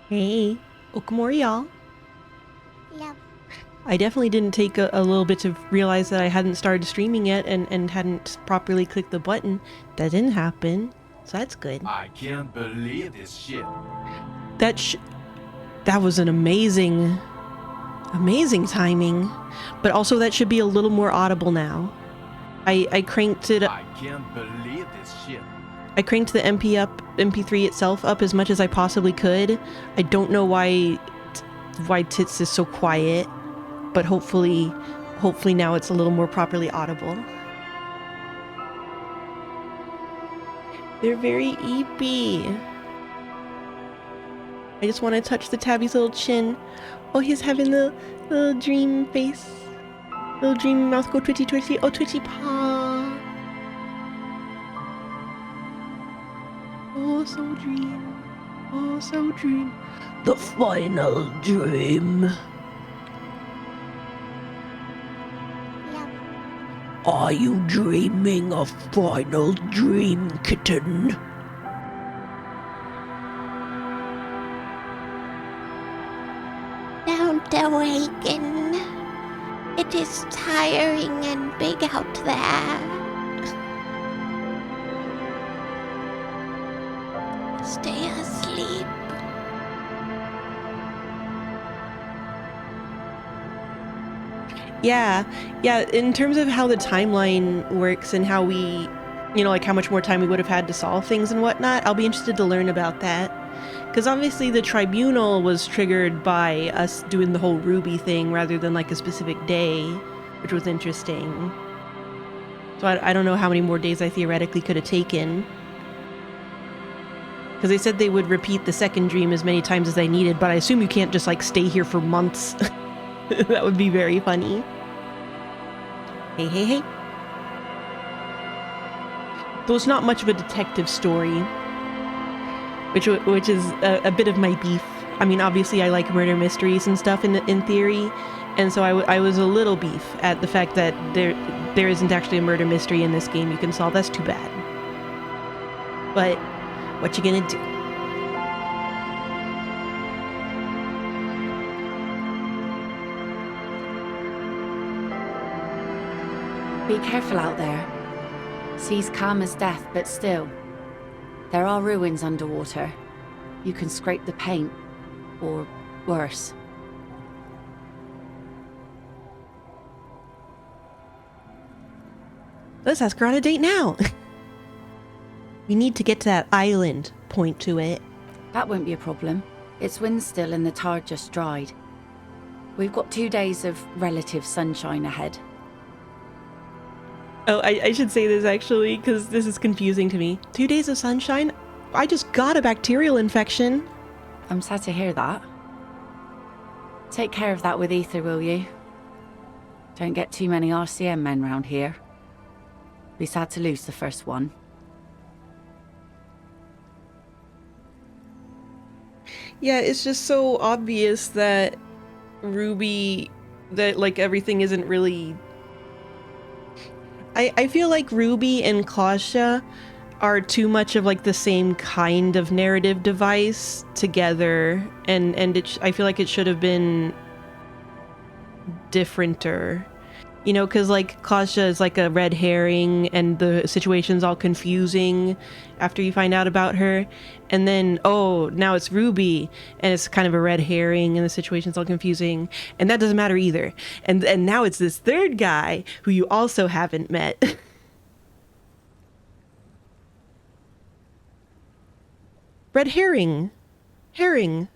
Hey, Okamori, y'all. Love. I definitely didn't take a little bit to realize that I hadn't started streaming yet and hadn't properly clicked the button. That didn't happen, so that's good. I can't believe this shit. That that was an amazing timing, but also that should be a little more audible now. I cranked it. I can't believe this shit. I cranked the MP3 itself up as much as I possibly could. I don't know why Tits is so quiet, but hopefully now it's a little more properly audible. They're very eepy. I just want to touch the tabby's little chin. Oh, he's having the little dream face. Little dream mouth go twitchy twitchy. Oh, twitchy paw. Oh, so dream. Oh, so dream. The final dream. Love. Are you dreaming a final dream, kitten? Don't awaken. It is tiring and big out there. Stay asleep. Yeah, in terms of how the timeline works and how we, like how much more time we would have had to solve things and whatnot, I'll be interested to learn about that. Because obviously the tribunal was triggered by us doing the whole Ruby thing rather than like a specific day, which was interesting. So I don't know how many more days I theoretically could have taken. Because they said they would repeat the second dream as many times as they needed, but I assume you can't just like stay here for months. That would be very funny. Hey. Though it's not much of a detective story, which is a bit of my beef. I mean, obviously I like murder mysteries and stuff in theory, and so I was a little beef at the fact that there isn't actually a murder mystery in this game you can solve. That's too bad. But what you gonna do? Be careful out there. Sea's calm as death, but still. There are ruins underwater. You can scrape the paint, or worse. Let's ask her on a date now. We need to get to that island. Point to it. That won't be a problem. Its wind's still and the tar just dried. We've got 2 days of relative sunshine ahead. Oh, I should say this actually, because this is confusing to me. 2 days of sunshine? I just got a bacterial infection. I'm sad to hear that. Take care of that with ether, will you? Don't get too many RCM men round here. Be sad to lose the first one. Yeah, it's just so obvious that Ruby, that like everything isn't really... I feel like Ruby and Claudia are too much of like the same kind of narrative device together, and I feel like it should have been differenter. Because like Claudia is like a red herring and the situation's all confusing after you find out about her. And then, oh, now it's Ruby and it's kind of a red herring and the situation's all confusing. And that doesn't matter either. And now it's this third guy who you also haven't met. Red herring. Herring.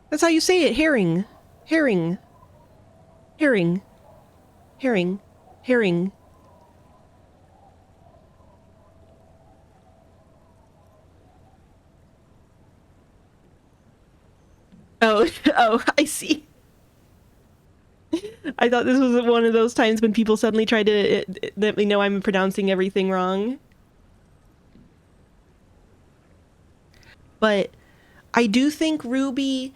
That's how you say it. Herring. Herring. Herring. Herring. Herring. Oh, I see. I thought this was one of those times when people suddenly try to let me know I'm pronouncing everything wrong. But I do think Ruby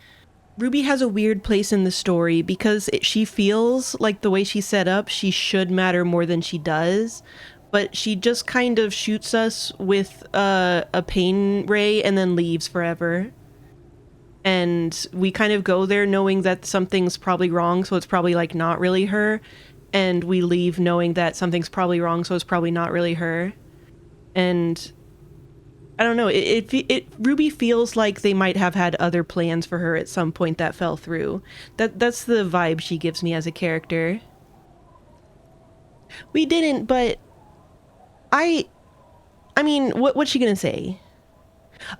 has a weird place in the story because she feels like the way she's set up, she should matter more than she does. But she just kind of shoots us with a pain ray and then leaves forever. And we kind of go there knowing that something's probably wrong, so it's probably like not really her. And we leave knowing that something's probably wrong, so it's probably not really her. And I don't know, Ruby feels like they might have had other plans for her at some point that fell through. That's the vibe she gives me as a character. We didn't, but I mean, what's she gonna say?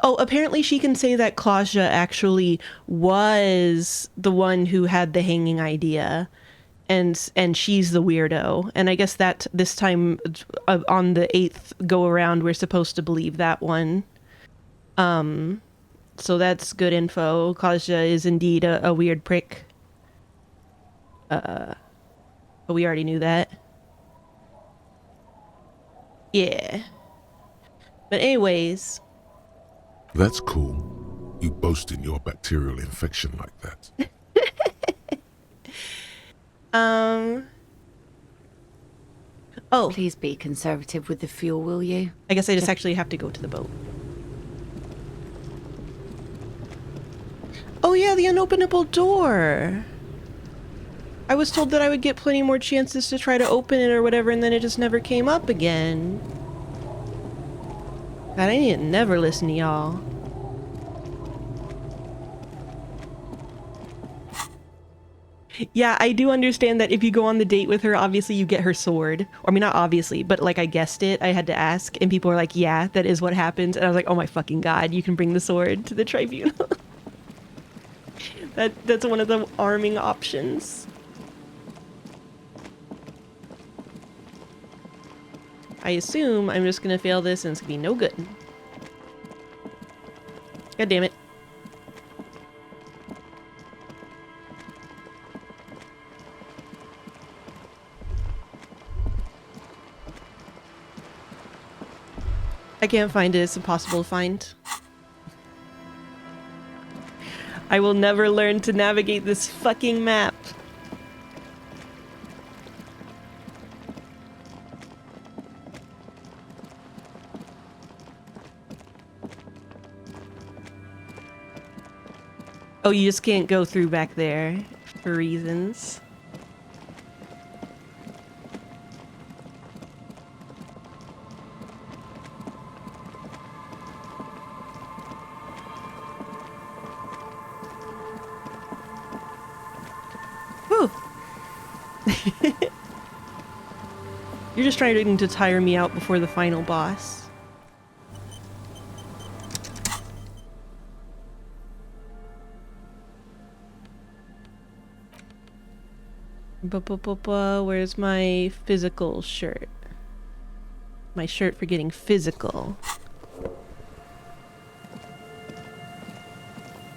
Oh, apparently she can say that Claudia actually was the one who had the hanging idea, and she's the weirdo. And I guess that this time on the 8th go around, we're supposed to believe that one. So that's good info. Claudia is indeed a weird prick. But we already knew that. Yeah. But anyways. That's cool. You boasting your bacterial infection like that. Oh. Please be conservative with the fuel, will you? I guess I just actually have to go to the boat. Oh yeah, the unopenable door. I was told that I would get plenty more chances to try to open it or whatever, and then it just never came up again. God, I need to never listen to y'all. Yeah, I do understand that if you go on the date with her, obviously you get her sword. Or, I mean, not obviously, but like I guessed it. I had to ask, and people were like, yeah, that is what happens. And I was like, oh my fucking god, you can bring the sword to the tribunal. That's one of the arming options. I assume I'm just gonna fail this and it's gonna be no good. God damn it. I can't find it. It's impossible to find. I will never learn to navigate this fucking map. Oh, you just can't go through back there for reasons. Whew. You're just trying to tire me out before the final boss. Where's my physical shirt? My shirt for getting physical.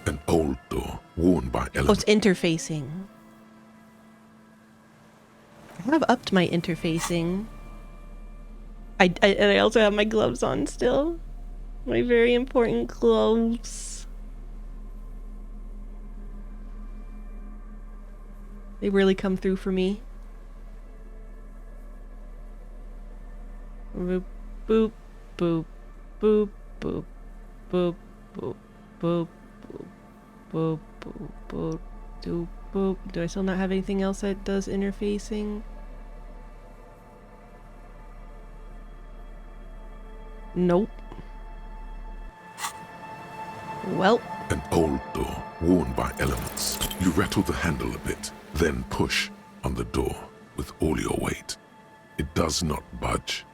An old door worn by Oh, elements. it's interfacing. I have upped my interfacing. And I also have my gloves on still. My very important gloves. They really come through for me. Boop, boop, boop, boop, boop, boop, boop, boop, boop, boop, boop, boop, boop. Do I still not have anything else that does interfacing? Nope. Well. An old door worn by elements. You rattle the handle a bit, then push on the door with all your weight. It does not budge.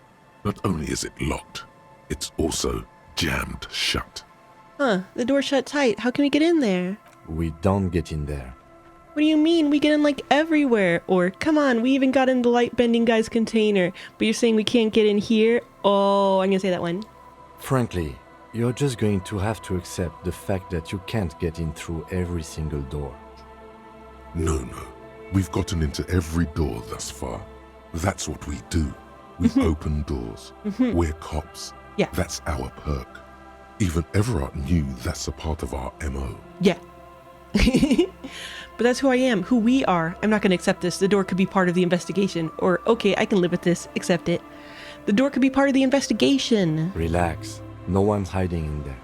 Not only is it locked, it's also jammed shut. Huh, the door shut tight. How can we get in there? We don't get in there. What do you mean? We get in like everywhere. Or, come on, we even got in the light bending guy's container. But you're saying we can't get in here? Oh, I'm gonna say that one. Frankly, you're just going to have to accept the fact that you can't get in through every single door. No. We've gotten into every door thus far. That's what we do. We open doors. We're cops. Yeah. That's our perk. Even Everard knew that's a part of our MO. Yeah. But that's who I am, who we are. I'm not gonna accept this. The door could be part of the investigation. Or, okay, I can live with this. Accept it. The door could be part of the investigation. Relax. No one's hiding in there.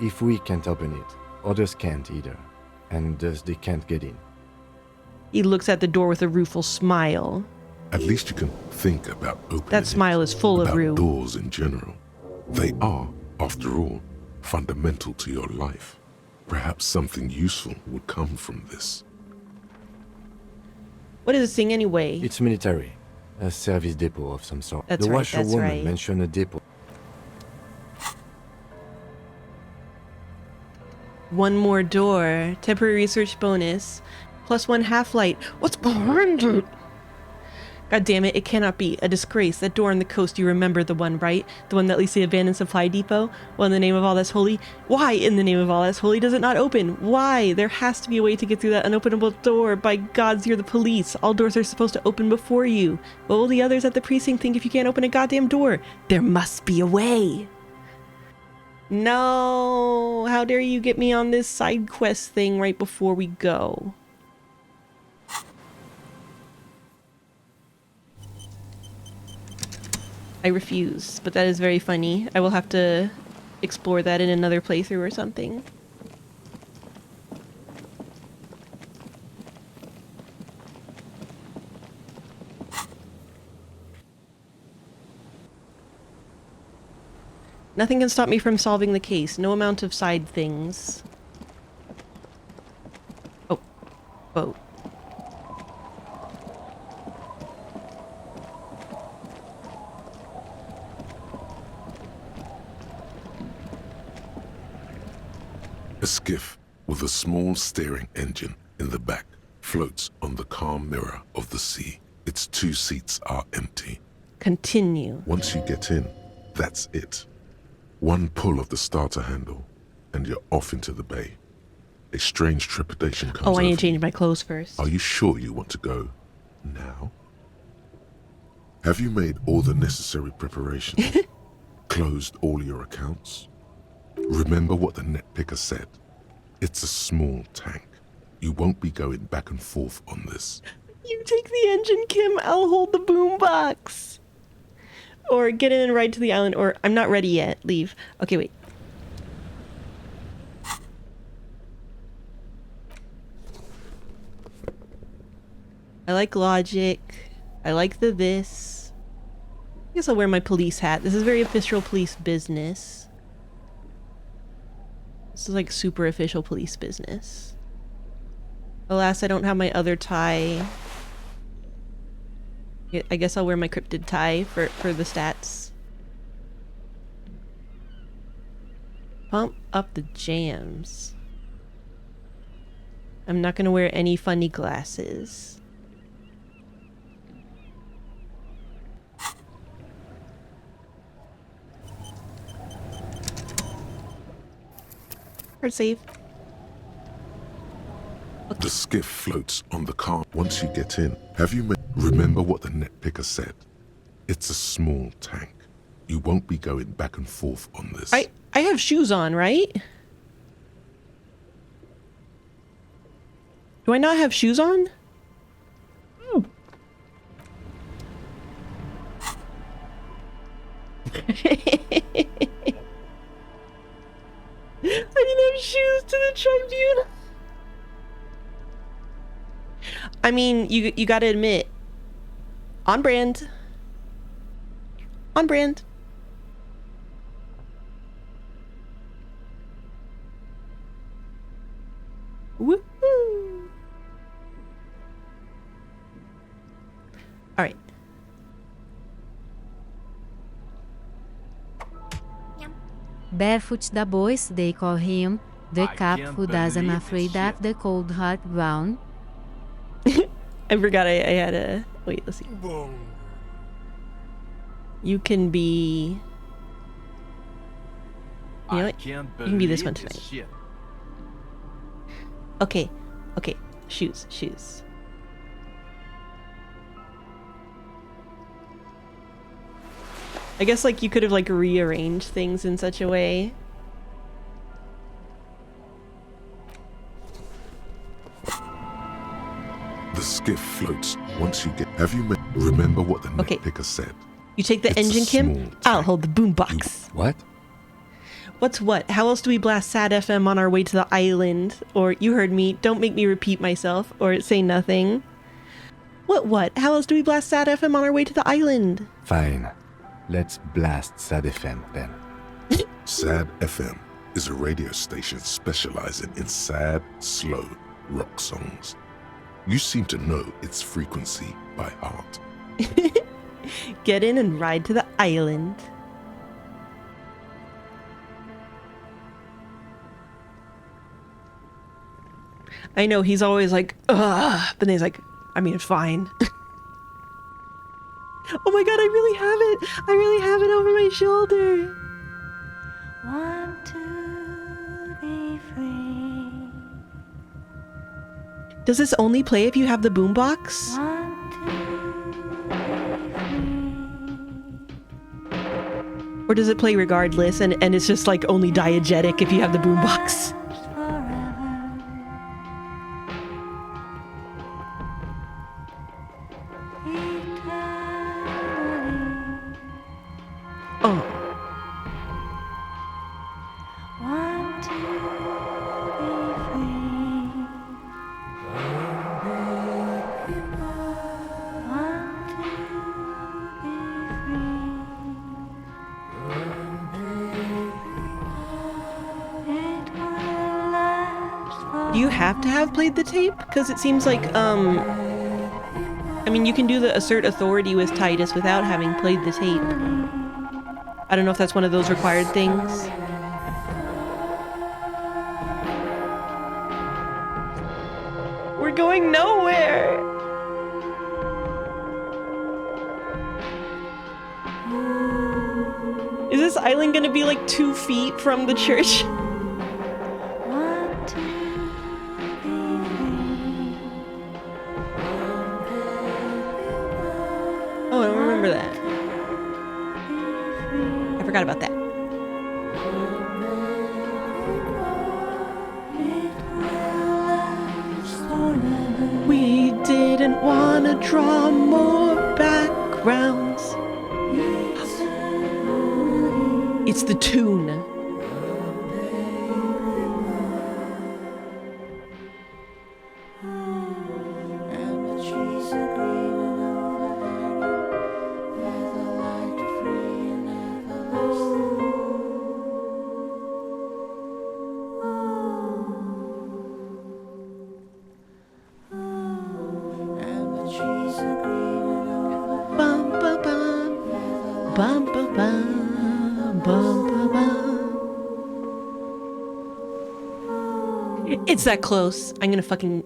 If we can't open it, Others can't either, and thus they can't get in. He looks at the door with a rueful smile. At least you can think about opening That smile it, is full of about rue. doors in general. They are, after all, fundamental to your life. Perhaps something useful would come from this. What is this thing anyway? It's military, a service depot of some sort. That's the right, washerwoman that's right. mentioned a depot. One more door. Temporary research bonus. +1 half-light. What's behind it? God damn it, it cannot be. A disgrace. That door on the coast, you remember the one, right? The one that leads to the abandoned supply depot? Well, in the name of all that's holy? Why, in the name of all that's holy, does it not open? Why? There has to be a way to get through that unopenable door. By gods, you're the police. All doors are supposed to open before you. What will the others at the precinct think if you can't open a goddamn door? There must be a way. No, how dare you get me on this side quest thing right before we go? I refuse, but that is very funny. I will have to explore that in another playthrough or something. Nothing can stop me from solving the case. No amount of side things. Oh. Boat. A skiff with a small steering engine in the back floats on the calm mirror of the sea. Its 2 seats are empty. Continue. Once you get in, that's it. One pull of the starter handle, and you're off into the bay. A strange trepidation comes Oh, I need over to change you. my clothes first. Are you sure you want to go now? Have you made all the necessary preparations? Closed all your accounts? Remember what the net picker said. It's a small tank. You won't be going back and forth on this. You take the engine, Kim. I'll hold the boombox. Or get in and ride to the island, or I'm not ready yet. Leave. Okay, wait. I like logic. I like the this. I guess I'll wear my police hat. This is very official police business. This is like super official police business. Alas, I don't have my other tie. I guess I'll wear my cryptid tie for the stats. Pump up the jams. I'm not gonna wear any funny glasses. Hard save. The skiff floats on the calm. Once you get in, have you remember what the net picker said? It's a small tank. You won't be going back and forth on this. I have shoes on, right? Do I not have shoes on? Oh. I didn't have shoes to the tribunal. I mean, you gotta admit, on brand. On brand. Woohoo! All right. Barefoot's the boys, they call him. The I cop can't who doesn't believe afraid this of the cold hard ground. I forgot I had a... Wait, let's see. You can be... You know what? Can't You can be this believe one tonight. shit. Okay. Okay. Shoes. Shoes. I guess, like, you could have, like, rearranged things in such a way. The skiff floats. Once you get, have you remember what the net Okay. picker said? You take the It's a engine, Kim? small I'll tank. hold the boombox. What? What's what? How else do we blast Sad FM on our way to the island? Or, you heard me, don't make me repeat myself, or say nothing. What? How else do we blast Sad FM on our way to the island? Fine. Let's blast Sad FM then. Sad FM is a radio station specializing in sad, slow rock songs. You seem to know its frequency by heart. Get in and ride to the island. I know, he's always like, ugh, but then he's like, I mean, it's fine. Oh my god, I really have it! I really have it over my shoulder! Want to be free. Does this only play if you have the boombox? Want to be free. Or does it play regardless and it's just like only diegetic if you have the boombox? Oh. Want to be free. Want to be free. It will last Do you have to have played the tape? Because it seems like, I mean, you can do the assert authority with Titus without having played the tape. I don't know if that's one of those required things. We're going nowhere! Is this island gonna be like 2 feet from the church? want to be free. Oh, I don't remember that. I forgot about that. We didn't want to draw more backgrounds. It's the tune. Bum, ba, bum. Bum, ba, bum. Bum, ba, bum. It's that close. I'm gonna fucking.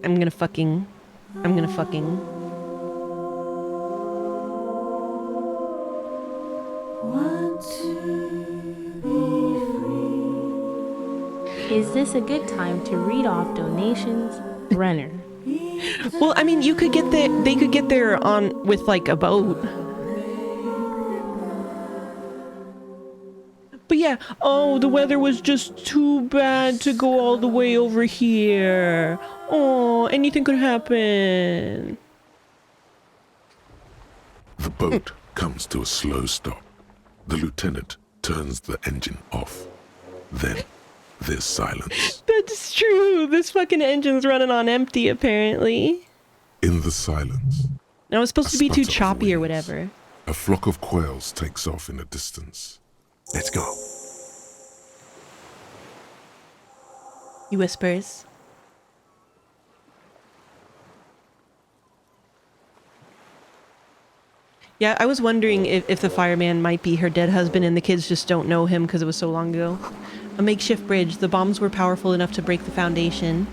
Is this a good time to read off donations? Brenner. Well, I mean, you could get there. They could get there on with like a boat. But yeah, oh, the weather was just too bad to go all the way over here. Oh, anything could happen. The boat comes to a slow stop. The lieutenant turns the engine off. Then there's silence. That's true. This fucking engine's running on empty, apparently. In the silence, Now it's supposed to be too sputter of choppy or wings. whatever. A flock of quails takes off in the distance. Let's go. He whispers. Yeah, I was wondering if the fireman might be her dead husband and the kids just don't know him because it was so long ago. A makeshift bridge. The bombs were powerful enough to break the foundation.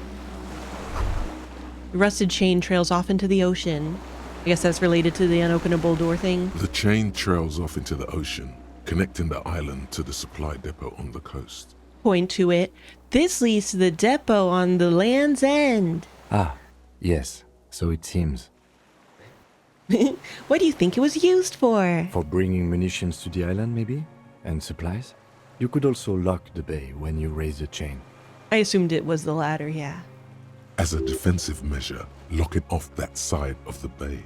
The rusted chain trails off into the ocean. I guess that's related to the unopenable door thing. The chain trails off into the ocean, connecting the island to the supply depot on the coast. Point to it. This leads to the depot on the Land's End. Ah, yes, so it seems. What do you think it was used for? For bringing munitions to the island, maybe? And supplies? You could also lock the bay when you raise the chain. I assumed it was the latter, yeah. As a defensive measure, lock it off that side of the bay.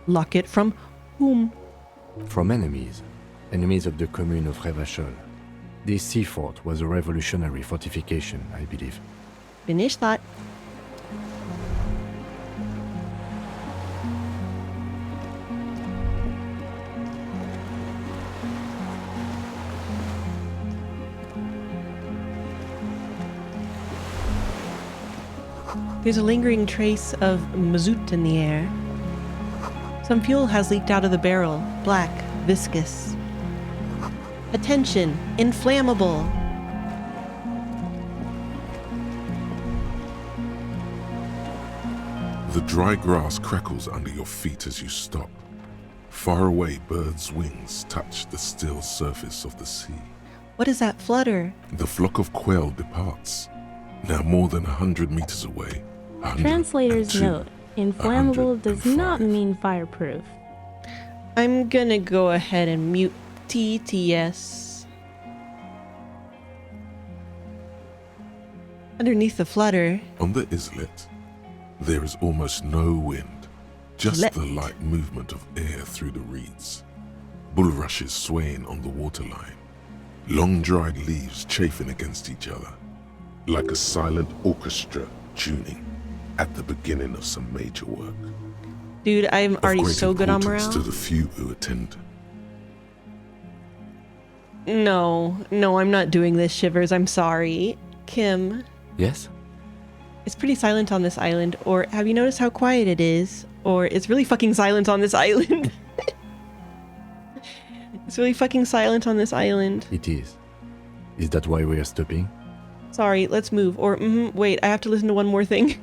Lock it from whom? From enemies. Enemies of the commune of Revachol. This sea fort was a revolutionary fortification, I believe. Finish thought. There's a lingering trace of mazout in the air. Some fuel has leaked out of the barrel, black, viscous. Attention, inflammable. The dry grass crackles under your feet as you stop. Far away, birds' wings touch the still surface of the sea. What is that flutter? The flock of quail departs, now more than 100 meters away. 102, Translators note, inflammable does not 105. mean fireproof. I'm gonna go ahead and mute TTS. Underneath the flutter, On the islet, there is almost no wind, just Let- the light movement of air through the reeds. Bulrushes swaying on the waterline, long dried leaves chafing against each other, like a silent orchestra tuning at the beginning of some major work. dude, I'm Of already great so good on importance morale. to the few who attend. No, I'm not doing this, Shivers. I'm sorry. Kim, Yes? it's pretty silent on this island. Or have you noticed how quiet it is? Or it's really fucking silent on this island. It's really fucking silent on this island. It is. Is that why we are stopping? Sorry, let's move. Or, wait, I have to listen to one more thing.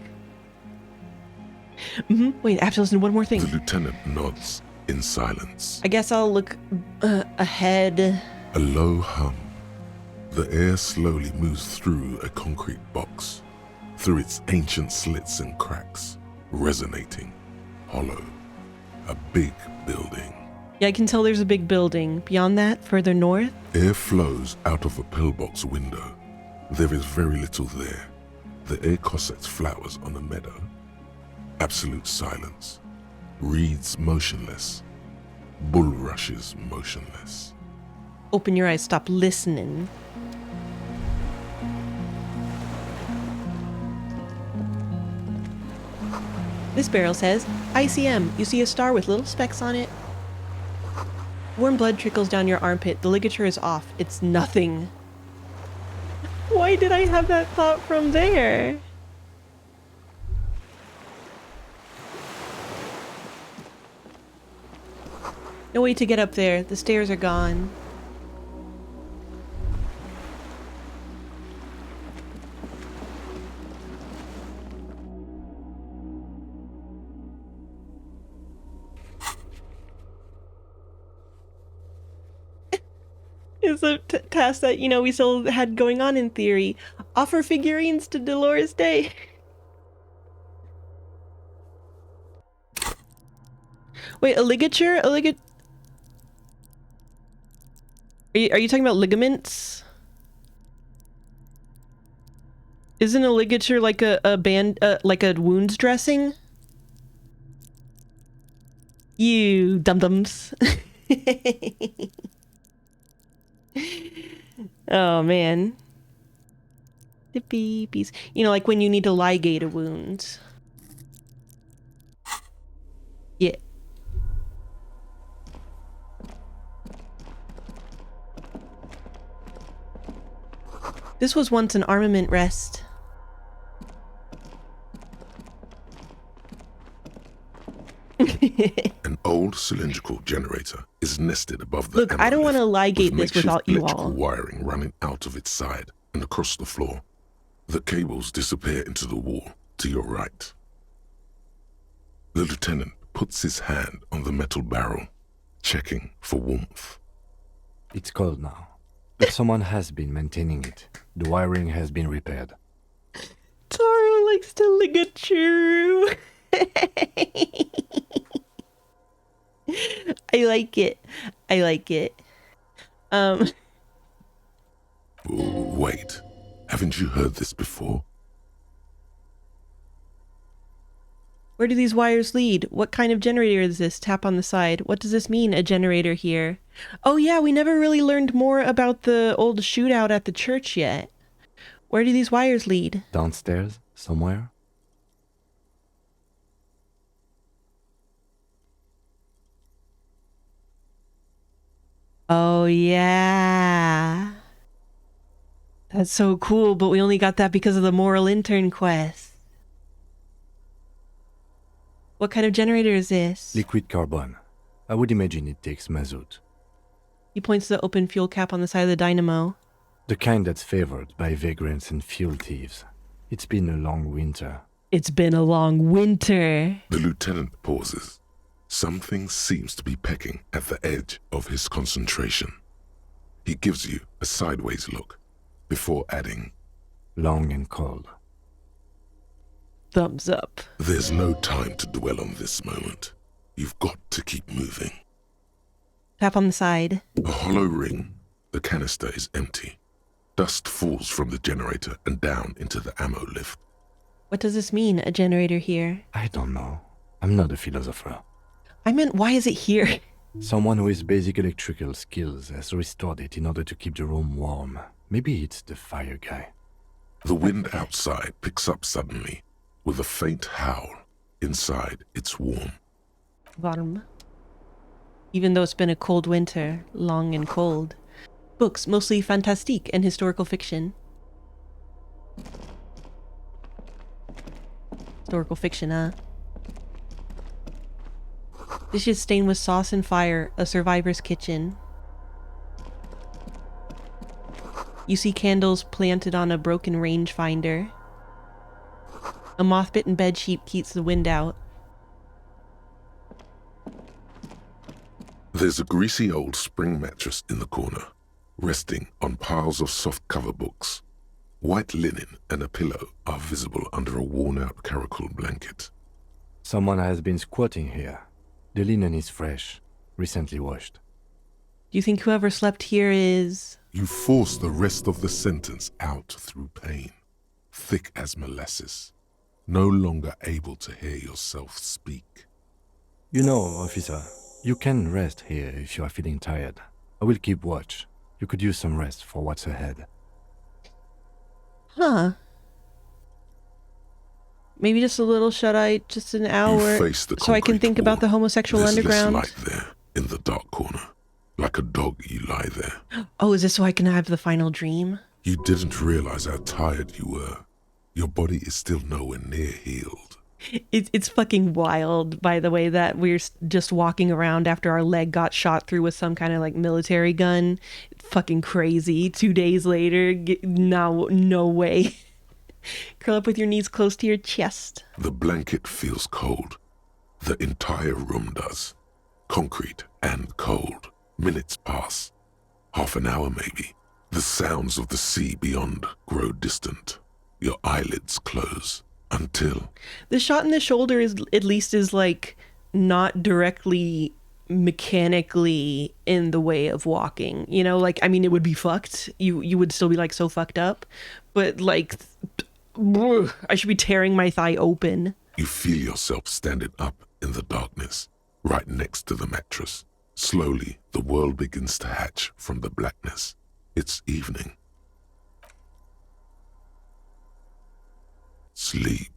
Wait, I have to listen to one more thing. The lieutenant nods in silence. I guess I'll look ahead. A low hum. The air slowly moves through a concrete box, through its ancient slits and cracks, resonating, hollow. A big building. Yeah, I can tell there's a big building. Beyond that, further north, Air flows out of a pillbox window. There is very little there. The air cossets flowers on a meadow. Absolute silence. Reeds motionless. Bulrushes motionless. open your eyes, stop listening. This barrel says, ICM, you see a star with little specks on it? Warm blood trickles down your armpit. The ligature is off. It's nothing. Why did I have that thought from there? No way to get up there. The stairs are gone. It's a task that, you know, we still had going on in theory. Offer figurines to Dolores Day. Wait, a ligature? A ligature? Are you talking about ligaments? Isn't a ligature like a band, like a wounds dressing? You dum-dums. Oh man. The babies. You know, like when you need to ligate a wound. Yeah. This was once an armament rest. An old cylindrical generator is nested above the Look, I don't want to monolith, ligate with this without makeshift you electrical all. wiring running out of its side and across the floor. The cables disappear into the wall to your right. The lieutenant puts his hand on the metal barrel, checking for warmth. It's cold now, but someone has been maintaining it. The wiring has been repaired. Taro likes to ligature. I like it. I like it. Wait, haven't you heard this before? Where do these wires lead? What kind of generator is this? Tap on the side. What does this mean, a generator here? Oh yeah, we never really learned more about the old shootout at the church yet. Where do these wires lead? Downstairs, somewhere? Oh yeah. That's so cool, but we only got that because of the moral intern quest. What kind of generator is this? Liquid carbon. I would imagine it takes mazout. He points to the open fuel cap on the side of the dynamo. The kind that's favored by vagrants and fuel thieves. It's been a long winter. It's been a long winter. The lieutenant pauses. Something seems to be pecking at the edge of his concentration. He gives you a sideways look before adding, Long and cold. Thumbs up. "There's no time to dwell on this moment. You've got to keep moving." Tap on the side. A hollow ring. The canister is empty. Dust falls from the generator and down into the ammo lift. What does this mean, a generator here? I don't know. I'm not a philosopher. I meant, why is it here? Someone with basic electrical skills has restored it in order to keep the room warm. Maybe it's the fire guy. The wind outside picks up suddenly with a faint howl. Inside, it's warm. Warm. Even though it's been a cold winter, long and cold. Books, mostly fantastique and historical fiction. Historical fiction, huh? Dishes stained with sauce and fire, a survivor's kitchen. You see candles planted on a broken rangefinder. A moth-bitten bedsheet keeps the wind out. There's a greasy old spring mattress in the corner, resting on piles of soft-cover books. White linen and a pillow are visible under a worn-out caracal blanket. Someone has been squatting here. The linen is fresh, recently washed. Do you think whoever slept here is... You force the rest of the sentence out through pain, thick as molasses, no longer able to hear yourself speak. You know, officer, you can rest here if you are feeling tired. I will keep watch. You could use some rest for what's ahead. Huh. Maybe just a little shut-eye, just an hour, You face the so I can concrete think about wall. the homosexual There's underground. less light there, in the dark corner. Like a dog, you lie there. Oh, is this so I can have the final dream? You didn't realize how tired you were. Your body is still nowhere near healed. It's fucking wild, by the way, that we're just walking around after our leg got shot through with some kind of like military gun. Fucking crazy. 2 days later, no way. Curl up with your knees close to your chest. The blanket feels cold. The entire room does. Concrete and cold. Minutes pass. Half an hour maybe. The sounds of the sea beyond grow distant. Your eyelids close. Until... The shot in the shoulder is at least like not directly mechanically in the way of walking. You know, like, I mean, it would be fucked. You would still be like so fucked up. But like, I should be tearing my thigh open. You feel yourself standing up in the darkness, right next to the mattress. Slowly, the world begins to hatch from the blackness. It's evening. Sleep.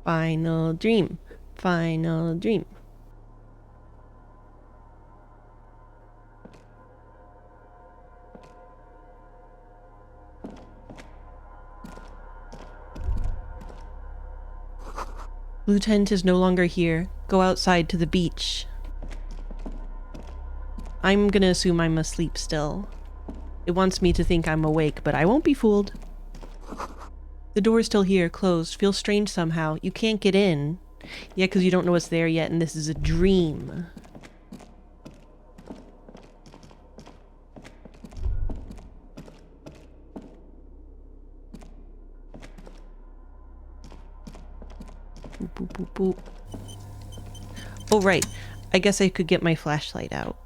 Final dream. Final dream. Lieutenant is no longer here. Go outside to the beach. I'm gonna assume I'm asleep still. It wants me to think I'm awake, but I won't be fooled. The door's still here, closed. Feels strange somehow. You can't get in. Yeah, because you don't know what's there yet, and this is a dream. Boop, boop, boop, boop. Oh, right. I guess I could get my flashlight out.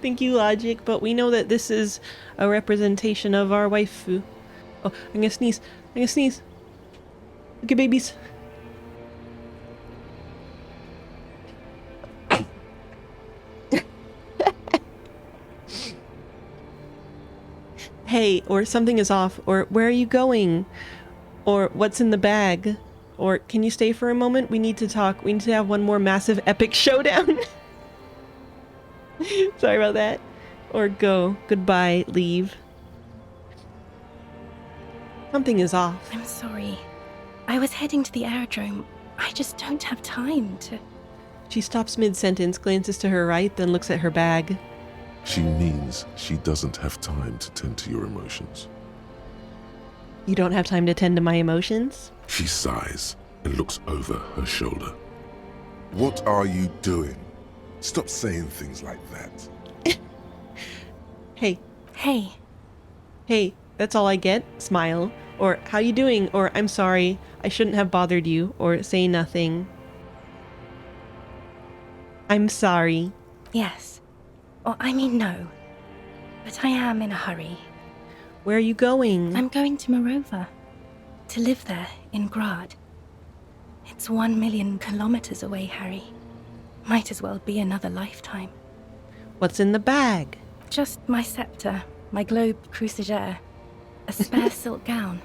Thank you, Logic, but we know that this is a representation of our waifu. Oh, I'm gonna sneeze. I'm gonna sneeze. Okay, babies. Hey, or something is off, or where are you going? Or what's in the bag? Or can you stay for a moment? We need to talk. We need to have one more massive epic showdown. Sorry about that. Or go. Goodbye. Leave. Something is off. I'm sorry. I was heading to the aerodrome. I just don't have time to... She stops mid-sentence, glances to her right, then looks at her bag. She means she doesn't have time to tend to your emotions. You don't have time to tend to my emotions? She sighs and looks over her shoulder. What are you doing? Stop saying things like that. Hey. Hey. Hey, that's all I get? Smile. Or, how you doing? Or, I'm sorry, I shouldn't have bothered you. Or, say nothing. I'm sorry. Yes. Or, I mean, no. But I am in a hurry. Where are you going? I'm going to Morova. To live there, in Grad. It's 1 million kilometers away, Harry. Might as well be another lifetime. What's in the bag? Just my scepter, my globe cruciger, a spare silk gown,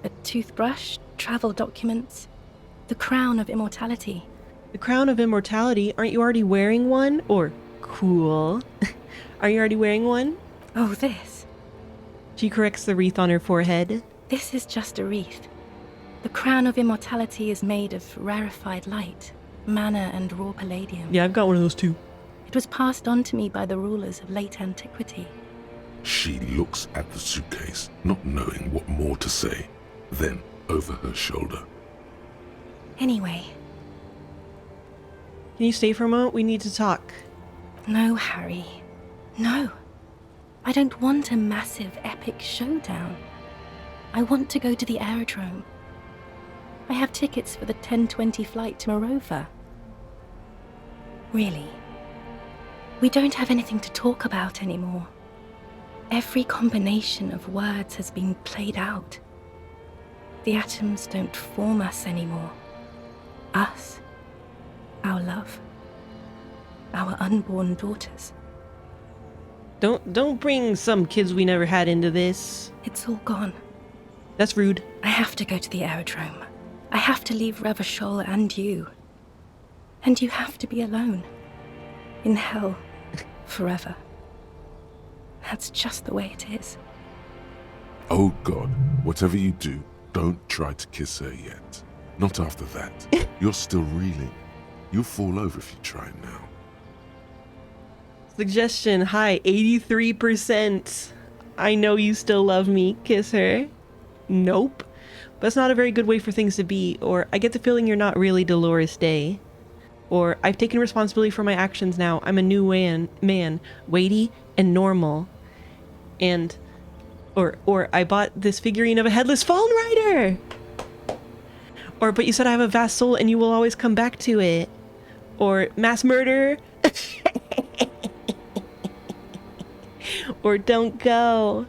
a toothbrush, travel documents, the crown of immortality. The crown of immortality? Aren't you already wearing one? Or, cool. Are you already wearing one? Oh, this. She corrects the wreath on her forehead. This is just a wreath. The crown of immortality is made of rarefied light, mana and raw palladium. Yeah, I've got one of those too. It was passed on to me by the rulers of late antiquity. She looks at the suitcase, not knowing what more to say. Then, over her shoulder. Anyway. Can you stay for a moment? We need to talk. No, Harry. No. I don't want a massive, epic showdown. I want to go to the aerodrome. I have tickets for the 10:20 flight to Morova. Really. We don't have anything to talk about anymore. Every combination of words has been played out. The atoms don't form us anymore. Us. Our love. Our unborn daughters. Don't bring some kids we never had into this. It's all gone. That's rude. I have to go to the aerodrome. I have to leave Revachol and you. And you have to be alone. In hell. Forever. That's just the way it is. Oh God, whatever you do, don't try to kiss her yet. Not after that. You're still reeling. You'll fall over if you try now. Suggestion high, 83%. I know you still love me. Kiss her. Nope. But it's not a very good way for things to be. Or, I get the feeling you're not really Dolores Day. Or, I've taken responsibility for my actions now. I'm a new man. Weighty and normal. And, or I bought this figurine of a headless fallen rider. Or, but you said I have a vast soul and you will always come back to it. Or, mass murder. Or, don't go.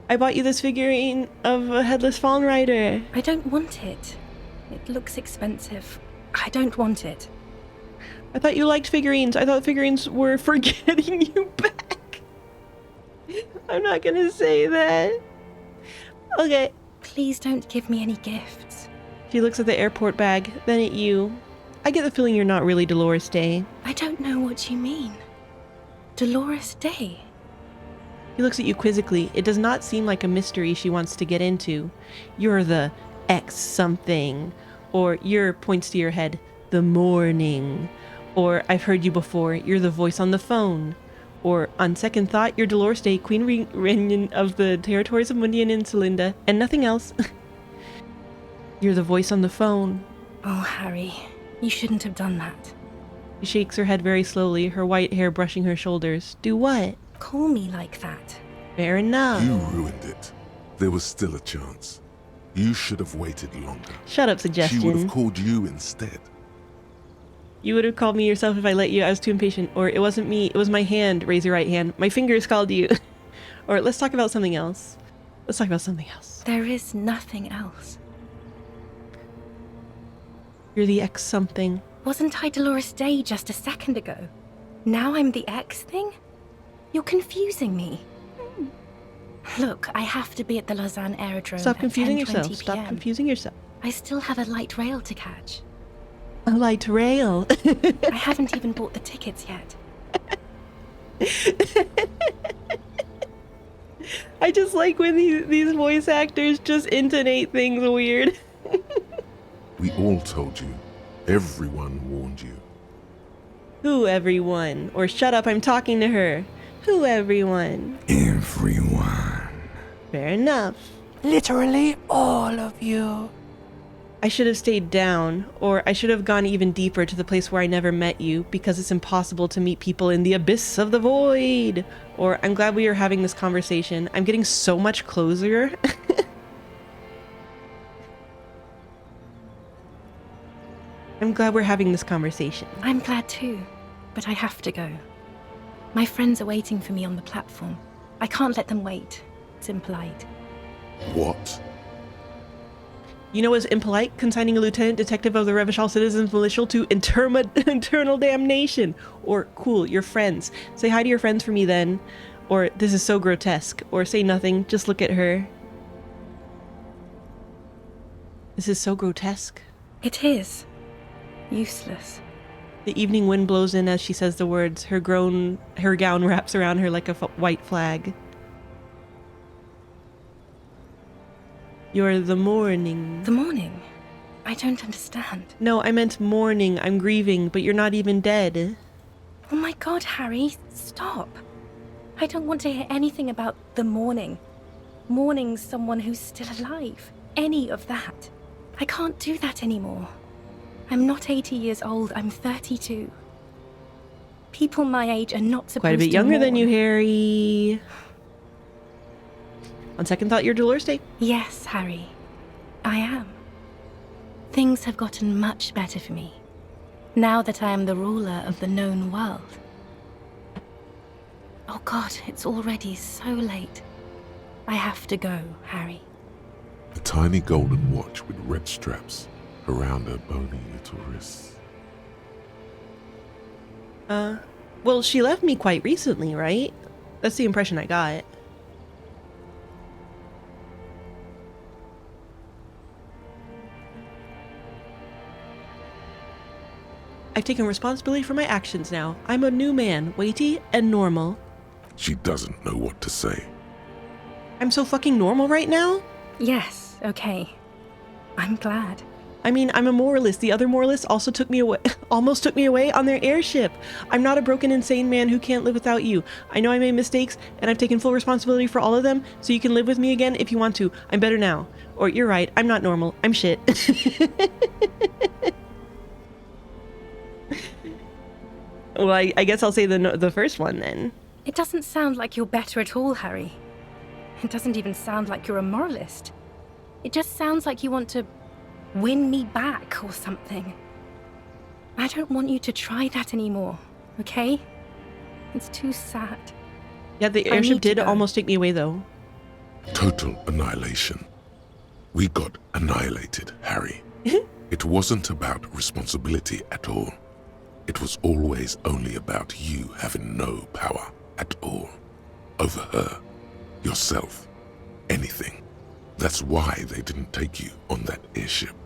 I bought you this figurine of a headless fallen rider. I don't want it. It looks expensive. I don't want it. I thought you liked figurines. I thought figurines were for getting you back. I'm not gonna say that. Okay. Please don't give me any gifts. She looks at the airport bag, then at you. I get the feeling you're not really Dolores Day. I don't know what you mean. Dolores Day? He looks at you quizzically. It does not seem like a mystery she wants to get into. You're the X something. Or you're, points to your head, the morning. Or I've heard you before, you're the voice on the phone. Or on second thought, you're Dolores Day, Queen Reign of the territories of Mundian and Celinda, and nothing else. You're the voice on the phone. Oh, Harry, you shouldn't have done that. She shakes her head very slowly, her white hair brushing her shoulders. Do what? Call me like that. Fair enough. You ruined it. There was still a chance. You should have waited longer. Shut up, Suggestion. She would have called you instead. You would have called me yourself if I let you. I was too impatient. Or it wasn't me, it was my hand. Raise your right hand. My fingers called you. Or let's talk about something else. Let's talk about something else. There is nothing else. You're the X something. Wasn't I Dolores Day just a second ago? Now I'm the X thing? You're confusing me. Look, I have to be at the Lausanne Aerodrome Stop at confusing 10:20 yourself. Stop PM. confusing yourself. I still have a light rail to catch. A light rail. I haven't even bought the tickets yet. I just like when these voice actors just intonate things weird. We all told you. Everyone warned you. Who, everyone? Or shut up, I'm talking to her. Who, everyone? Everyone. Fair enough. Literally all of you. I should have stayed down, or I should have gone even deeper to the place where I never met you, because it's impossible to meet people in the abyss of the void. Or I'm glad we are having this conversation. I'm getting so much closer. I'm glad we're having this conversation. I'm glad too, but I have to go. My friends are waiting for me on the platform. I can't let them wait. It's impolite. What? You know, as impolite, consigning a lieutenant detective of the Revachol Citizens Militia to internal damnation. Or, cool, your friends. Say hi to your friends for me then. Or, this is so grotesque. Or, say nothing, just look at her. This is so grotesque. It is. Useless. The evening wind blows in as she says the words. Her gown wraps around her like a white flag. You're the morning. The morning? I don't understand. No, I meant mourning. I'm grieving, but you're not even dead. Oh my god, Harry, stop. I don't want to hear anything about the morning. Mourning someone who's still alive. Any of that. I can't do that anymore. I'm not 80 years old, I'm 32. People my age are not supposed to Quite a bit younger than you, mourn. Harry. On second thought, you're Dolores Day. Yes, Harry. I am. Things have gotten much better for me, now that I am the ruler of the known world. Oh god, it's already so late. I have to go, Harry. A tiny golden watch with red straps around her bony little wrists. Well, she left me quite recently, right? That's the impression I got. I've taken responsibility for my actions now. I'm a new man, weighty and normal. She doesn't know what to say. I'm so fucking normal right now? Yes, okay. I'm glad. I mean, I'm a moralist. The other moralists also took me away, almost took me away on their airship. I'm not a broken, insane man who can't live without you. I know I made mistakes, and I've taken full responsibility for all of them, so you can live with me again if you want to. I'm better now. Or you're right, I'm not normal. I'm shit. Well, I guess I'll say the first one then. It doesn't sound like you're better at all, Harry. It doesn't even sound like you're a moralist. It just sounds like you want to win me back or something. I don't want you to try that anymore, okay? It's too sad. Yeah, the I airship need to did go. almost take me away, though. Total annihilation. We got annihilated, Harry. It wasn't about responsibility at all. It was always only about you having no power at all. Over her, yourself, anything. That's why they didn't take you on that airship.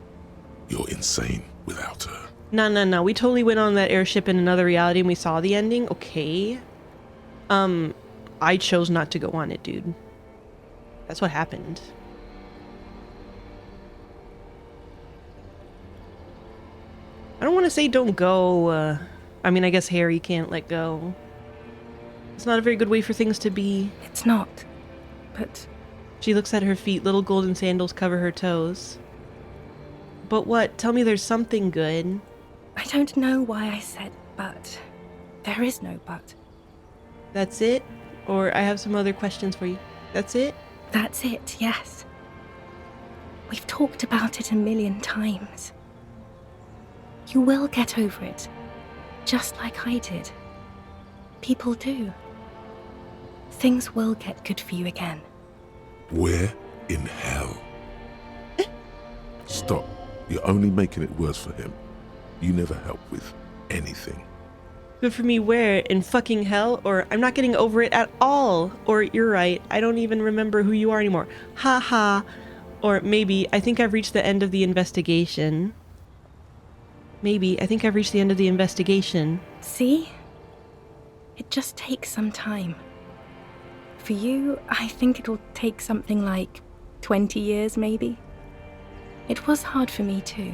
You're insane without her. No. We totally went on that airship in another reality and we saw the ending. Okay. I chose not to go on it, dude. That's what happened. I don't want to say don't go. I mean, I guess Harry can't let go. It's not a very good way for things to be. It's not, but... She looks at her feet. Little golden sandals cover her toes. But what? Tell me there's something good. I don't know why I said but. There is no but. That's it? Or I have some other questions for you. That's it? That's it, yes. We've talked about it a million times. You will get over it, Just like I did. People do. Things will get good for you again. Where in hell? Stop. You're only making it worse for him. You never help with anything. Good for me where? In fucking hell? Or I'm not getting over it at all? Or you're right, I don't even remember who you are anymore. Ha ha. Or maybe, I think I've reached the end of the investigation. Maybe, I think I've reached the end of the investigation. See? It just takes some time. For you, I think it'll take something like 20 years, maybe. It was hard for me, too.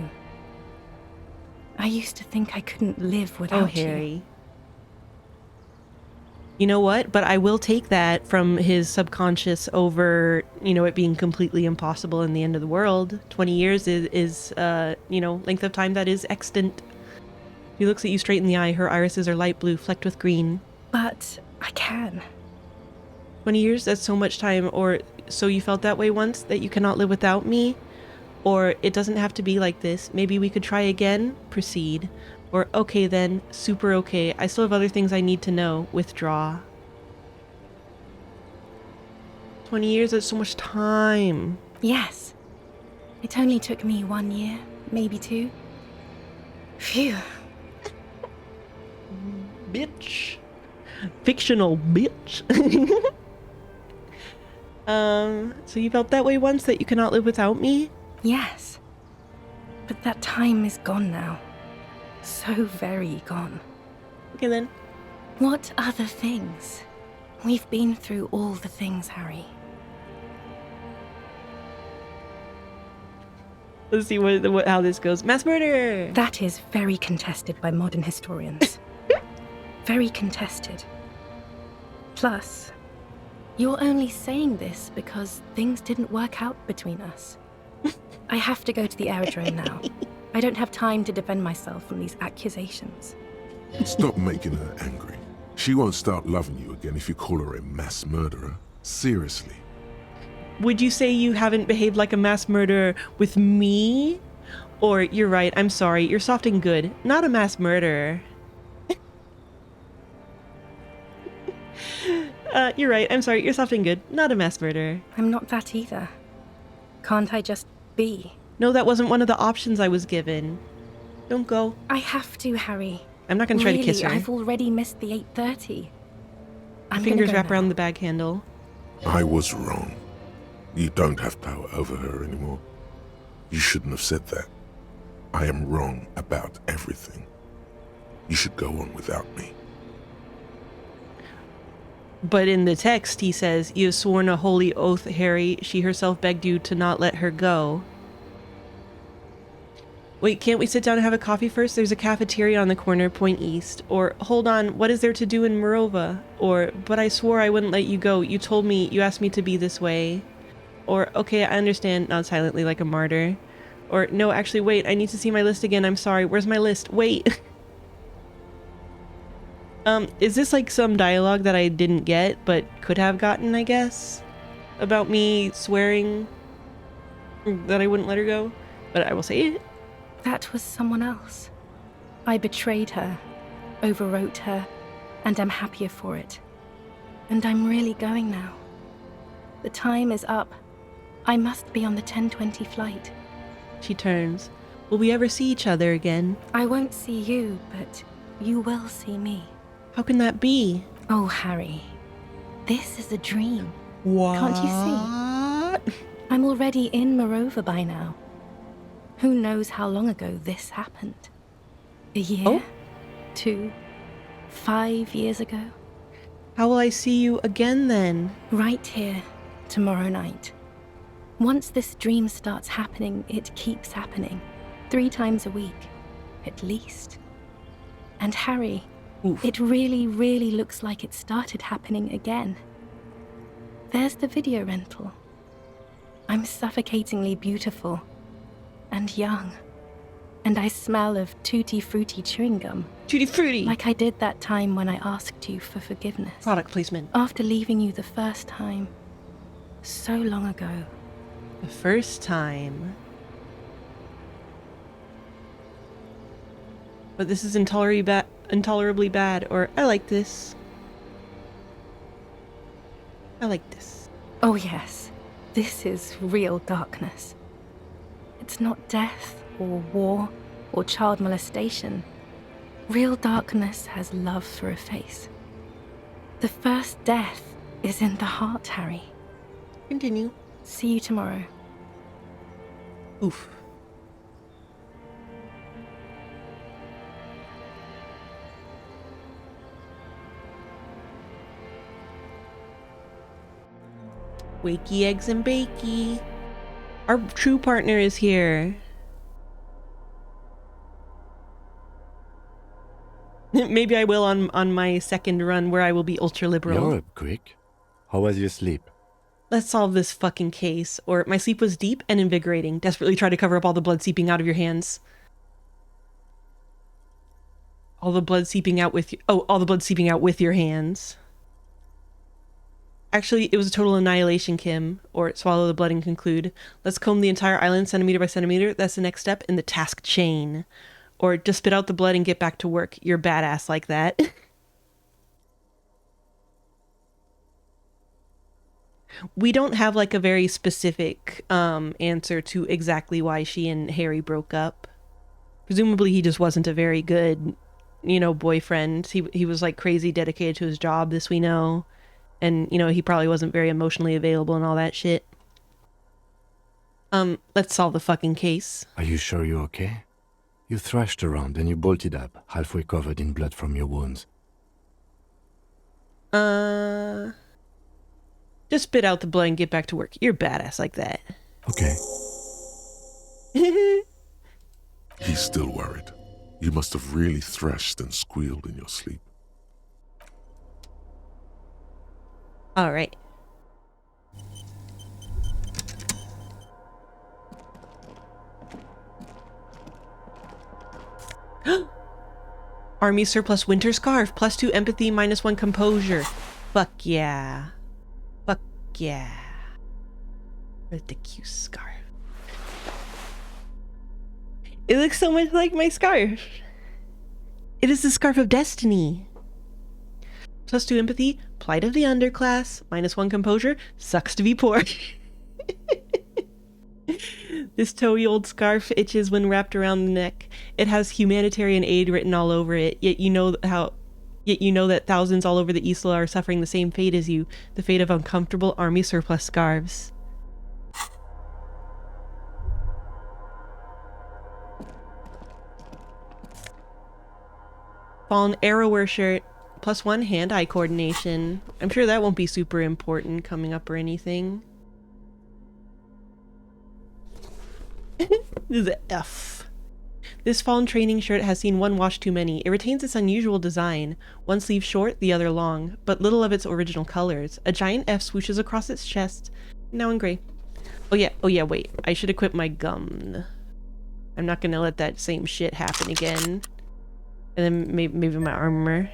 I used to think I couldn't live without you. Harry. You know what? But I will take that from his subconscious over, it being completely impossible in the end of the world. 20 years is length of time that is extant. She looks at you straight in the eye. Her irises are light blue, flecked with green. But I can. 20 years? That's so much time. Or so you felt that way once, that you cannot live without me? Or it doesn't have to be like this. Maybe we could try again? Proceed. Or okay then, super okay. I still have other things I need to know. Withdraw. 20 years, that's so much time. Yes. It only took me 1 year, maybe 2. Phew. Bitch. Fictional bitch. So you felt that way once, that you cannot live without me? Yes. But that time is gone now. So very gone. Okay then. What other things? We've been through all the things, Harry. Let's see how this goes. Mass murder! That is very contested by modern historians. Very contested. Plus, you're only saying this because things didn't work out between us. I have to go to the aerodrome now. I don't have time to defend myself from these accusations. Stop making her angry. She won't start loving you again if you call her a mass murderer. Seriously. Would you say you haven't behaved like a mass murderer with me? Or you're right, I'm sorry, you're soft and good, not a mass murderer. You're right, I'm sorry, you're soft and good, not a mass murderer. I'm not that either. Can't I just be? No, that wasn't one of the options I was given. Don't go. I have to, Harry. I'm not gonna try to kiss her. I've already missed the 8:30. Fingers wrap around the bag handle. I was wrong. You don't have power over her anymore. You shouldn't have said that. I am wrong about everything. You should go on without me. But in the text, he says, "You have sworn a holy oath, Harry. She herself begged you to not let her go." Wait, can't we sit down and have a coffee first? There's a cafeteria on the corner, point east. Or, hold on, what is there to do in Morova? Or, but I swore I wouldn't let you go. You told me, you asked me to be this way. Or, okay, I understand, not silently like a martyr. Or, no, actually, wait, I need to see my list again. I'm sorry. Where's my list? Wait. Is this like some dialogue that I didn't get, but could have gotten, I guess? About me swearing that I wouldn't let her go? But I will say it. That was someone else. I betrayed her, overwrote her, and I'm happier for it. And I'm really going now. The time is up. I must be on the 10:20 flight. She turns. Will we ever see each other again? I won't see you, but you will see me. How can that be? Oh, Harry. This is a dream. What? Can't you see? I'm already in Morova by now. Who knows how long ago this happened? A year? Oh? 2? 5 years ago? How will I see you again then? Right here, tomorrow night. Once this dream starts happening, it keeps happening. 3 times a week, at least. And Harry, Oof. it really, really looks like it started happening again. There's the video rental. I'm suffocatingly beautiful. And young. And I smell of tutti frutti chewing gum. Tutti frutti! Like I did that time when I asked you for forgiveness. Product placement. After leaving you the first time. So long ago. The first time. But this is intolerably bad, or I like this. I like this. Oh yes, this is real darkness. It's not death or war or child molestation. Real darkness has love for a face. The first death is in the heart, Harry. Continue. See you tomorrow. Oof. Wakey, eggs, and bakey. Our true partner is here. Maybe I will on my second run where I will be ultra liberal. You're up quick. How was your sleep? Let's solve this fucking case. Or my sleep was deep and invigorating. Desperately try to cover up all the blood seeping out of your hands. All the blood seeping out with all the blood seeping out with your hands. Actually, it was a total annihilation, Kim. Or swallow the blood and conclude. Let's comb the entire island centimeter by centimeter. That's the next step in the task chain. Or just spit out the blood and get back to work. You're badass like that. We don't have like a very specific answer to exactly why she and Harry broke up. Presumably he just wasn't a very good, boyfriend. He was like crazy dedicated to his job, this we know. And, he probably wasn't very emotionally available and all that shit. Let's solve the fucking case. Are you sure you're okay? You thrashed around and you bolted up, halfway covered in blood from your wounds. Just spit out the blood and get back to work. You're badass like that. Okay. He's still worried. You must have really thrashed and squealed in your sleep. All right. Army surplus winter scarf. +2 empathy, -1 composure. Fuck yeah. Fuck yeah. With the cute scarf. It looks so much like my scarf. It is the scarf of destiny. +2 empathy, plight of the underclass, -1 composure, sucks to be poor. This towy old scarf itches when wrapped around the neck. It has humanitarian aid written all over it, yet you know that thousands all over the Isla are suffering the same fate as you, the fate of uncomfortable army surplus scarves. Fallen arrower shirt, +1 hand-eye coordination. I'm sure that won't be super important coming up or anything. This is an F. This fallen training shirt has seen one wash too many. It retains its unusual design. One sleeve short, the other long, but little of its original colors. A giant F swooshes across its chest, now in gray. Oh yeah, wait. I should equip my gum. I'm not gonna let that same shit happen again. And then maybe my armor.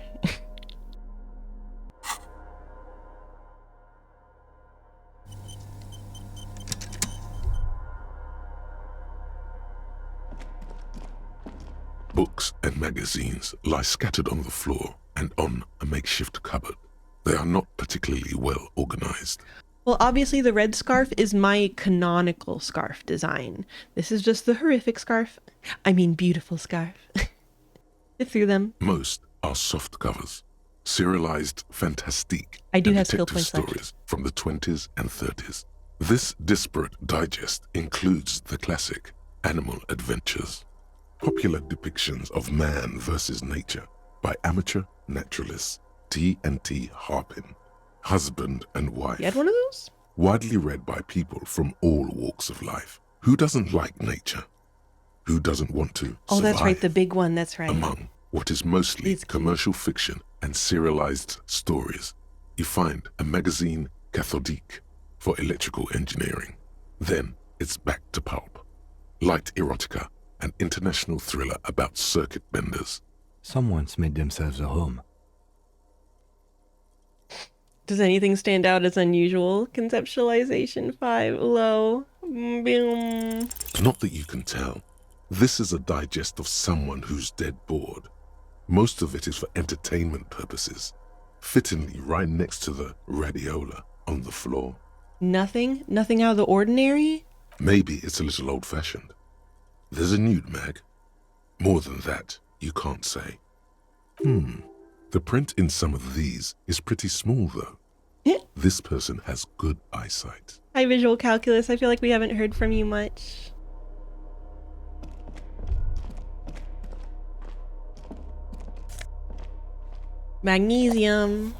Books and magazines lie scattered on the floor and on a makeshift cupboard. They are not particularly well organized. Well, obviously the red scarf is my canonical scarf design. This is just the horrific scarf. I mean beautiful scarf. Get through them. Most are soft covers, serialized fantastique I do and have skill detective points stories from the 20s and 30s. This disparate digest includes the classic Animal Adventures, popular depictions of man versus nature by amateur naturalists T&T Harpin, husband and wife. You had one of those? Widely read by people from all walks of life. Who doesn't like nature? Who doesn't want to Oh, that's right, survive the big one, that's right. among what is mostly commercial fiction and serialized stories? You find a magazine cathodique for electrical engineering. Then it's back to pulp. Light erotica, an international thriller about circuit benders. Someone's made themselves a home. Does anything stand out as unusual? Conceptualization 5, low. Boom. Not that you can tell. This is a digest of someone who's dead bored. Most of it is for entertainment purposes, fittingly right next to the radiola on the floor. Nothing? Nothing out of the ordinary? Maybe it's a little old-fashioned. There's a nude mag. More than that, you can't say. The print in some of these is pretty small, though. This person has good eyesight. Hi, Visual Calculus. I feel like we haven't heard from you much. Magnesium.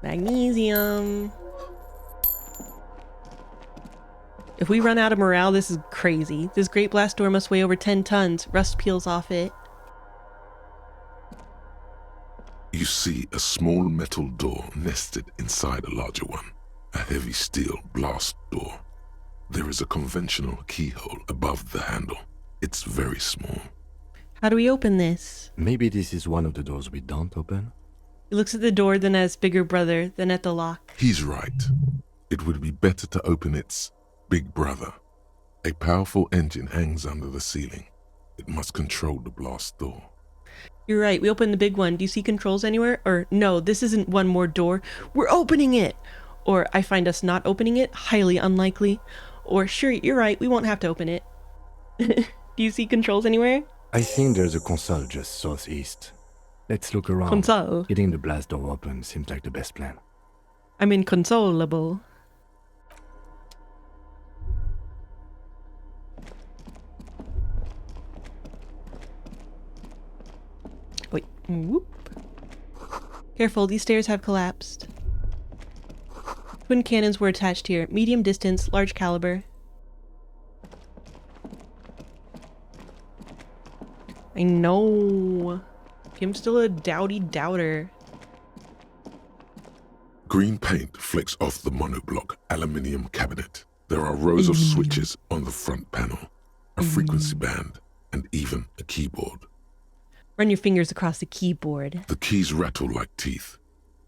Magnesium. If we run out of morale, this is crazy. This great blast door must weigh over 10 tons. Rust peels off it. You see a small metal door nested inside a larger one. A heavy steel blast door. There is a conventional keyhole above the handle. It's very small. How do we open this? Maybe this is one of the doors we don't open? He looks at the door, then at his bigger brother, then at the lock. He's right. It would be better to open its big brother. A powerful engine hangs under the ceiling. It must control the blast door. You're right, we opened the big one. Do you see controls anywhere? Or, no, this isn't one more door. We're opening it! Or, I find us not opening it highly unlikely. Or, sure, you're right, we won't have to open it. Do you see controls anywhere? I think there's a console just southeast. Let's look around. Console? Getting the blast door open seems like the best plan. I'm inconsolable. Wait, whoop. Careful, these stairs have collapsed. Twin cannons were attached here. Medium distance, large caliber. I know. I'm still a dowdy doubter. Green paint flecks off the monoblock aluminium cabinet. There are rows of switches on the front panel, a frequency band, and even a keyboard. Run your fingers across the keyboard. The keys rattle like teeth.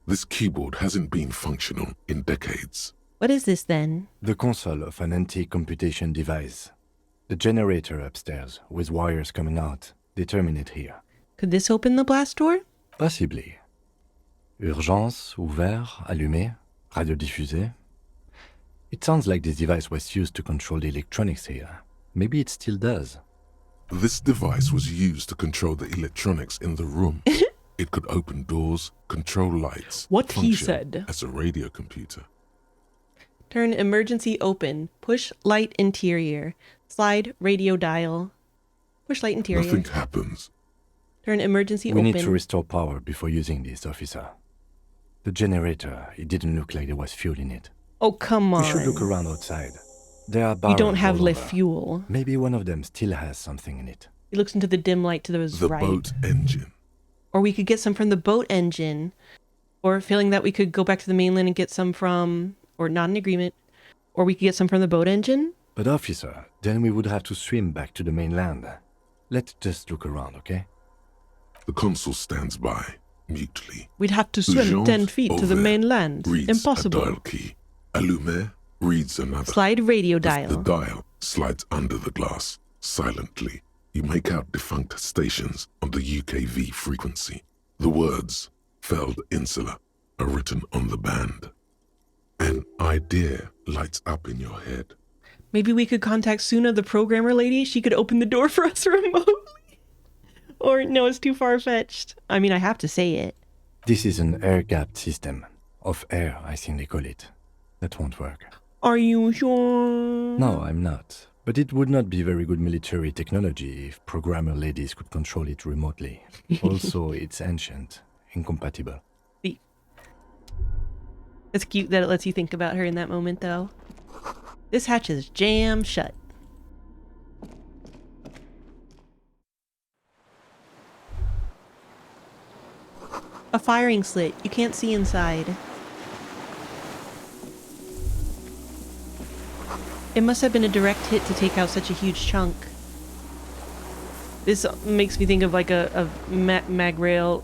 This keyboard hasn't been functional in decades. What is this then? The console of an anti-computation device. The generator upstairs, with wires coming out, determine it here. Could this open the blast door? Possibly. Urgence, ouvert, allumé, radio diffusé. It sounds like this device was used to control the electronics here. Maybe it still does. This device was used to control the electronics in the room. It could open doors, control lights. What he function said. as a radio computer. Turn emergency open. Push light interior. Slide radio dial. Push light interior. Nothing happens. Turn emergency We open. need to restore power before using this, officer. The generator, it didn't look like there was fuel in it. Oh, come on. We should look around outside. There are We barrels don't have all left over. fuel. Maybe one of them still has something in it. He looks into the dim light to the The right. boat engine. Or we could get some from the boat engine. Or feeling that we could go back to the mainland and get some from... Or not an agreement. Or we could get some from the boat engine. But officer, then we would have to swim back to the mainland. Let's just look around, okay? The consul stands by, mutely. We'd have to swim Urgence 10 feet to the ouvert mainland. reads Impossible. a dial key. Allumé reads another. Slide radio As dial. the dial slides under the glass. Silently, you make out defunct stations on the UKV frequency. The words, Feld Insula, are written on the band. An idea lights up in your head. Maybe we could contact Suna, the programmer lady. She could open the door for us remotely. Or, no, it's too far-fetched. I mean, I have to say it. This is an air-gapped system. Of air, I think they call it. That won't work. Are you sure? No, I'm not. But it would not be very good military technology if programmer ladies could control it remotely. Also, it's ancient. Incompatible. It's cute that it lets you think about her in that moment, though. This hatch is jammed shut. A firing slit. You can't see inside. It must have been a direct hit to take out such a huge chunk. This makes me think of like a mag railgun.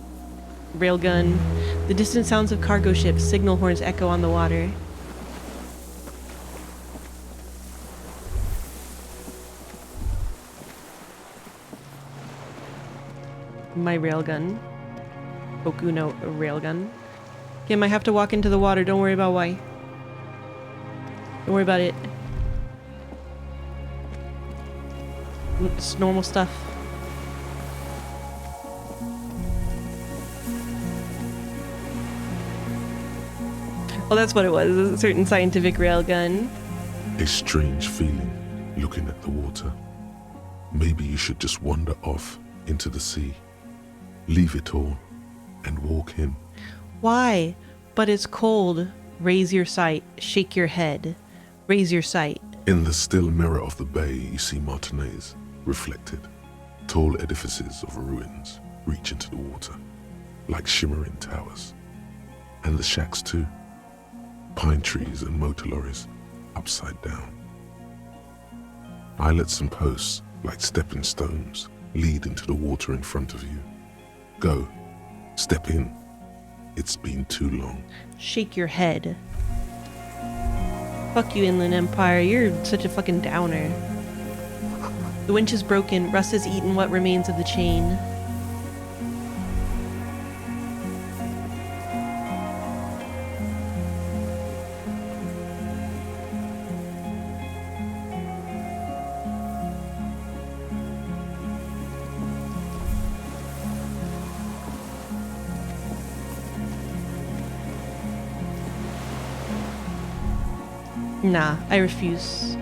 The distant sounds of cargo ships, signal horns echo on the water. my railgun. Boku no railgun. Kim, I have to walk into the water. Don't worry about why. Don't worry about it. It's normal stuff. Oh, that's what it was. A certain scientific railgun. A strange feeling looking at the water. Maybe you should just wander off into the sea. Leave it all and walk in. Why? But it's cold. Raise your sight. Shake your head. Raise your sight. In the still mirror of the bay, you see Martinez reflected. Tall edifices of ruins reach into the water, like shimmering towers. And the shacks too. Pine trees and motor lorries, upside down. Islets and posts, like stepping stones, lead into the water in front of you. Go. Step in. It's been too long. Shake your head. Fuck you, Inland Empire. You're such a fucking downer. The winch is broken. Rust has eaten what remains of the chain. Nah, I refuse.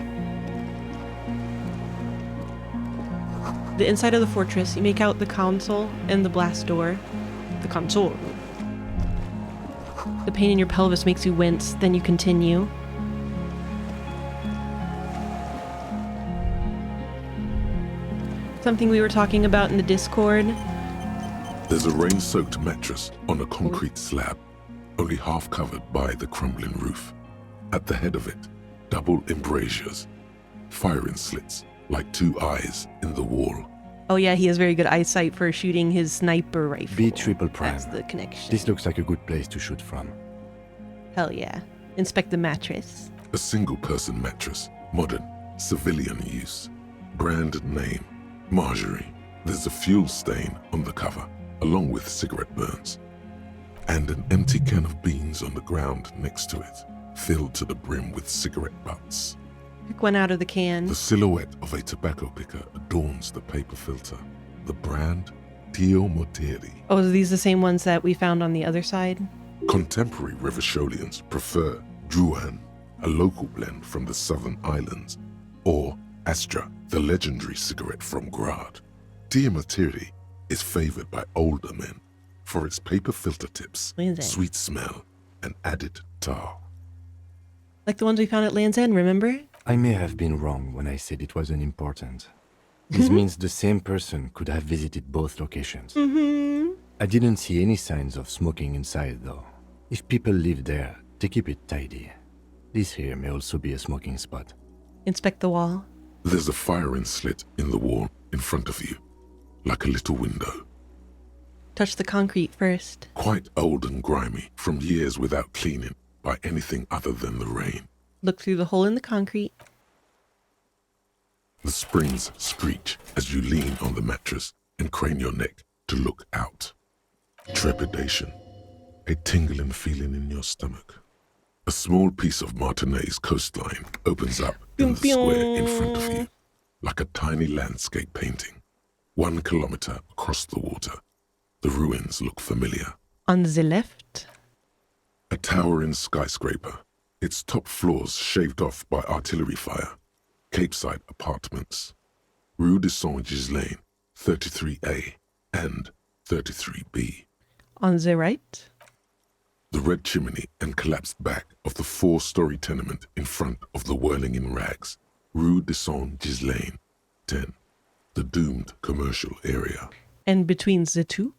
The inside of the fortress, you make out the console and the blast door. The console. The pain in your pelvis makes you wince, then you continue. Something we were talking about in the Discord. There's a rain-soaked mattress on a concrete slab, only half covered by the crumbling roof. At the head of it, double embrasures, firing slits like two eyes in the wall. Oh yeah, he has very good eyesight for shooting his sniper rifle. B triple prime. That's the connection. This looks like a good place to shoot from. Hell yeah. Inspect the mattress. A single-person mattress, modern, civilian use. Brand name, Marjorie. There's a fuel stain on the cover, along with cigarette burns. And an empty can of beans on the ground next to it, filled to the brim with cigarette butts. Pick one out of the can. The silhouette of a tobacco picker adorns the paper filter. The brand, Tio Moteri. Oh, are these the same ones that we found on the other side? Contemporary Rivisholians prefer Druan, a local blend from the southern islands, or Astra, the legendary cigarette from Grad. Tio Moteri is favored by older men for its paper filter tips, sweet smell, and added tar. Like the ones we found at Land's End, remember? I may have been wrong when I said it wasn't important. This means the same person could have visited both locations. I didn't see any signs of smoking inside, though. If people live there, they keep it tidy. This here may also be a smoking spot. Inspect the wall. There's a firing slit in the wall in front of you, like a little window. Touch the concrete first. Quite old and grimy from years without cleaning by anything other than the rain. Look through the hole in the concrete. The springs screech as you lean on the mattress and crane your neck to look out. Trepidation, a tingling feeling in your stomach. A small piece of Martinez coastline opens up in the square in front of you, like a tiny landscape painting. 1 kilometer across the water. The ruins look familiar. On the left? A towering skyscraper, its top floors shaved off by artillery fire. Capeside apartments. Rue de Saint-Ghislain, 33A and 33B. On the right? The red chimney and collapsed back of the 4-story tenement in front of the Whirling in Rags. Rue de Saint-Ghislain, 10. The doomed commercial area. And between the two?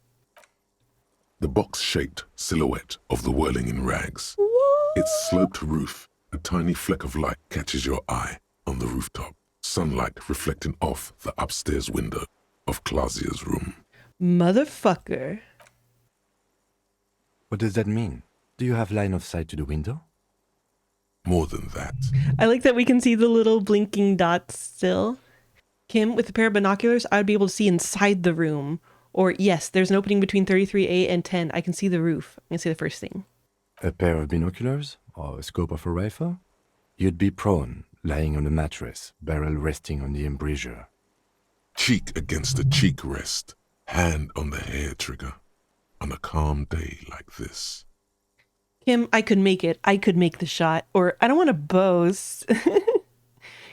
The box-shaped silhouette of the Whirling in Rags. What? Its sloped roof, a tiny fleck of light catches your eye on the rooftop. Sunlight reflecting off the upstairs window of Clausia's room. Motherfucker. What does that mean? Do you have line of sight to the window? More than that. I like that we can see the little blinking dots still. Kim, with a pair of binoculars, I would be able to see inside the room. Or yes, there's an opening between 33A and 10. I can see the roof. I'm going to say the first thing. A pair of binoculars or a scope of a rifle? You'd be prone, lying on a mattress, barrel resting on the embrasure. Cheek against a cheek rest, hand on the hair trigger, on a calm day like this. Kim, I could make it. I could make the shot. Or I don't want to boast.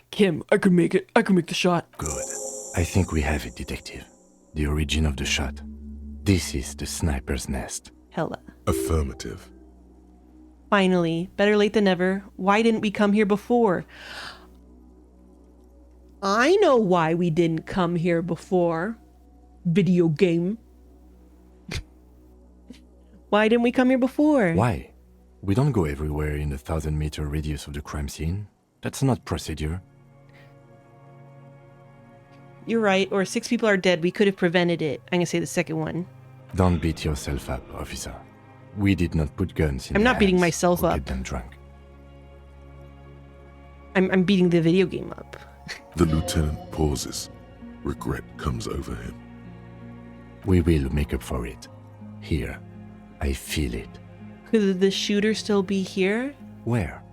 Kim, I could make it. I could make the shot. Good. I think we have it, detective. The origin of the shot. This is the sniper's nest. Hella. Affirmative. Finally, better late than never. Why didn't we come here before? I know why we didn't come here before. Video game. Why didn't we come here before? Why? We don't go everywhere in the 1,000-meter radius of the crime scene. That's not procedure. You're right, or 6 people are dead. We could have prevented it. I'm gonna say the second one. Don't beat yourself up, officer. We did not put guns in I'm their not beating hands myself or up. Get them drunk. I'm beating the video game up. The lieutenant pauses. Regret comes over him. We will make up for it. Here. I feel it. Could the shooter still be here? Where?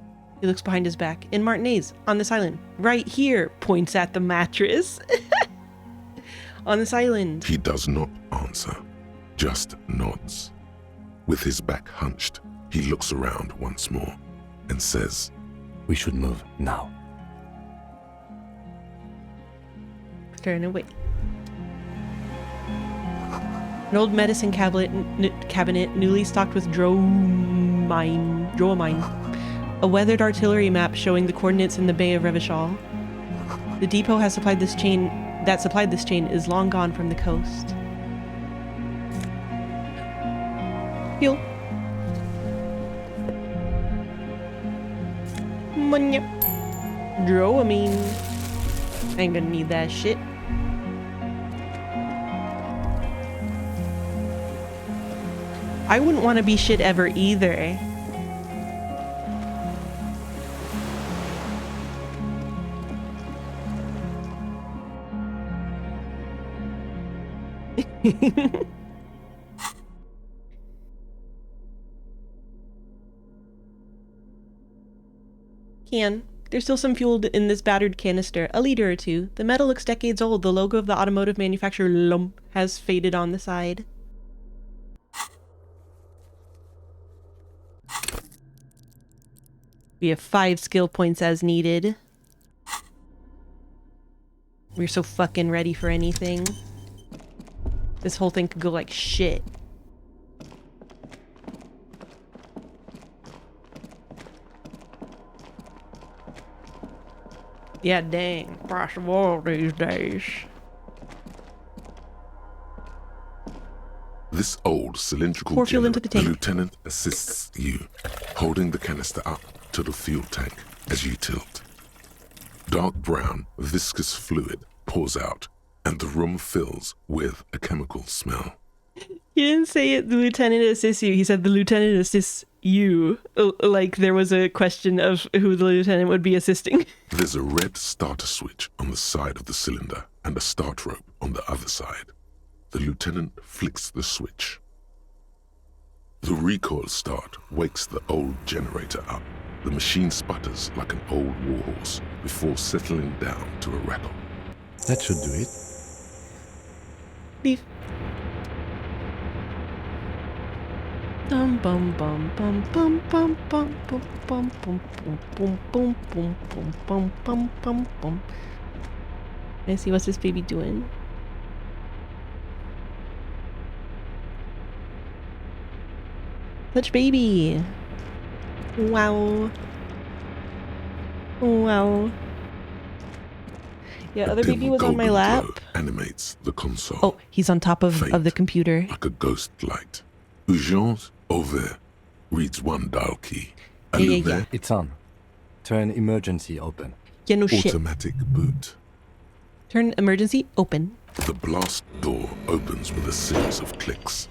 He looks behind his back. In Martinez, on this island. Right here, points at the mattress. On this island. He does not answer, just nods. With his back hunched, he looks around once more and says, We should move now. Turn away. An old medicine cabinet newly stocked with dramine. A weathered artillery map showing the coordinates in the Bay of Revachol. The depot has supplied this chain is long gone from the coast. Fuel. Money. Dramine. Ain't gonna need that shit. I wouldn't want to be shit ever either. There's still some fuel in this battered canister, a liter or two. The metal looks decades old. The logo of the automotive manufacturer Lump has faded on the side. We have 5 skill points as needed. We're so fucking ready for anything. This whole thing could go like shit. Yeah, dang. Price of oil these days. This old cylindrical Pour fuel into generator, the tank. lieutenant assists you, holding the canister up to the fuel tank as you tilt. Dark brown, viscous fluid pours out, and the room fills with a chemical smell. He didn't say it, the lieutenant assists you. He said the lieutenant assists you. Like there was a question of who the lieutenant would be assisting. There's a red starter switch on the side of the cylinder and a start rope on the other side. The lieutenant flicks the switch. The recoil start wakes the old generator up. The machine sputters like an old warhorse before settling down to a rattle. That should do it. Leave. Bum bum bum bum bum bum bum bum bum bum bum bum bum bum bum bum bum bum. Let's see what's this baby doing. Touch baby. Wow. Wow. Yeah, other baby was on my lap. Animates the console. Oh, he's on top of the computer. Like a ghost light. Urgence over. Reads one dial key. Are Yeah, you yeah, there? It's on. Turn emergency open. Yeah, no shit. Automatic boot. Turn emergency open. The blast door opens with a series of clicks.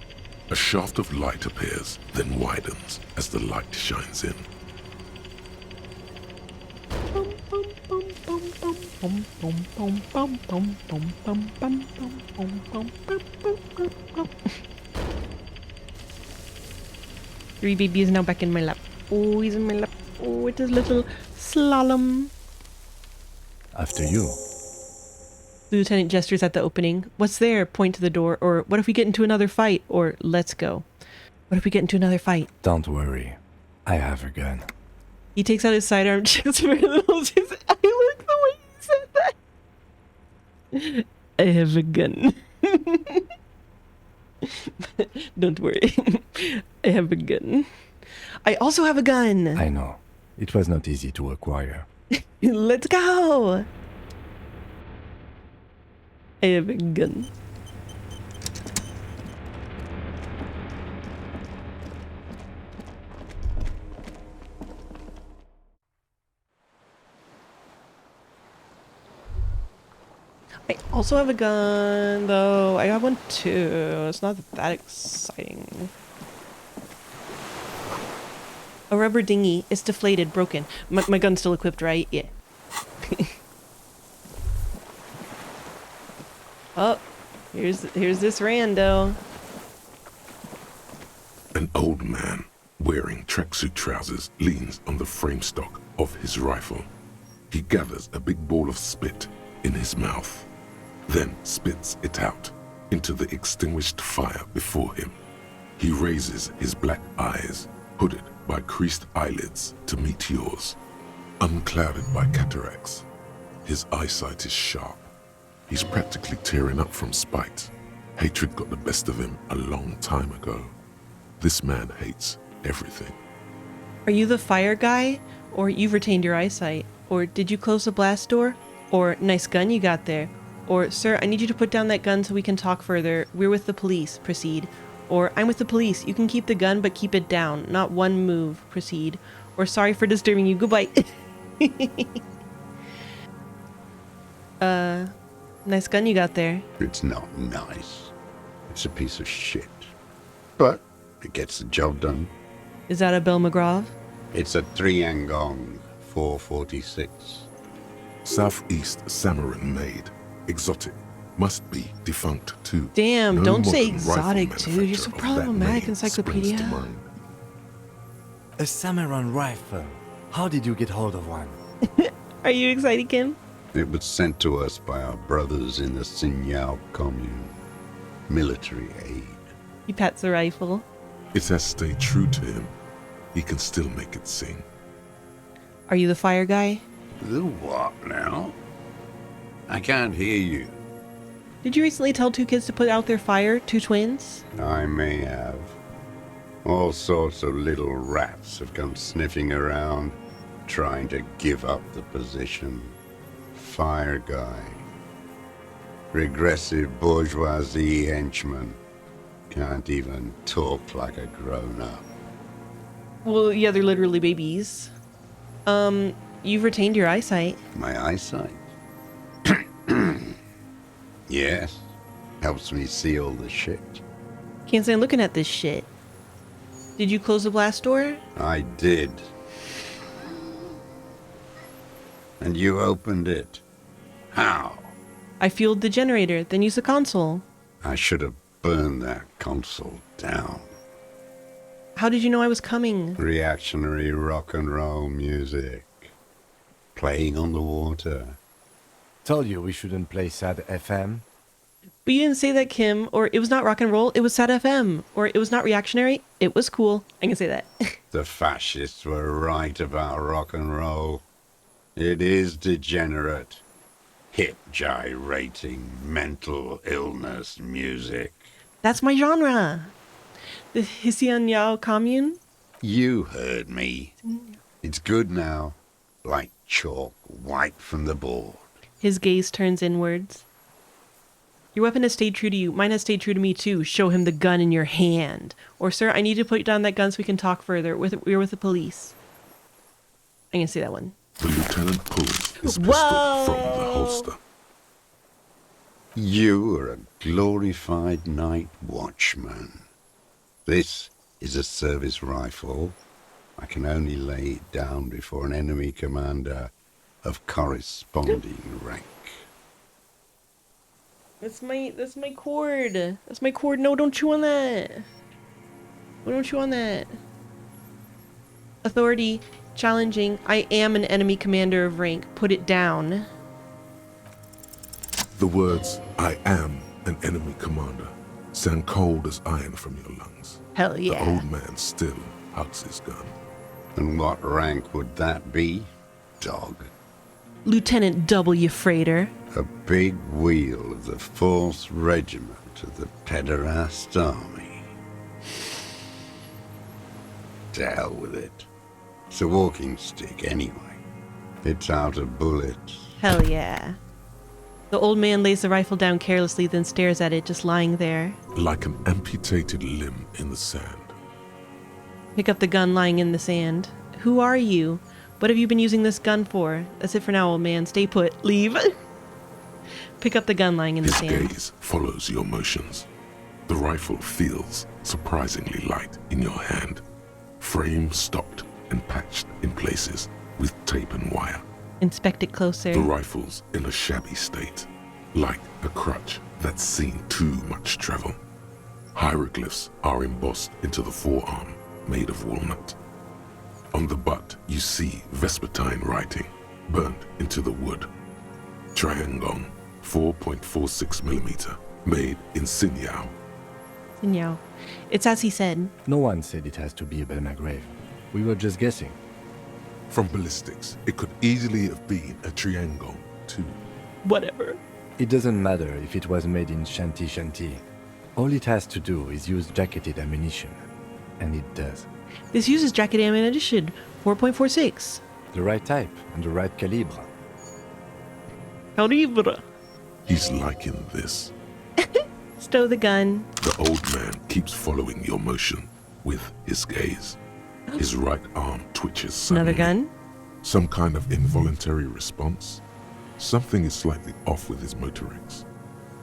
A shaft of light appears, then widens as the light shines in. Bum, bum, bum, bum, bum. Bum, bum, bum, bum, bum, bum, bum, bum, bum, bum, bum, bum, bum, bum. 3BB is now back in my lap. Oh, he's in my lap. Oh, it is little slalom. After you. The lieutenant gestures at the opening. What's there? Point to the door. Or what if we get into another fight? Or let's go. What if we get into another fight? Don't worry. I have a gun. He takes out his sidearm just for his I like the way he said that. I have a gun. Don't worry. I have a gun. I also have a gun. I know. It was not easy to acquire. Let's go. I have a gun. I also have a gun, though. I have one too. It's not that exciting. A rubber dinghy. It's deflated, broken. My gun's still equipped, right? Yeah. Oh, here's this rando. An old man wearing tracksuit trousers leans on the frame stock of his rifle. He gathers a big ball of spit in his mouth, then spits it out into the extinguished fire before him. He raises his black eyes, hooded by creased eyelids, to meet yours. Unclouded by cataracts, his eyesight is sharp. He's practically tearing up from spite. Hatred got the best of him a long time ago. This man hates everything. Are you the fire guy? Or you've retained your eyesight? Or did you close the blast door? Or nice gun you got there? Or sir, I need you to put down that gun so we can talk further. We're with the police. Proceed. Or I'm with the police. You can keep the gun but keep it down. Not one move. Proceed. Or sorry for disturbing you. Goodbye. Nice gun you got there. It's not nice. It's a piece of shit. But it gets the job done. Is that a Bill McGraw? It's a 3-Angong 446. Southeast Samarin made. Exotic. Must be defunct too. Damn, No don't say modern exotic, rifle dude. You're so manufacturer of that problematic, name springs to encyclopedia. mind. A Samaran rifle. How did you get hold of one? Are you excited, Kim? It was sent to us by our brothers in the Sinyao commune. Military aid. He pats the rifle. It has stayed true to him. He can still make it sing. Are you the fire guy? The what now? I can't hear you. Did you recently tell 2 kids to put out their fire? 2 twins? I may have. All sorts of little rats have come sniffing around, trying to give up the position. Fire guy. Regressive bourgeoisie henchman. Can't even talk like a grown-up. Well, yeah, they're literally babies. You've retained your eyesight. My eyesight? Yes. Helps me see all the shit. Can't stand looking at this shit. Did you close the blast door? I did. And you opened it. How? I fueled the generator, then used the console. I should have burned that console down. How did you know I was coming? Reactionary rock and roll music. Playing on the water. Told you we shouldn't play sad FM. But you didn't say that, Kim. Or it was not rock and roll, it was sad FM. Or it was not reactionary, it was cool. I can say that. The fascists were right about rock and roll. It is degenerate. Hip gyrating mental illness music. That's my genre. The Hisianyao commune? You heard me. It's good now. Like chalk wiped from the board. His gaze turns inwards. Your weapon has stayed true to you. Mine has stayed true to me too. Show him the gun in your hand. Or, sir, I need you to put down that gun so we can talk further. We're with the police. I'm gonna say that one. The lieutenant pulls his pistol from the holster. You are a glorified night watchman. This is a service rifle. I can only lay it down before an enemy commander of corresponding rank. That's my cord. That's my cord. No, don't chew on that. No, don't chew on that. Authority. Challenging. I am an enemy commander of rank. Put it down. The words, I am an enemy commander, sound cold as iron from your lungs. Hell yeah. The old man still hugs his gun. And what rank would that be, dog? Lieutenant W. Freighter. A big wheel of the 4th Regiment of the Pederast Army. To hell with it. It's a walking stick anyway. It's out of bullets. Hell yeah. The old man lays the rifle down carelessly, then stares at it just lying there. Like an amputated limb in the sand. Pick up the gun lying in the sand. Who are you? What have you been using this gun for? That's it for now, old man. Stay put. Leave. Pick up the gun lying in the His sand. gaze follows your motions. The rifle feels surprisingly light in your hand. Frame stopped and patched in places with tape and wire. Inspect it closer. The rifle's in a shabby state, like a crutch that's seen too much travel. Hieroglyphs are embossed into the forearm, made of walnut. On the butt, you see Vespertine writing, burnt into the wood. Triangon, 4.46mm, made in Sinyao. Sinyao. It's as he said. No one said it has to be a Belma grave. We were just guessing. From ballistics, it could easily have been a triangle, too. Whatever. It doesn't matter if it was made in Shanti Shanti. All it has to do is use jacketed ammunition. And it does. This uses jacketed ammunition. 4.46. The right type and the right calibre. Calibre. He's liking this. Stow the gun. The old man keeps following your motion with his gaze. His right arm twitches suddenly. Another gun? Some kind of involuntary response? Something is slightly off with his motorics.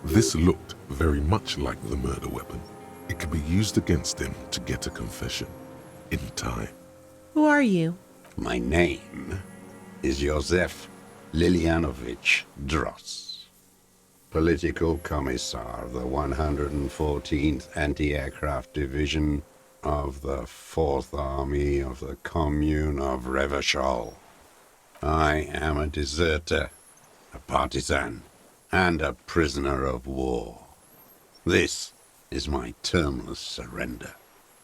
This looked very much like the murder weapon. It could be used against him to get a confession. In time. Who are you? My name is Josef Lilianovich Dross, Political Commissar of the 114th Anti-Aircraft Division of the 4th Army of the Commune of Revachol. I am a deserter, a partisan, and a prisoner of war. This is my termless surrender.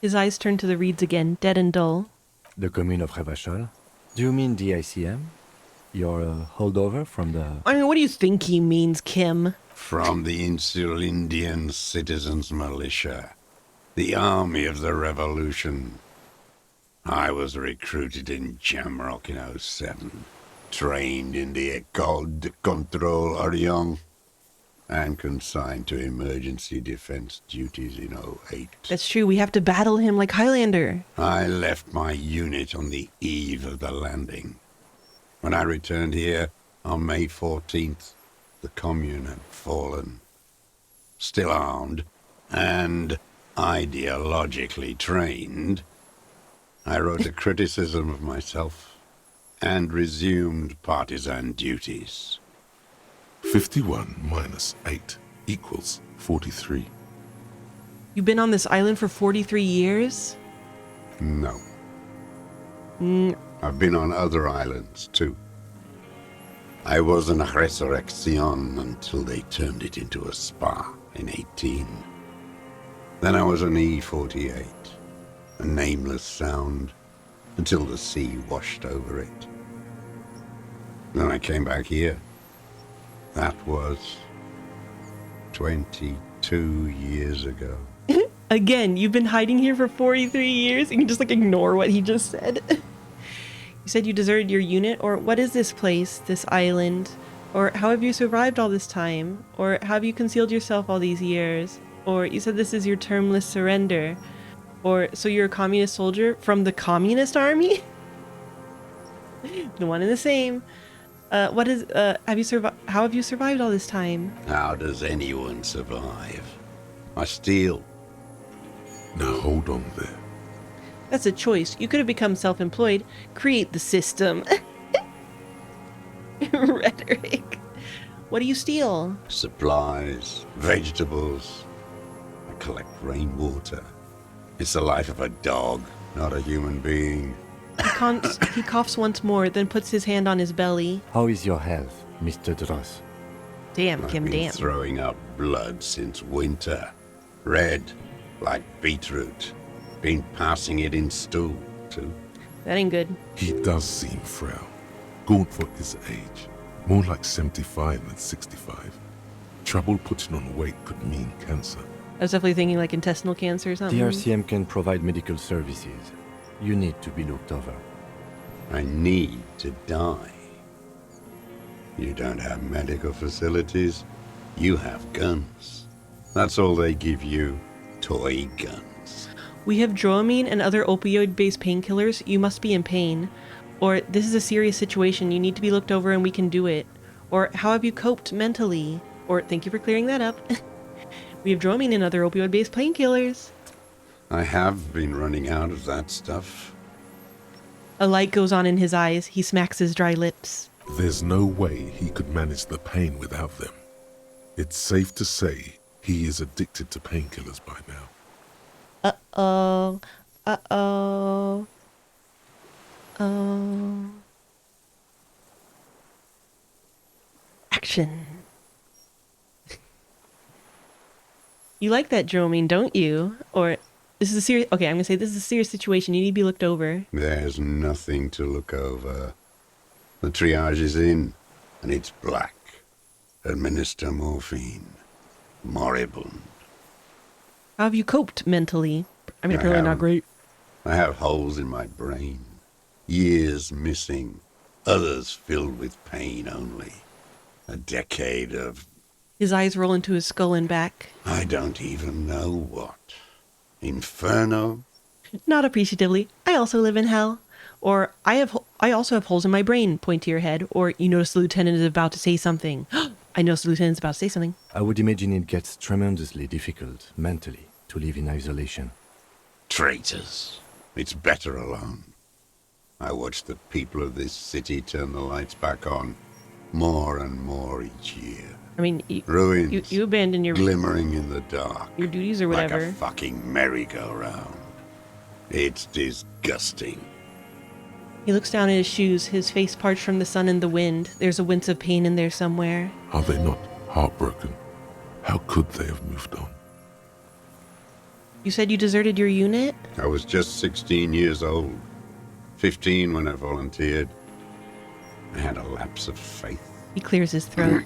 His eyes turn to the reeds again, dead and dull. The Commune of Revachol? Do you mean the ICM? You're a holdover from the... I mean, what do you think he means, Kim? From the Insular Indian Citizens Militia, the army of the revolution. I was recruited in Jamrock in 07, trained in the École de Contrôle Orient, and consigned to emergency defense duties in 08. That's true, we have to battle him like Highlander. I left my unit on the eve of the landing. When I returned here on May 14th, the commune had fallen. Still armed and ideologically trained, I wrote a criticism of myself and resumed partisan duties. 51 minus 8 equals 43. You've been on this island for 43 years? No. I've been on other islands, too. I was an resurrection until they turned it into a spa in 18. Then I was an E-48, a nameless sound, until the sea washed over it. Then I came back here. That was 22 years ago. Again, you've been hiding here for 43 years? You can just, ignore what he just said. You said you deserted your unit, or what is this place, this island? Or how have you survived all this time? Or how have you concealed yourself all these years? Or you said this is your termless surrender? Or, so you're a communist soldier from the communist army? The one and the same. How have you survived all this time? How does anyone survive? I steal. Now hold on there. That's a choice. You could have become self-employed. Create the system. Rhetoric. What do you steal? Supplies, vegetables. I collect rainwater. It's the life of a dog, not a human being. He coughs once more, then puts his hand on his belly. How is your health, Mr. Dross? Damn, Kim, I've been damn. throwing up blood since winter. Red, like beetroot. Been passing it in stool, too. That ain't good. He does seem frail. Gaunt for his age. More like 75 than 65. Trouble putting on weight could mean cancer. I was definitely thinking like intestinal cancer or something. The RCM can provide medical services. You need to be looked over. I need to die. You don't have medical facilities. You have guns. That's all they give you. Toy guns. We have Dramamine and other opioid-based painkillers. You must be in pain. Or, this is a serious situation. You need to be looked over and we can do it. Or, how have you coped mentally? Or, thank you for clearing that up. We have Dramamine and other opioid-based painkillers. I have been running out of that stuff. A light goes on in his eyes. He smacks his dry lips. There's no way he could manage the pain without them. It's safe to say he is addicted to painkillers by now. Uh-oh. Uh-oh. Oh. Action. You like that, Dramamine, don't you? Or, this is a serious... Okay, I'm gonna say this is a serious situation. You need to be looked over. There's nothing to look over. The triage is in, and it's black. Administer morphine. Moribund. How have you coped mentally? I mean, I apparently not haven't. great. I have holes in my brain. Years missing. Others filled with pain only. A decade of... His eyes roll into his skull and back. I don't even know what. Inferno? Not appreciatively. I also live in hell. Or, I also have holes in my brain. Point to your head. Or, you notice the lieutenant is about to say something. I notice the lieutenant is about to say something. I would imagine it gets tremendously difficult, mentally, to live in isolation. Traitors. It's better alone. I watch the people of this city turn the lights back on more and more each year. I mean, Ruins. You abandon your... Glimmering in the dark. Your duties or whatever. Like a fucking merry-go-round. It's disgusting. He looks down at his shoes, his face parched from the sun and the wind. There's a wince of pain in there somewhere. Are they not heartbroken? How could they have moved on? You said you deserted your unit? I was just 16 years old. 15 when I volunteered. I had a lapse of faith. He clears his throat.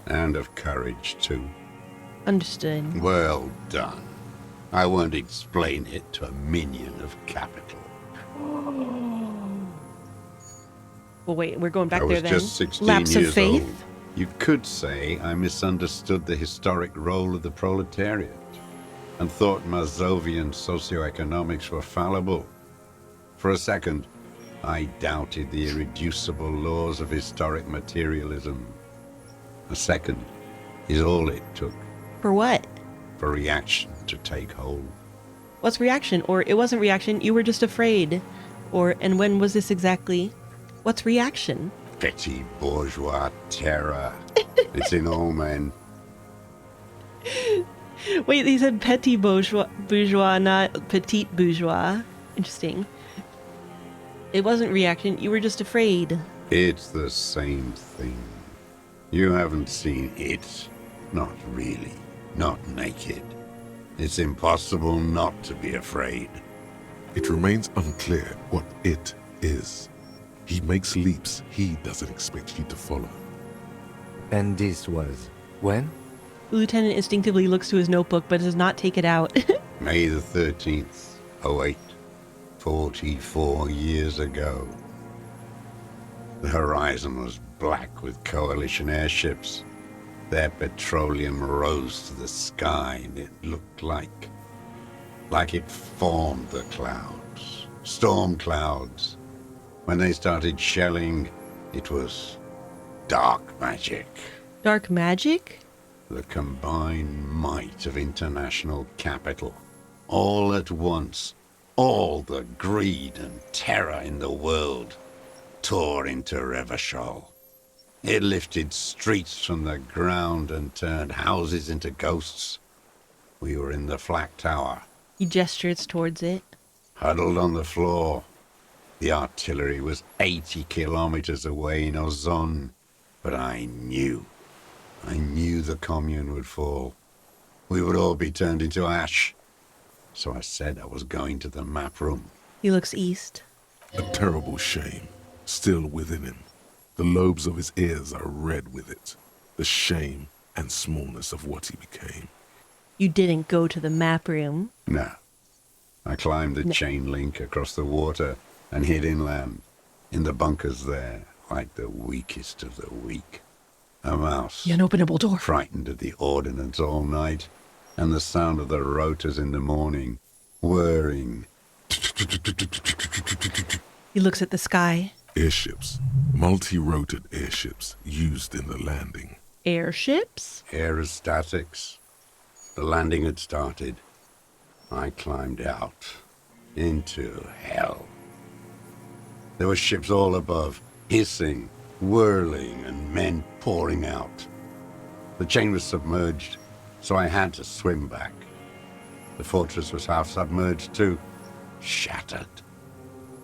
And of courage, too. Understood. Well done. I won't explain it to a minion of capital. Well, wait, we're going back I there was then. just 16 Lapse years of faith? old. You could say I misunderstood the historic role of the proletariat and thought Mazovian socioeconomics were fallible. For a second, I doubted the irreducible laws of historic materialism. A second is all it took For what? for reaction to take hold. What's reaction? Or it wasn't reaction, you were just afraid. Or, and when was this exactly? What's reaction? Petty bourgeois terror. It's in all men. Wait, they said petit bourgeois, not petite bourgeois. Interesting. It wasn't reaction, you were just afraid. It's the same thing. You haven't seen it. Not really. Not naked. It's impossible not to be afraid. It remains unclear what it is. He makes leaps he doesn't expect you to follow. And this was... when? The lieutenant instinctively looks to his notebook but does not take it out. May the 13th, 08. 44 years ago. The horizon was black with coalition airships. Their petroleum rose to the sky and it looked like it formed the clouds. Storm clouds. When they started shelling, it was dark magic. Dark magic? The combined might of international capital. All at once. All the greed and terror in the world tore into Revachol. It lifted streets from the ground and turned houses into ghosts. We were in the flak tower. He gestures towards it. Huddled on the floor. The artillery was 80 kilometers away in Ozon. But I knew the commune would fall. We would all be turned into ash. So I said I was going to the map room. He looks east. A terrible shame, still within him. The lobes of his ears are red with it. The shame and smallness of what he became. You didn't go to the map room. No. I climbed the chain link across the water and hid inland, in the bunkers there, like the weakest of the weak. A mouse. The unopenable door. Frightened at the ordnance all night, and the sound of the rotors in the morning, whirring. He looks at the sky. Airships. Multi-rotored airships used in the landing. Airships? Aerostatics. The landing had started. I climbed out. Into hell. There were ships all above, hissing, whirling, and men pouring out. The chain was submerged, so I had to swim back. The fortress was half submerged too, shattered.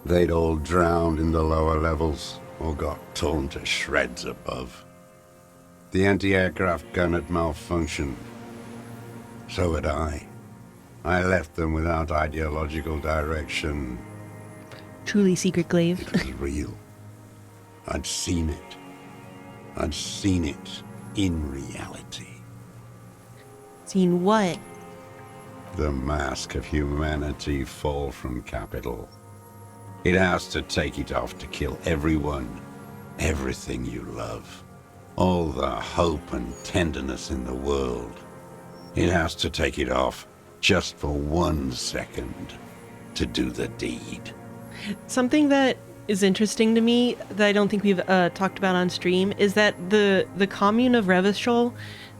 They'd all drowned in the lower levels, or got torn to shreds above. The anti-aircraft gun had malfunctioned. So had I. I left them without ideological direction. Truly secret glaive. It was real. I'd seen it. I'd seen it in reality. Seen what? The mask of humanity fall from capital. It has to take it off to kill everyone, everything you love. All the hope and tenderness in the world. It has to take it off just for 1 second to do the deed. Something that is interesting to me that I don't think we've talked about on stream is that the commune of Revachol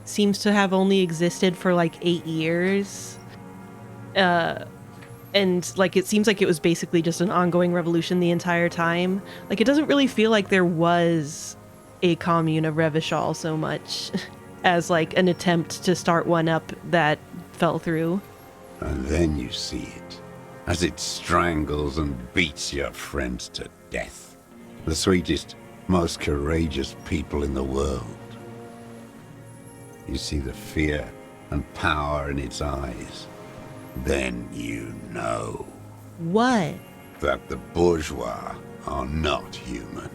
seems to have only existed for like 8 years. And like it seems like it was basically just an ongoing revolution the entire time. Like it doesn't really feel like there was a commune of Revachol so much as like an attempt to start one up that fell through. And then you see it, as it strangles and beats your friends to death. The sweetest, most courageous people in the world. You see the fear and power in its eyes. Then you know. What? That the bourgeois are not human.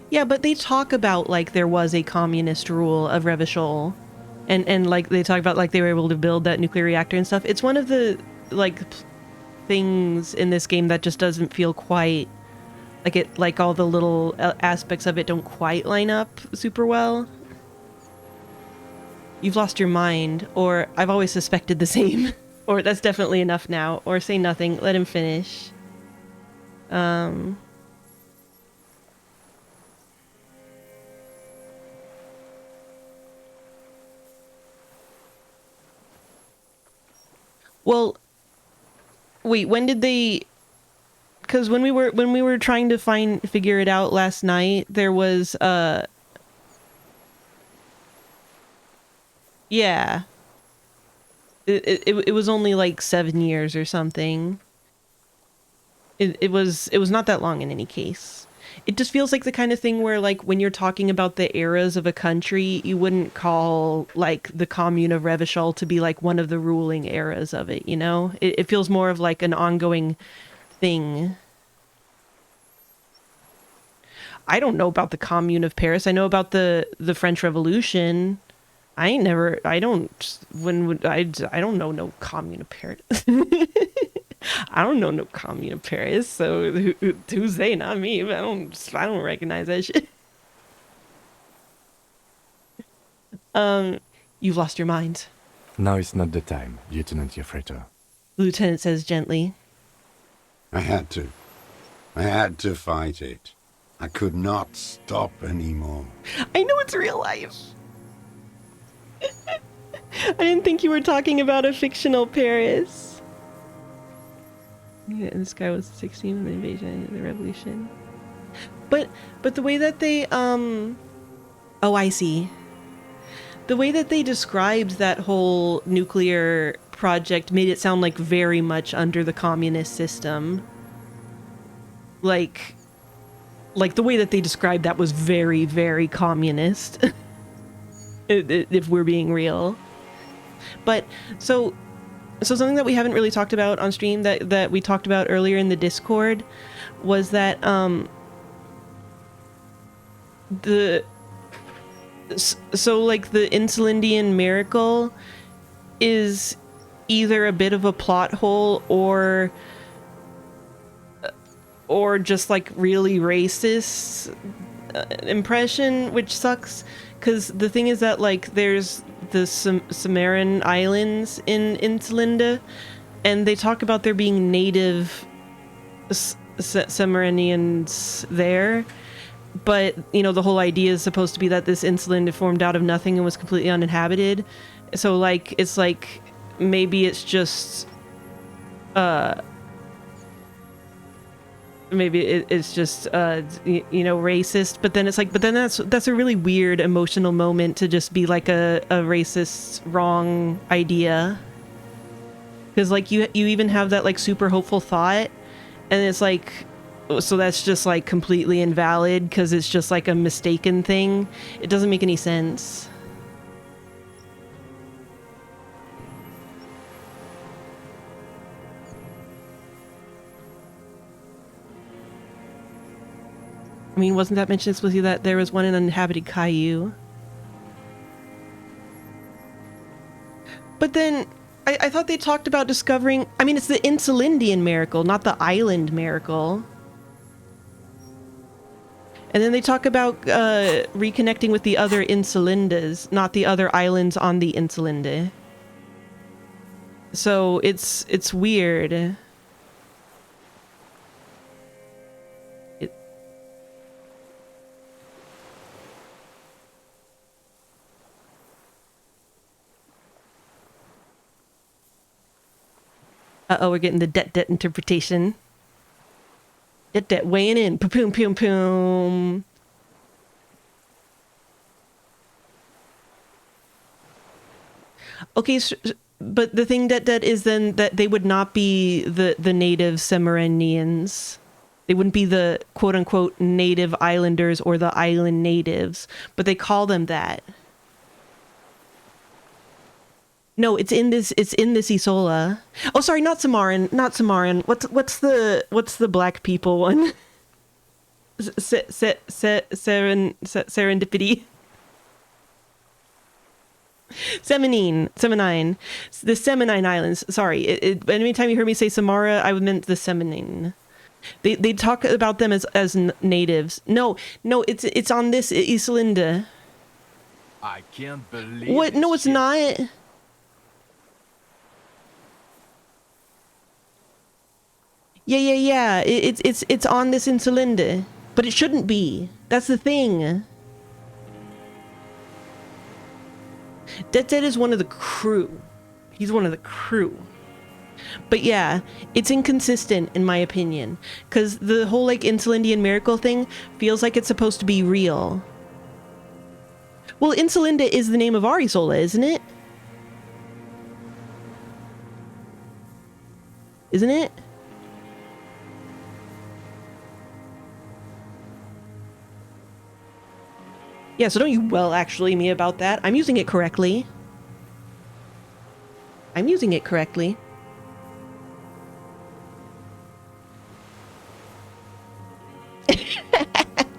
Yeah, but they talk about like there was a communist rule of Revachol, and like they talk about like they were able to build that nuclear reactor and stuff. It's one of the like things in this game that just doesn't feel quite like it. Like all the little aspects of it don't quite line up super well. You've lost your mind, or I've always suspected the same, or that's definitely enough now, or say nothing. Let him finish. Well, wait, when did they, because when we were trying to figure it out last night, there was yeah. It was only like 7 years or something. It was not that long in any case. It just feels like the kind of thing where like when you're talking about the eras of a country, you wouldn't call like the commune of Revachol to be like one of the ruling eras of it, you know? It feels more of like an ongoing thing. I don't know about the Commune of Paris. I know about the French Revolution. I don't know no Commune of Paris. I don't know no Commune of Paris. So who's they? Not me. I don't recognize that shit. You've lost your mind. Now is not the time, Lieutenant Yafreto. The lieutenant says gently. I had to fight it. I could not stop anymore. I know it's real life. I didn't think you were talking about a fictional Paris. Yeah, this guy was 16 when the invasion and the revolution. But the way that they oh, I see. The way that they described that whole nuclear project made it sound like very much under the communist system. Like the way that they described that was very, very communist. If we're being real. But so something that we haven't really talked about on stream that we talked about earlier in the Discord was that so like the Insulindian miracle is either a bit of a plot hole or just like really racist impression, which sucks, because the thing is that like there's the Sumerian islands in Insulinda, and they talk about there being native Sumerians there, but you know the whole idea is supposed to be that this Insulinda formed out of nothing and was completely uninhabited. So like it's like maybe it's just maybe it's just you know, racist, but then it's like, but then that's a really weird emotional moment to just be like a racist wrong idea, because like you even have that like super hopeful thought, and it's like, so that's just like completely invalid because it's just like a mistaken thing. It doesn't make any sense. I mean, wasn't that mentioned explicitly that there was one in uninhabited Caillou? But then, I thought they talked about discovering... I mean, it's the Insulindian miracle, not the island miracle. And then they talk about reconnecting with the other Insulindas, not the other islands on the Insulinde. So, it's weird. Uh-oh, we're getting the det interpretation. Det weighing in. Poom, poom, poom. Okay, but the thing det is then that they would not be the native Semeranians. They wouldn't be the quote-unquote native islanders or the island natives, but they call them that. No, it's in this Isola. Oh, sorry, not Samaran. What's the black people one? Serendipity. Seminine. The Seminine Islands. Sorry, anytime you heard me say Samara, I meant the Seminine. They talk about them as natives. No, it's on this Isolinda. I can't believe what? No, it's not. Yeah. It's on this Insulinda, but it shouldn't be. That's the thing. Det is one of the crew. He's one of the crew. But yeah, it's inconsistent in my opinion, because the whole like Insulindian miracle thing feels like it's supposed to be real. Well, Insulinda is the name of our Isola, isn't it? Isn't it? Yeah, so don't you well actually me about that. I'm using it correctly.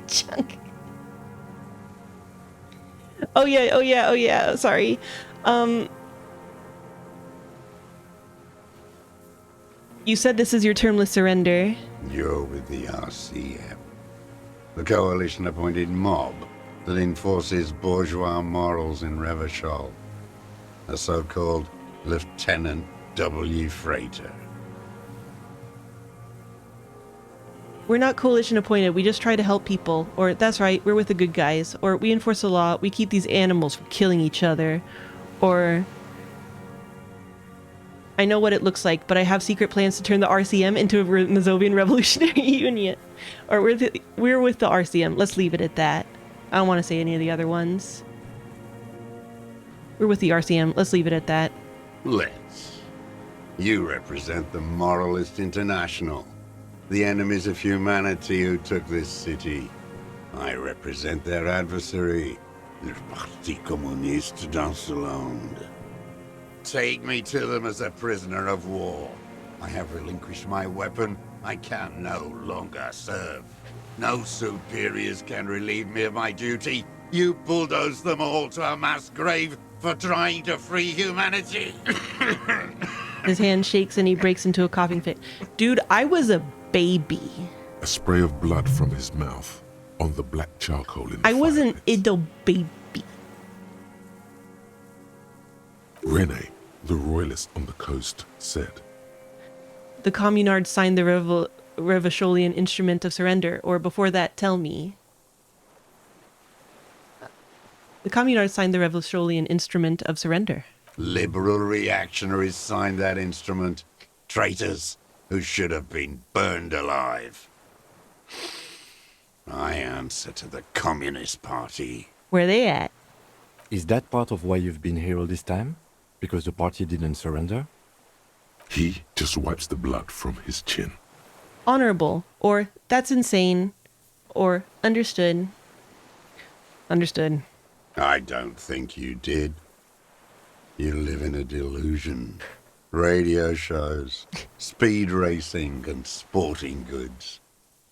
Chunk. Oh yeah, sorry. You said this is your termless surrender. You're with the RCM, the coalition-appointed mob that enforces bourgeois morals in Revachol. A so-called Lieutenant W. Freighter. We're not coalition appointed, we just try to help people. Or, that's right, we're with the good guys. Or, we enforce the law, we keep these animals from killing each other. Or, I know what it looks like, but I have secret plans to turn the RCM into a Mazovian Revolutionary Union. Or we're with the RCM. Let's leave it at that. I don't want to say any of the other ones. We're with the RCM. Let's leave it at that. Let's. You represent the Moralist International, the enemies of humanity who took this city. I represent their adversary, le Parti Communiste dans le Monde. Take me to them as a prisoner of war. I have relinquished my weapon. I can no longer serve. No superiors can relieve me of my duty. You bulldoze them all to a mass grave for trying to free humanity. His hand shakes and he breaks into a coughing fit. Dude, I was a baby. A spray of blood from his mouth on the black charcoal in the I was an fireplace. idle baby. Rene, the royalist on the coast, said, The Communards signed the Revacholian Instrument of Surrender, or before that, tell me. The Communards signed the Revacholian Instrument of Surrender. Liberal reactionaries signed that instrument. Traitors who should have been burned alive. I answer to the Communist Party. Where they at? Is that part of why you've been here all this time? Because the party didn't surrender? he just wipes the blood from his chin. Honorable, or that's insane, or understood. Understood. I don't think you did. You live in a delusion. Radio shows, speed racing, and sporting goods.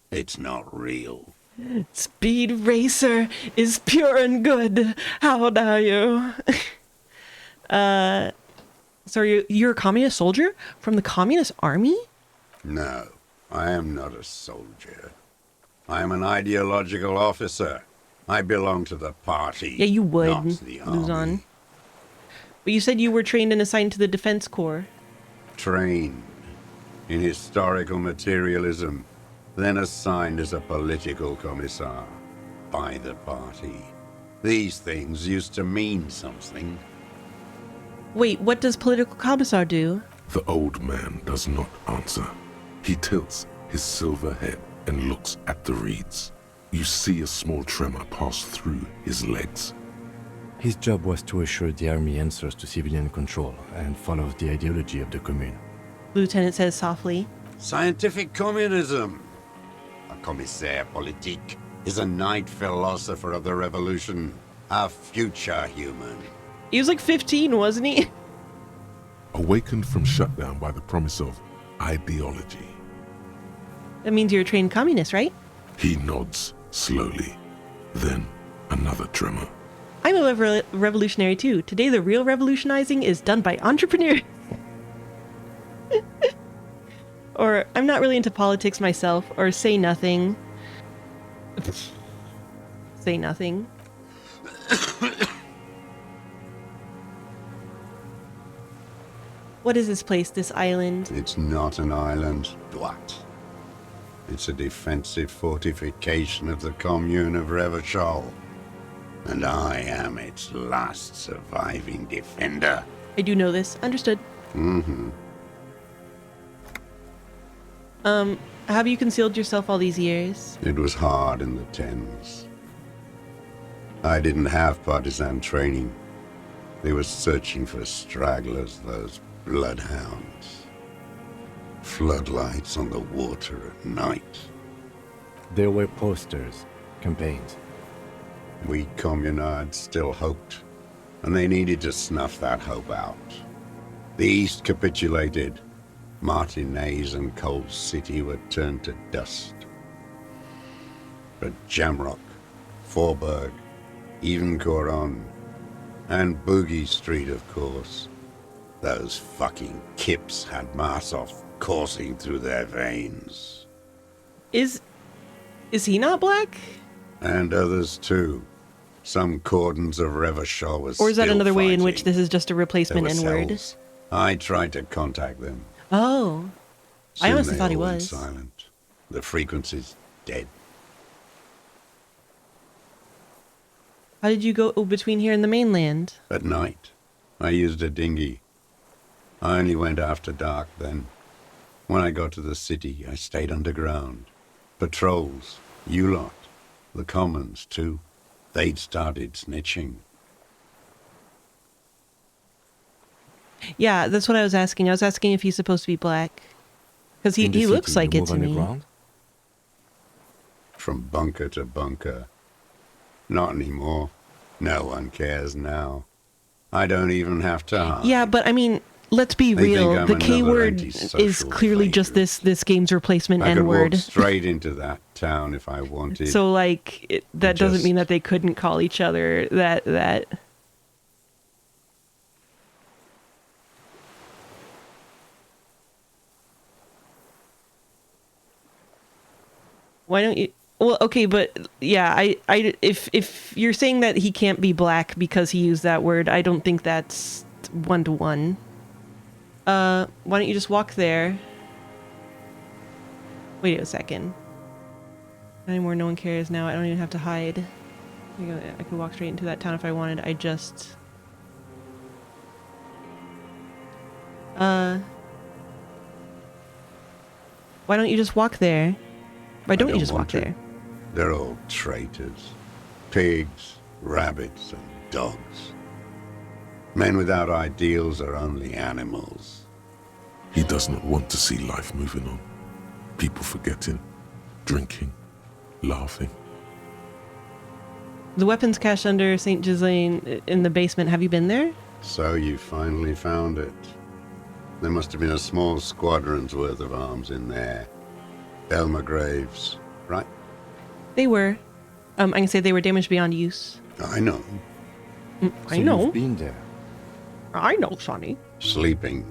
It's not real. Speed Racer is pure and good. How dare you? So you're a communist soldier from the communist army? No, I am not a soldier. I am an ideological officer. I belong to the party. Yeah, you would not the lose army. on. But you said you were trained and assigned to the Defense Corps. Trained in historical materialism, then assigned as a political commissar by the party. These things used to mean something. Wait, what does political commissar do? The old man does not answer. He tilts his silver head and looks at the reeds. You see a small tremor pass through his legs. His job was to assure the army answers to civilian control and follows the ideology of the Commune. Lieutenant says softly. Scientific communism. A commissaire politique is a knight philosopher of the revolution, a future human. He was like 15, wasn't he? Awakened from shutdown by the promise of ideology. That means you're a trained communist, right? He nods slowly. Then another tremor. I'm a revolutionary too. Today the real revolutionizing is done by entrepreneurs. Or I'm not really into politics myself, or say nothing. Say nothing. What is this place, this island? It's not an island, Dwight. It's a defensive fortification of the commune of Revachol. And I am its last surviving defender. I do know this. Understood. Mm-hmm. Have you concealed yourself all these years? It was hard in the tens. I didn't have partisan training. They were searching for stragglers, those bloodhounds. Floodlights on the water at night. There were posters, campaigns. We communards still hoped, and they needed to snuff that hope out. The East capitulated. Martinez and Cold City were turned to dust. But Jamrock, Forburg, even Coron, and Boogie Street, of course. Those fucking kips had Marsov coursing through their veins. Is he not black? And others too. Some cordons of Revachol was Or is that still another way in which fighting. this is just a replacement There were N-word? cells. I tried to contact them. Oh. I Soon honestly they thought he all went was. silent. The frequency's dead. How did you go between here and the mainland? At night, I used a dinghy. I only went after dark then. When I got to the city, I stayed underground. Patrols, you lot, the commons too. They'd started snitching. Yeah, that's what I was asking. I was asking if he's supposed to be black. Because he looks like it to me. From bunker to bunker. Not anymore. No one cares now. I don't even have to hide. Yeah, but I mean, let's be real. The K word is clearly just this game's replacement N word. I could walk straight into that town if I wanted. So like that doesn't mean that they couldn't call each other that. Why don't you? Well, okay, but yeah, if you're saying that he can't be black because he used that word, I don't think that's 1-to-1. Why don't you just walk there? Wait a second. Not anymore, no one cares now. I don't even have to hide. I could walk straight into that town if I wanted. Why don't you just walk there? Why don't you just walk there? They're all traitors. Pigs, rabbits, and dogs. Men without ideals are only animals. He does not want to see life moving on. People forgetting, drinking, laughing. The weapons cache under St. Ghislaine in the basement. Have you been there? So you finally found it. There must have been a small squadron's worth of arms in there. Elmer Graves, right? They were. I can say they were damaged beyond use. I know. I know. You've been there. I know, Sonny. Sleeping.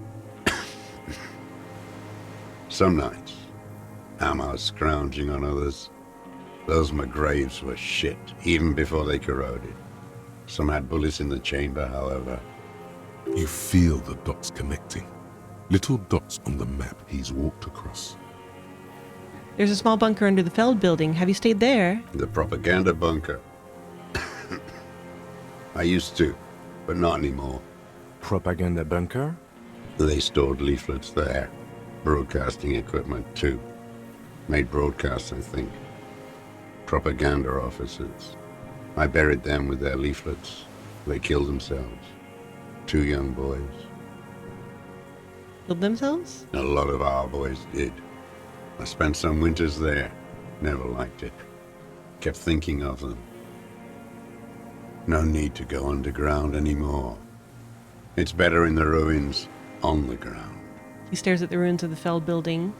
Some nights. Ammo scrounging on others. Those McGraves were shit, even before they corroded. Some had bullets in the chamber, however. You feel the dots connecting. Little dots on the map he's walked across. There's a small bunker under the Feld building. Have you stayed there? The propaganda bunker. I used to, but not anymore. Propaganda bunker? They stored leaflets there. Broadcasting equipment, too. Made broadcasts, I think. Propaganda officers. I buried them with their leaflets. They killed themselves. 2 young boys. Killed themselves? A lot of our boys did. I spent some winters there. Never liked it. Kept thinking of them. No need to go underground anymore. It's better in the ruins, on the ground. He stares at the ruins of the Feld building.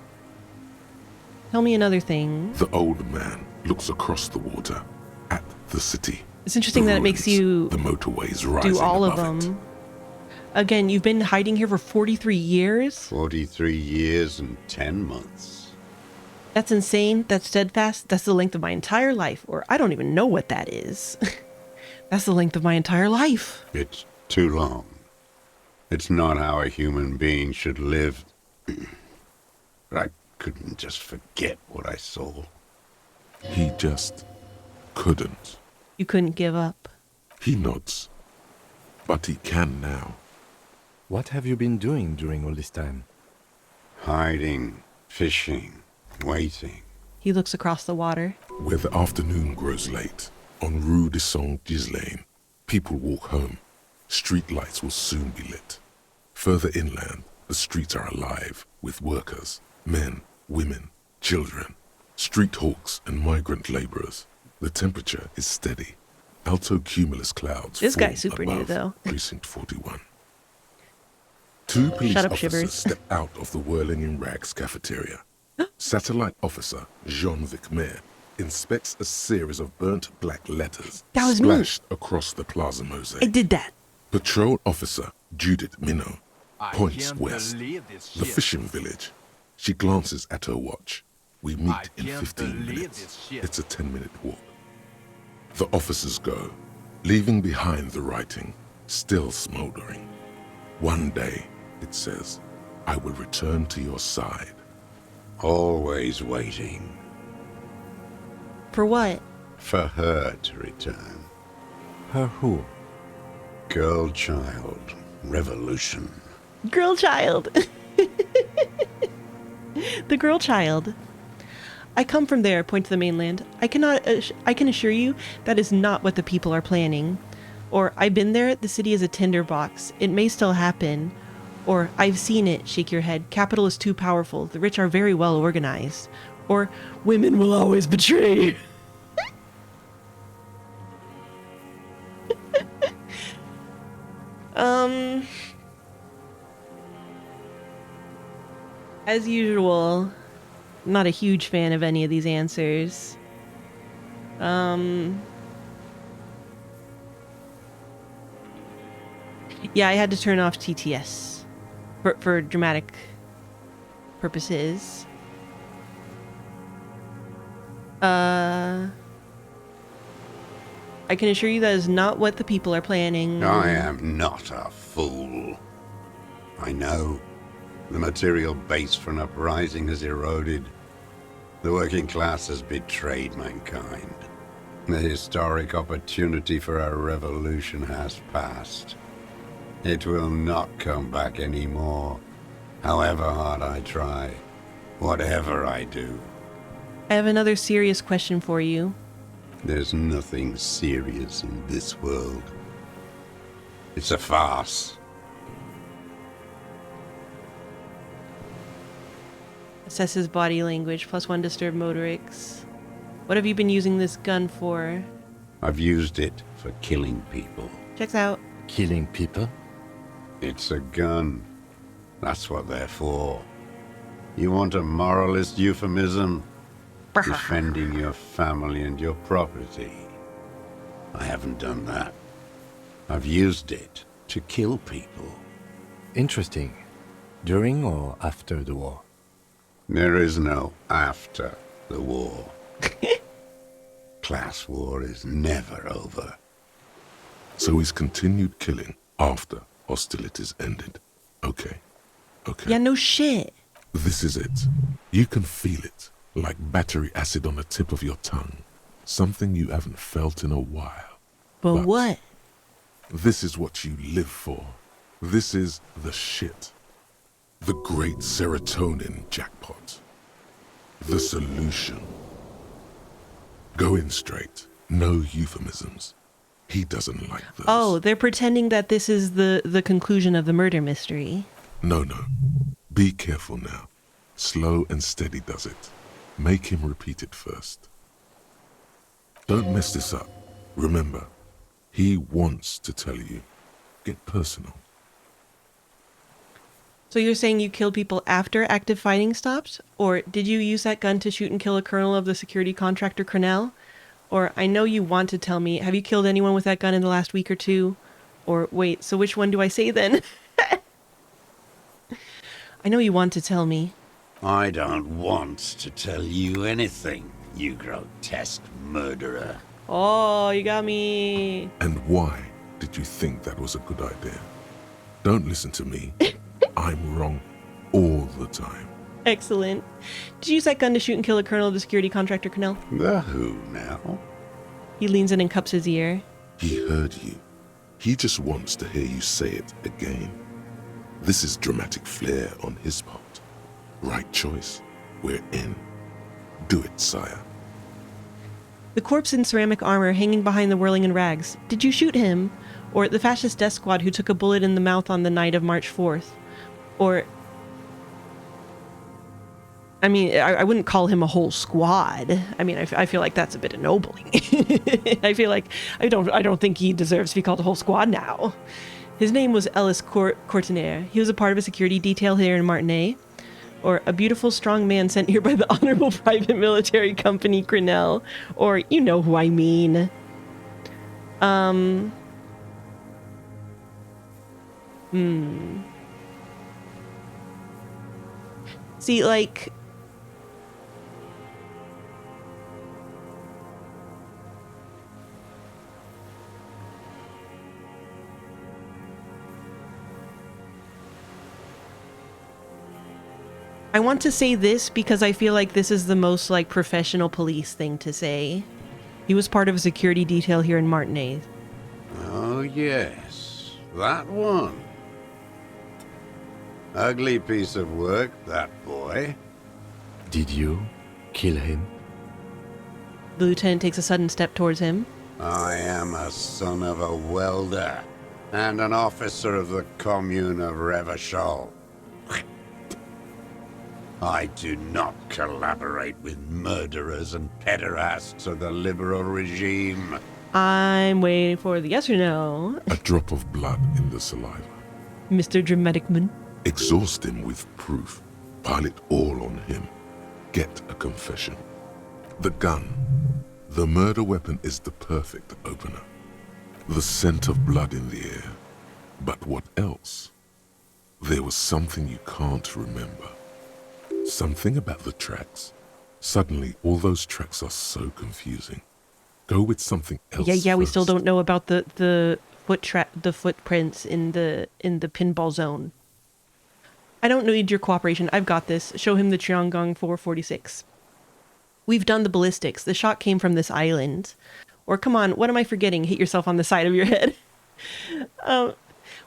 Tell me another thing. The old man looks across the water at the city. It's interesting that it makes you the motorways rising do all of above them. it. Again, you've been hiding here for 43 years? 43 years and 10 months. That's insane. That's steadfast. That's the length of my entire life. Or I don't even know what that is. That's the length of my entire life. It's too long. It's not how a human being should live. But I couldn't just forget what I saw. He just couldn't. You couldn't give up. He nods. But he can now. What have you been doing during all this time? Hiding, fishing, waiting. He looks across the water. Where the afternoon grows late, on Rue de St. Ghislaine, people walk home. Street lights will soon be lit. Further inland, the streets are alive with workers, men, women, children, street hawks and migrant laborers. The temperature is steady. Alto cumulus clouds This form guy's super above new, though. Precinct 41. 2 police Shut up, officers Shivers. step out of the whirling in rags cafeteria. Satellite officer Jean-Vic Mayer inspects a series of burnt black letters That was me. splashed across the plaza mosaic. I did that. Patrol officer Judith Minot I points can't west. believe this The shit. fishing village. She glances at her watch. We meet I in can't 15 believe minutes. this shit. It's a 10-minute walk. The officers go, leaving behind the writing, still smoldering. One day, it says, I will return to your side. Always waiting. For what? For her to return. Her who? Girl child. Revolution. Girl child. The girl child. I come from there, point to the mainland. I can assure you that is not what the people are planning. Or, I've been there, the city is a tinderbox. It may still happen. Or, I've seen it, shake your head. Capital is too powerful. The rich are very well organized. Or, women will always betray. As usual, not a huge fan of any of these answers. Yeah, I had to turn off TTS for dramatic purposes. I can assure you that is not what the people are planning. I am not a fool. I know the material base for an uprising has eroded. The working class has betrayed mankind. The historic opportunity for a revolution has passed. It will not come back anymore, however hard I try, whatever I do. I have another serious question for you. There's nothing serious in this world. It's a farce. Assesses body language, +1 disturbed motorics. What have you been using this gun for? I've used it for killing people. Checks out. Killing people? It's a gun. That's what they're for. You want a moralist euphemism? Defending your family and your property. I haven't done that. I've used it to kill people. Interesting. During or after the war? There is no after the war. Class war is never over. So he's continued killing after hostilities ended. Okay. Yeah, no shit. This is it. You can feel it, like battery acid on the tip of your tongue. Something you haven't felt in a while. But what? This is what you live for. This is the shit. The great serotonin jackpot. The solution. Go in straight. No euphemisms. He doesn't like those. Oh, they're pretending that this is the conclusion of the murder mystery. No. Be careful now. Slow and steady does it. Make him repeat it first. Don't mess this up. Remember, he wants to tell you. Get personal. So you're saying you killed people after active fighting stopped? Or did you use that gun to shoot and kill a colonel of the security contractor Cornell? Or I know you want to tell me, have you killed anyone with that gun in the last week or two? Or wait, so which one do I say then? I know you want to tell me. I don't want to tell you anything, you grotesque murderer. Oh, you got me. And why did you think that was a good idea? Don't listen to me. I'm wrong all the time. Excellent. Did you use that gun to shoot and kill a colonel of the security contractor Cornell? The who now? He leans in and cups his ear. He heard you. He just wants to hear you say it again. This is dramatic flair on his part. Right choice. We're in. Do it, sire. The corpse in ceramic armor hanging behind the whirling in rags. Did you shoot him? Or the fascist death squad who took a bullet in the mouth on the night of March 4th? Or... I mean, I wouldn't call him a whole squad. I mean, I feel like that's a bit ennobling. I feel like I don't think he deserves to be called a whole squad now. His name was Ellis Courtenaire. He was a part of a security detail here in Martinez. Or a beautiful, strong man sent here by the Honorable Private Military Company Grinnell. Or, you know who I mean. See, like... I want to say this because I feel like this is the most, like, professional police thing to say. He was part of a security detail here in Martinez. Oh, yes. That one. Ugly piece of work, that boy. Did you kill him? The lieutenant takes a sudden step towards him. I am a son of a welder and an officer of the commune of Revachol. I do not collaborate with murderers and pederasts of the liberal regime. I'm waiting for the yes or no. A drop of blood in the saliva. Mr. Dramaticman. Exhaust him with proof. Pile it all on him. Get a confession. The gun. The murder weapon is the perfect opener. The scent of blood in the air. But what else? There was something you can't remember. Something about the tracks. Suddenly, all those tracks are so confusing. Go with something else. Yeah, we still first. don't know about the footprints in the pinball zone. I don't need your cooperation. I've got this. Show him the Cheonggang 446. We've done the ballistics. The shot came from this island. Or come on, what am I forgetting? Hit yourself on the side of your head.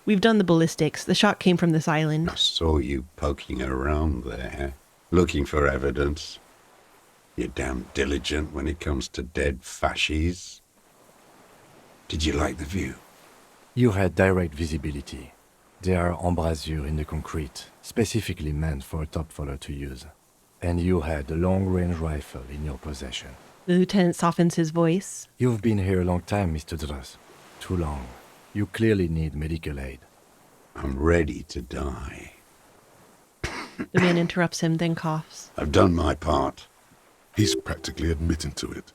We've done the ballistics. The shot came from this island. I saw you poking around there, looking for evidence. You're damn diligent when it comes to dead fascies. Did you like the view? You had direct visibility. There are embrasures in the concrete, specifically meant for a top follower to use. And you had a long-range rifle in your possession. The lieutenant softens his voice. You've been here a long time, Mr. Dras. Too long. You clearly need medical aid. I'm ready to die. The man interrupts him, then coughs. I've done my part. He's practically admitting to it.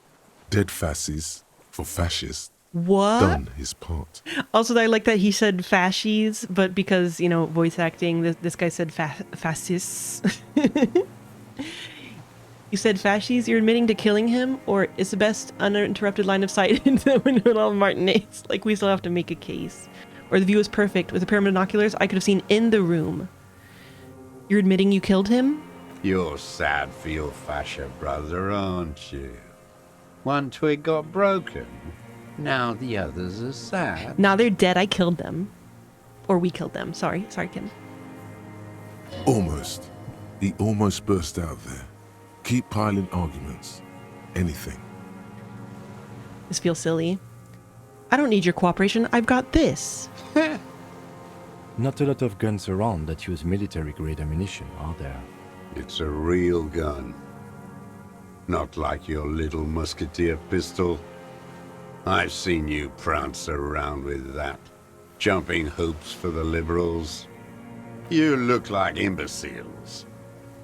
Dead fascists for fascists. What? Done his part. Also, I like that he said fascies, but because, voice acting, this guy said fascists. You said fascies? You're admitting to killing him? Or is the best uninterrupted line of sight into the window of Martinez? Like, we still have to make a case. Or the view is perfect. With a pair of binoculars, I could have seen in the room. You're admitting you killed him? You're sad for your fascia brother, aren't you? One twig got broken. Now the others are sad. Now they're dead. I killed them. Or we killed them. Sorry, Kim. Almost. He almost burst out there. Keep piling arguments. Anything. This feels silly. I don't need your cooperation. I've got this. Not a lot of guns around that use military-grade ammunition, are there? It's a real gun. Not like your little musketeer pistol. I've seen you prance around with that, jumping hoops for the liberals. You look like imbeciles.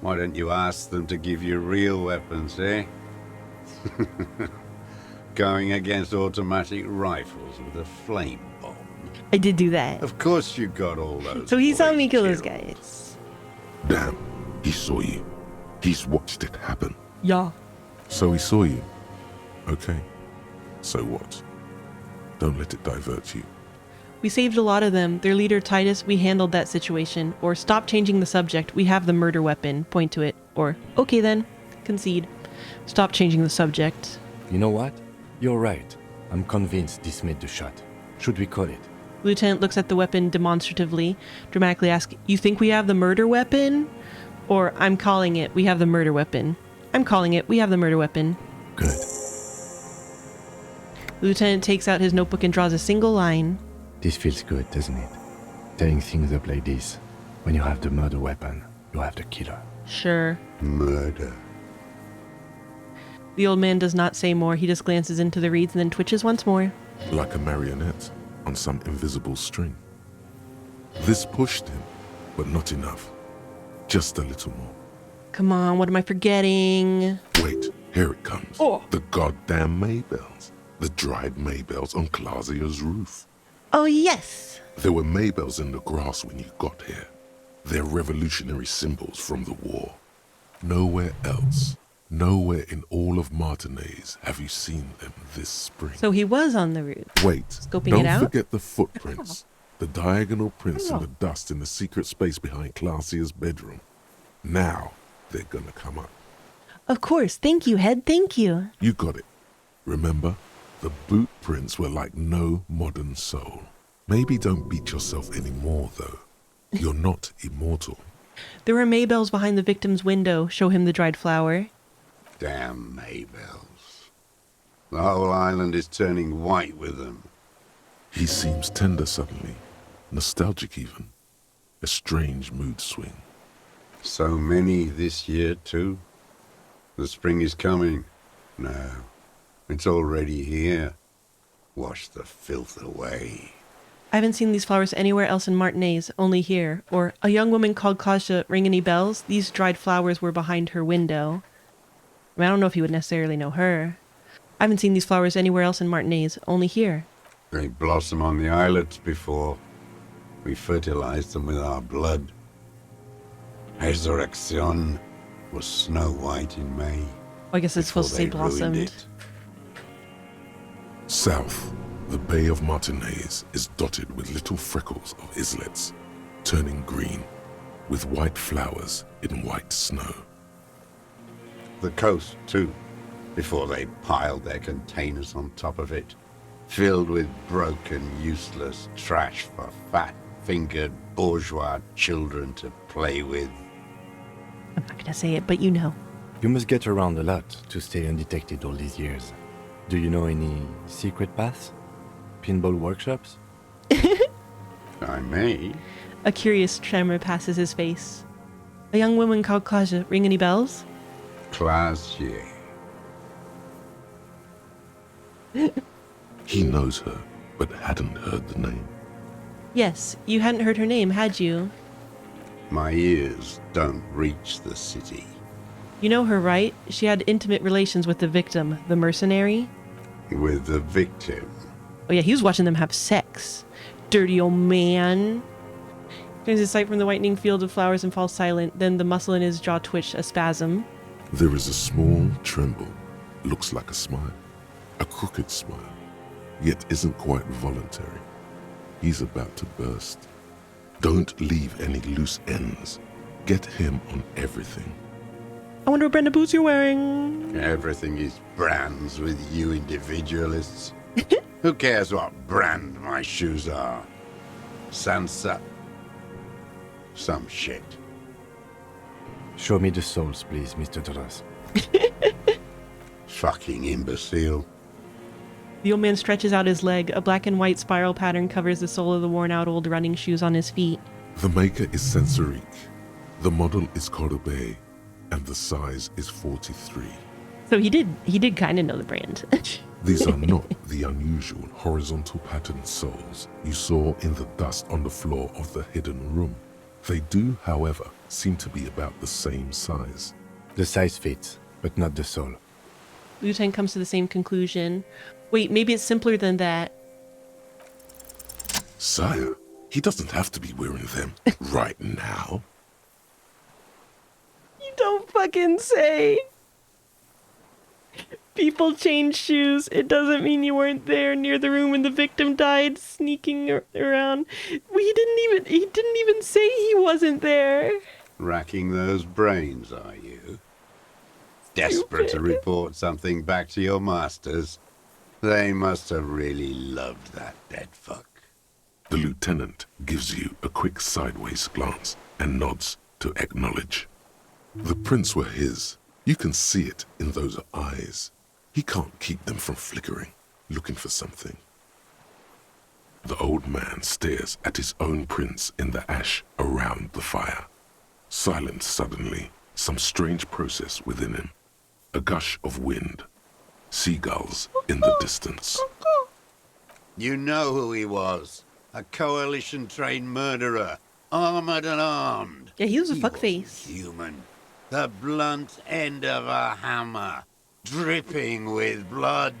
Why don't you ask them to give you real weapons, eh? Going against automatic rifles with a flame bomb. I did do that. Of course you got all those. So he saw me kill those killed. guys. Damn. He saw you. He's watched it happen. Yeah. So he saw you. Okay. So what? Don't let it divert you. We saved a lot of them. Their leader, Titus, we handled that situation. Or stop changing the subject. We have the murder weapon. Point to it. Or, okay then. Concede. Stop changing the subject. You know what? You're right. I'm convinced this made the shot. Should we call it? Lieutenant looks at the weapon demonstratively, dramatically asks, you think we have the murder weapon? Or, I'm calling it, we have the murder weapon. I'm calling it, we have the murder weapon. Good. Lieutenant takes out his notebook and draws a single line. This feels good, doesn't it? Tearing things up like this. When you have the murder weapon, you have the killer. Sure. Murder. The old man does not say more. He just glances into the reeds and then twitches once more. Like a marionette on some invisible string. This pushed him, but not enough. Just a little more. Come on, what am I forgetting? Wait, here it comes. Oh. The goddamn Maybells. The dried Maybells on Clausia's roof. Oh, yes. There were Maybells in the grass when you got here. They're revolutionary symbols from the war. Nowhere else, nowhere in all of Martinez have you seen them this spring. So he was on the roof. Wait, Scoping don't it out? forget the footprints. The diagonal prints in the dust in the secret space behind Clausia's bedroom. Now they're gonna come up. Of course. Thank you, Head. Thank you. You got it. Remember? The boot prints were like no modern soul. Maybe don't beat yourself anymore, though. You're not immortal. There were maybells behind the victim's window. Show him the dried flower. Damn maybells. The whole island is turning white with them. He seems tender suddenly, nostalgic even. A strange mood swing. So many this year, too. The spring is coming. No, it's already here. Wash the filth away. I haven't seen these flowers anywhere else in Martinez, only here. Or, a young woman called Kasia, ring any bells? These dried flowers were behind her window. I mean, I don't know if he would necessarily know her. I haven't seen these flowers anywhere else in Martinez, only here. They blossom on the islets before. We fertilized them with our blood. Resurrection was snow white in May. I guess it's supposed to say before they ruined blossomed. it. South, the Bay of Martinez is dotted with little freckles of islets, turning green, with white flowers in white snow. The coast, too, before they piled their containers on top of it, filled with broken, useless trash for fat-fingered bourgeois children to play with. I'm not gonna say it, but you know. You must get around a lot to stay undetected all these years. Do you know any secret paths? Pinball workshops? I may. A curious tremor passes his face. A young woman called Kasia, ring any bells? Classier. He knows her, but hadn't heard the name. Yes, you hadn't heard her name, had you? My ears don't reach the city. You know her, right? She had intimate relations with the victim, the mercenary. With the victim. Oh yeah, he was watching them have sex. Dirty old man. Turns his sight from the whitening field of flowers and falls silent. Then the muscle in his jaw twitched a spasm. There is a small tremble. Looks like a smile. A crooked smile. Yet isn't quite voluntary. He's about to burst. Don't leave any loose ends. Get him on everything. I wonder what brand of boots you're wearing. Everything is brands with you individualists. Who cares what brand my shoes are? Sansa. Some shit. Show me the souls, please, Mr. Duras. Fucking imbecile. The old man stretches out his leg. A black and white spiral pattern covers the sole of the worn-out old running shoes on his feet. The maker is Sensorique. The model is Cordobe. And the size is 43. So he did kind of know the brand. These are not the unusual horizontal patterned soles you saw in the dust on the floor of the hidden room. They do, however, seem to be about the same size. The size fits, but not the sole. Lieutenant comes to the same conclusion. Wait, maybe it's simpler than that. Sire, he doesn't have to be wearing them right now. You don't fucking say. People change shoes. It doesn't mean you weren't there near the room when the victim died, sneaking around. He didn't even say he wasn't there. Racking those brains, are you? Desperate to report something back to your masters? They must have really loved that dead fuck. The lieutenant gives you a quick sideways glance and nods to acknowledge. The prints were his. You can see it in those eyes. He can't keep them from flickering, looking for something. The old man stares at his own prints in the ash around the fire. Silent suddenly, some strange process within him. A gush of wind. Seagulls in the distance. You know who he was. A coalition-trained murderer. Armored and armed. Yeah, he was a fuckface. Human. The blunt end of a hammer. Dripping with blood.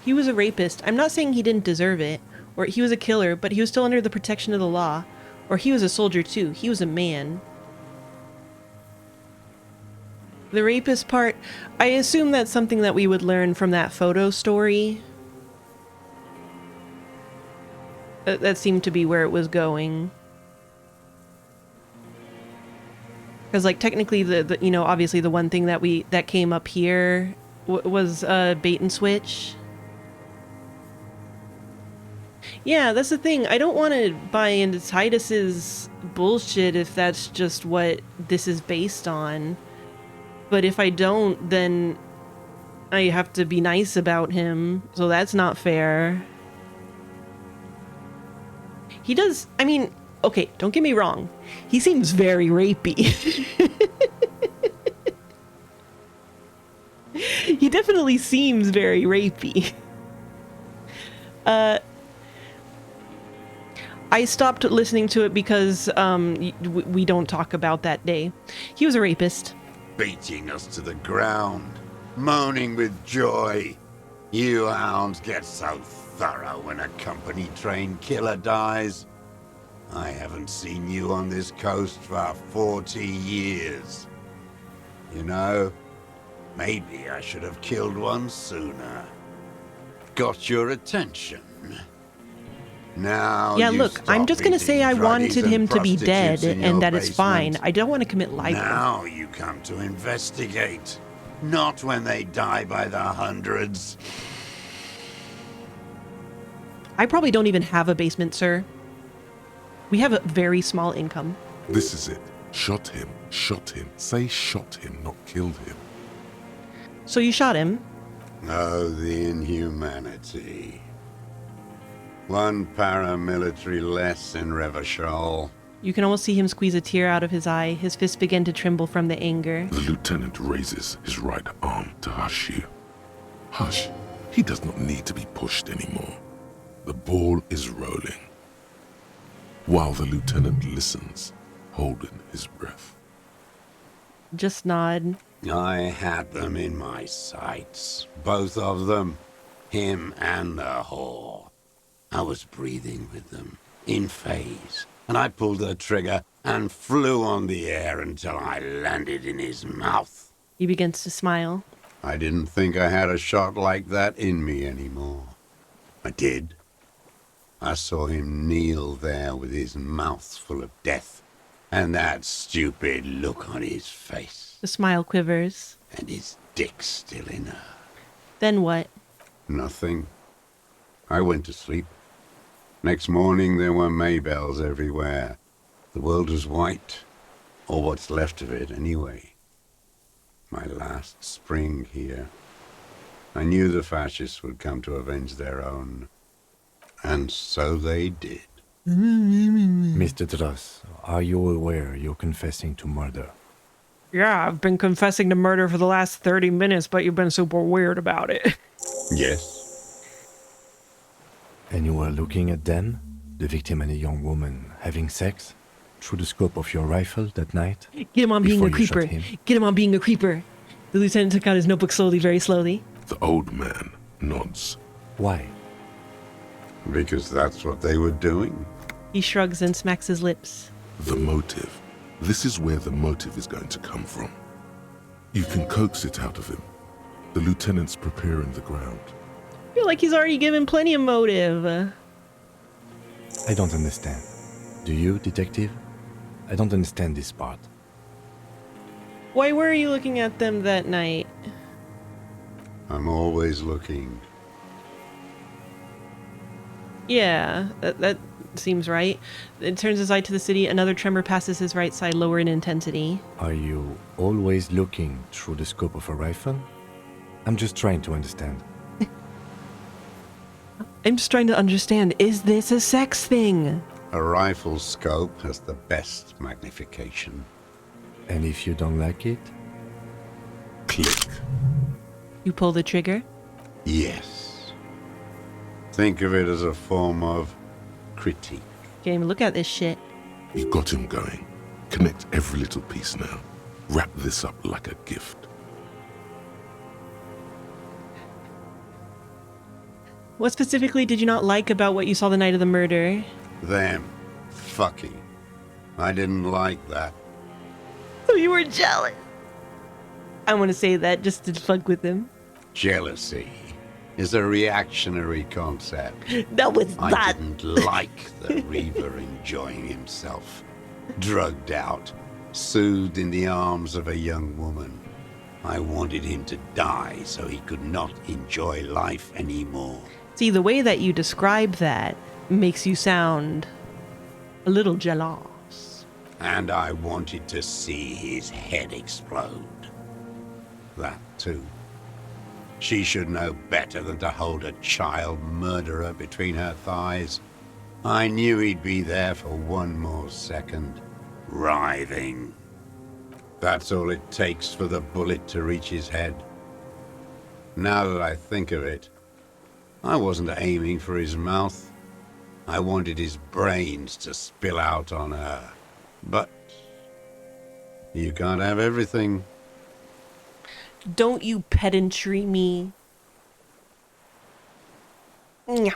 He was a rapist. I'm not saying he didn't deserve it. Or he was a killer, but he was still under the protection of the law. Or he was a soldier too. He was a man. The rapist part, I assume that's something that we would learn from that photo story. That seemed to be where it was going. Because, like, technically, the you know, obviously the one thing that came up here was bait and switch. Yeah, that's the thing. I don't want to buy into Titus's bullshit if that's just what this is based on. But if I don't, then I have to be nice about him. So that's not fair. He does, I mean, okay, don't get me wrong. He seems very rapey. He definitely seems very rapey. I stopped listening to it because we don't talk about that day. He was a rapist. Beating us to the ground, moaning with joy. You hounds get so thorough when a company-trained killer dies. I haven't seen you on this coast for 40 years. You know, maybe I should have killed one sooner. Got your attention. Now yeah, you look, I'm just gonna say I wanted him to be dead and that it's fine. I don't want to commit libel. Now you come to investigate. Not when they die by the hundreds. I probably don't even have a basement, sir. We have a very small income. This is it. Shot him. Shot him. Say shot him, not killed him. So you shot him? Oh, the inhumanity. One paramilitary less in Revachol. You can almost see him squeeze a tear out of his eye. His fists begin to tremble from the anger. The lieutenant raises his right arm to hush you. Hush. He does not need to be pushed anymore. The ball is rolling. While the lieutenant listens, holding his breath. Just nod. I had them in my sights. Both of them. Him and the whore. I was breathing with them, in phase, and I pulled the trigger and flew on the air until I landed in his mouth. He begins to smile. I didn't think I had a shot like that in me anymore. I did. I saw him kneel there with his mouth full of death, and that stupid look on his face. The smile quivers. And his dick still in her. Then what? Nothing. I went to sleep. Next morning there were Maybells everywhere. The world was white, or what's left of it anyway. My last spring here. I knew the fascists would come to avenge their own. And so they did. Mr. Dross, are you aware you're confessing to murder? Yeah, I've been confessing to murder for the last 30 minutes, but you've been super weird about it. Yes. And you were looking at them, the victim and a young woman, having sex, through the scope of your rifle that night? Get him on being a before you shot creeper. him? Get him on being a creeper. The lieutenant took out his notebook slowly, very slowly. The old man nods. Why? Because that's what they were doing. He shrugs and smacks his lips. The motive. This is where the motive is going to come from. You can coax it out of him. The lieutenant's preparing the ground. I feel like he's already given plenty of motive. I don't understand. Do you, detective? I don't understand this part. Why were you looking at them that night? I'm always looking. Yeah, that seems right. It turns his eye to the city. Another tremor passes his right side, lower in intensity. Are you always looking through the scope of a rifle? I'm just trying to understand. I'm just trying to understand. Is this a sex thing? A rifle scope has the best magnification. And if you don't like it? Click. You pull the trigger? Yes. Think of it as a form of critique. Can't even look at this shit. You got him going. Connect every little piece now. Wrap this up like a gift. What specifically did you not like about what you saw the night of the murder? Them. Fucking. I didn't like that. So you were jealous. I want to say that just to fuck with him. Jealousy is a reactionary concept. That was I not. didn't like the Reaver enjoying himself. Drugged out, soothed in the arms of a young woman. I wanted him to die so he could not enjoy life anymore. See, the way that you describe that makes you sound a little jealous. And I wanted to see his head explode. That too. She should know better than to hold a child murderer between her thighs. I knew he'd be there for one more second, writhing. That's all it takes for the bullet to reach his head. Now that I think of it, I wasn't aiming for his mouth. I wanted his brains to spill out on her. But you can't have everything. Don't you pedantry me. Nya.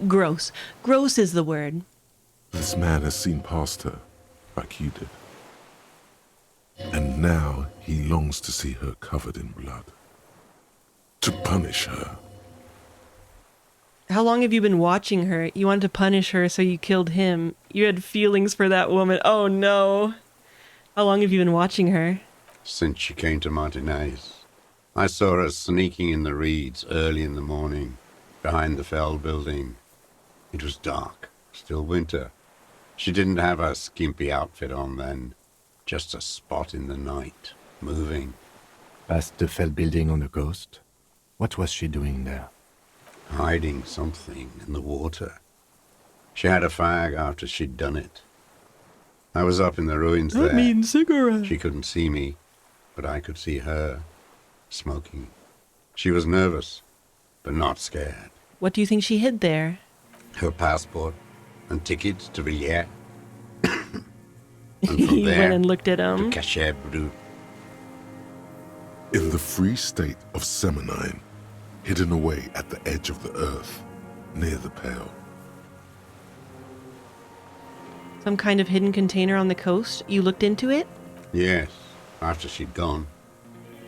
Gross. Gross is the word. This man has seen past her, like you did. And now he longs to see her covered in blood. To punish her. How long have you been watching her? You wanted to punish her, so you killed him. You had feelings for that woman. Oh no. How long have you been watching her? Since she came to Martinez. I saw her sneaking in the reeds early in the morning, behind the Fell building. It was dark, still winter. She didn't have her skimpy outfit on then. Just a spot in the night, moving. Past the Fell building on the coast? What was she doing there? Hiding something in the water. She had a fag after she'd done it. I was up in the ruins there. That means cigarette. She couldn't see me, but I could see her, smoking. She was nervous, but not scared. What do you think she hid there? Her passport and tickets to Villiers. And from He there, went and looked at to him. Cachet Brut. In the free state of Seminine, hidden away at the edge of the earth, near the Pale. Some kind of hidden container on the coast? You looked into it? Yes, after she'd gone.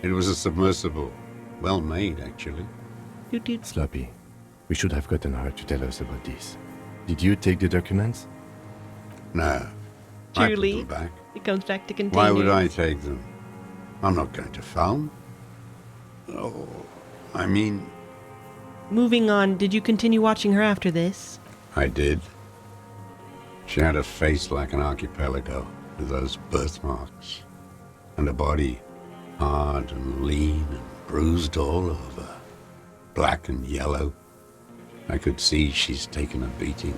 It was a submersible. Well made, actually. Doot doot. Sloppy. We should have gotten her to tell us about this. Did you take the documents? No. I put Truly. them back. It comes back to containers. Why would I take them? I'm not going to phone. Oh, I mean, Moving on, did you continue watching her after this? I did. She had a face like an archipelago with those birthmarks, and a body hard and lean and bruised all over, black and yellow. I could see she's taken a beating.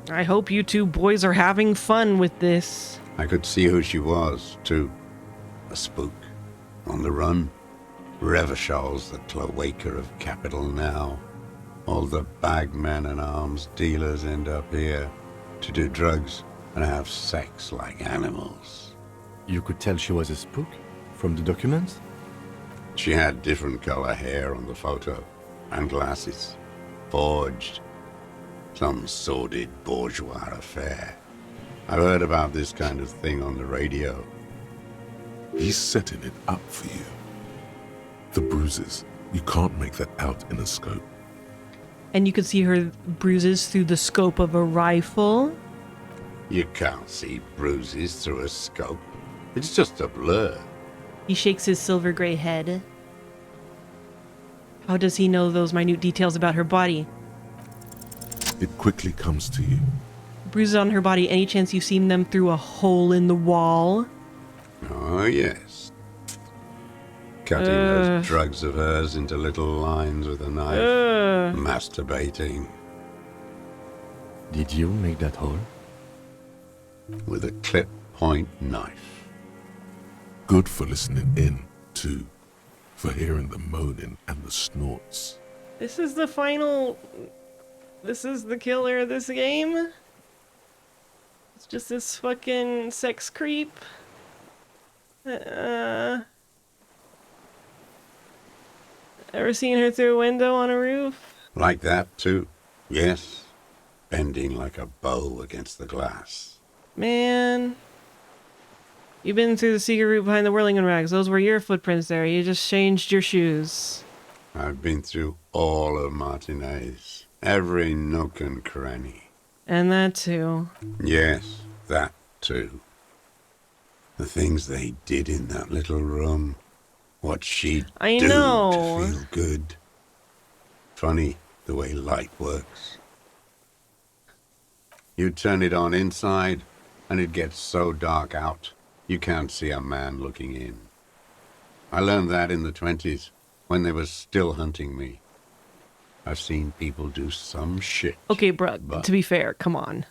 I hope you two boys are having fun with this. I could see who she was, too. A spook, on the run. Revachol's the cloaca of capital now. All the bagmen and arms dealers end up here to do drugs and have sex like animals. You could tell she was a spook from the documents? She had different color hair on the photo, and glasses. Forged. Some sordid bourgeois affair. I've heard about this kind of thing on the radio. He's setting it up for you. The bruises, you can't make that out in a scope. And you could see her bruises through the scope of a rifle. You can't see bruises through a scope. It's just a blur. He shakes his silver gray head. How does he know those minute details about her body? It quickly comes to you. Bruises on her body, any chance you've seen them through a hole in the wall? Oh, yes. Cutting those drugs of hers into little lines with a knife. Masturbating. Did you make that hole? With a clip point knife. Good for listening in, too. For hearing the moaning and the snorts. This is the final... This is the killer of this game? It's just this fucking sex creep? Ever seen her through a window on a roof? Like that, too. Yes. Bending like a bow against the glass. Man. You've been through the secret route behind the whirling rags. Those were your footprints there. You just changed your shoes. I've been through all of Martinez. Every nook and cranny. And that too. Yes, that too. The things they did in that little room. What she'd I do know. to feel good. Funny the way light works. You turn it on inside, and it gets so dark out, you can't see a man looking in. I learned that in the 20s, when they were still hunting me. I've seen people do some shit. Okay, Brooke, to be fair, come on.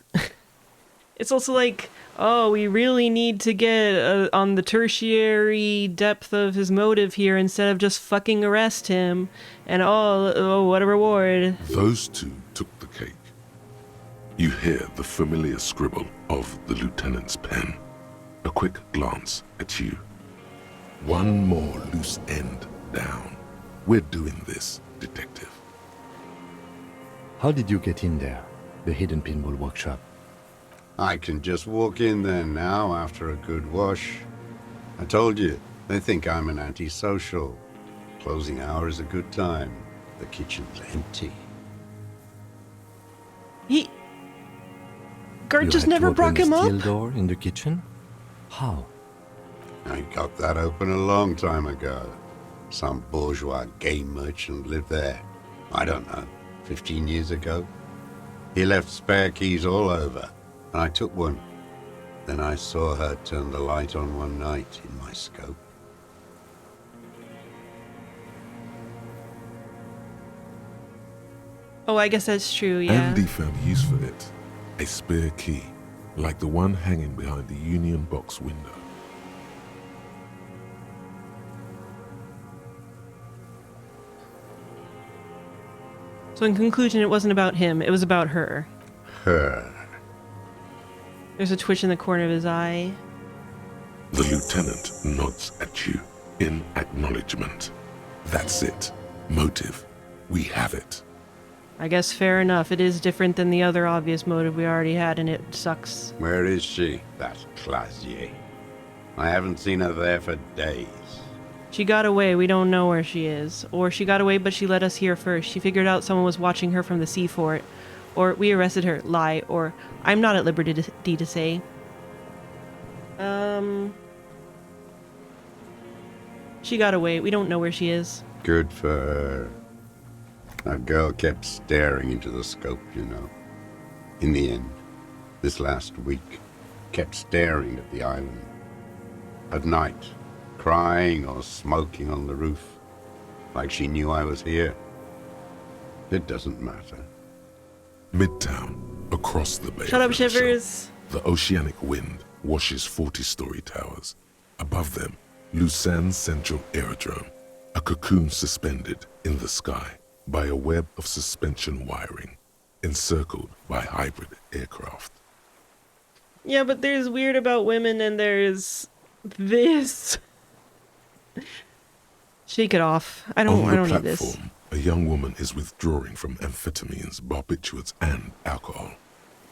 It's also like, oh, we really need to get on the tertiary depth of his motive here instead of just fucking arrest him. And oh, what a reward. Those two took the cake. You hear the familiar scribble of the lieutenant's pen. A quick glance at you. One more loose end down. We're doing this, detective. How did you get in there? The hidden pinball workshop. I can just walk in there now after a good wash. I told you, they think I'm an antisocial. Closing hour is a good time. The kitchen's empty. Guard You just had to never open brought the him steel up? door in the kitchen? How? I got that open a long time ago. Some bourgeois game merchant lived there. I don't know, 15 years ago. He left spare keys all over, and I took one. Then I saw her turn the light on one night in my scope. Oh, I guess that's true, yeah. Andy found use for it. A spare key, like the one hanging behind the Union box window. So in conclusion, it wasn't about him, it was about her. Her. There's a twitch in the corner of his eye. The lieutenant nods at you in acknowledgement. That's it. Motive. We have it. I guess fair enough. It is different than the other obvious motive we already had, and it sucks. Where is she, that Clasier? I haven't seen her there for days. She got away. We don't know where she is. Or she got away, but she let us hear first. She figured out someone was watching her from the sea fort. Or we arrested her. Lie. Or I'm not at liberty to say. She got away. We don't know where she is. Good for her. That girl kept staring into the scope, you know. In the end, this last week, kept staring at the island. At night, crying or smoking on the roof, like she knew I was here. It doesn't matter. Midtown, across the bay. Shut up, of Elysium, Shivers. The oceanic wind washes 40-story towers. Above them, Lusan's Central Aerodrome, a cocoon suspended in the sky by a web of suspension wiring, encircled by hybrid aircraft. Yeah, but there's weird about women and there's this. Shake it off. I don't need this. On the platform, a young woman is withdrawing from amphetamines, barbiturates, and alcohol.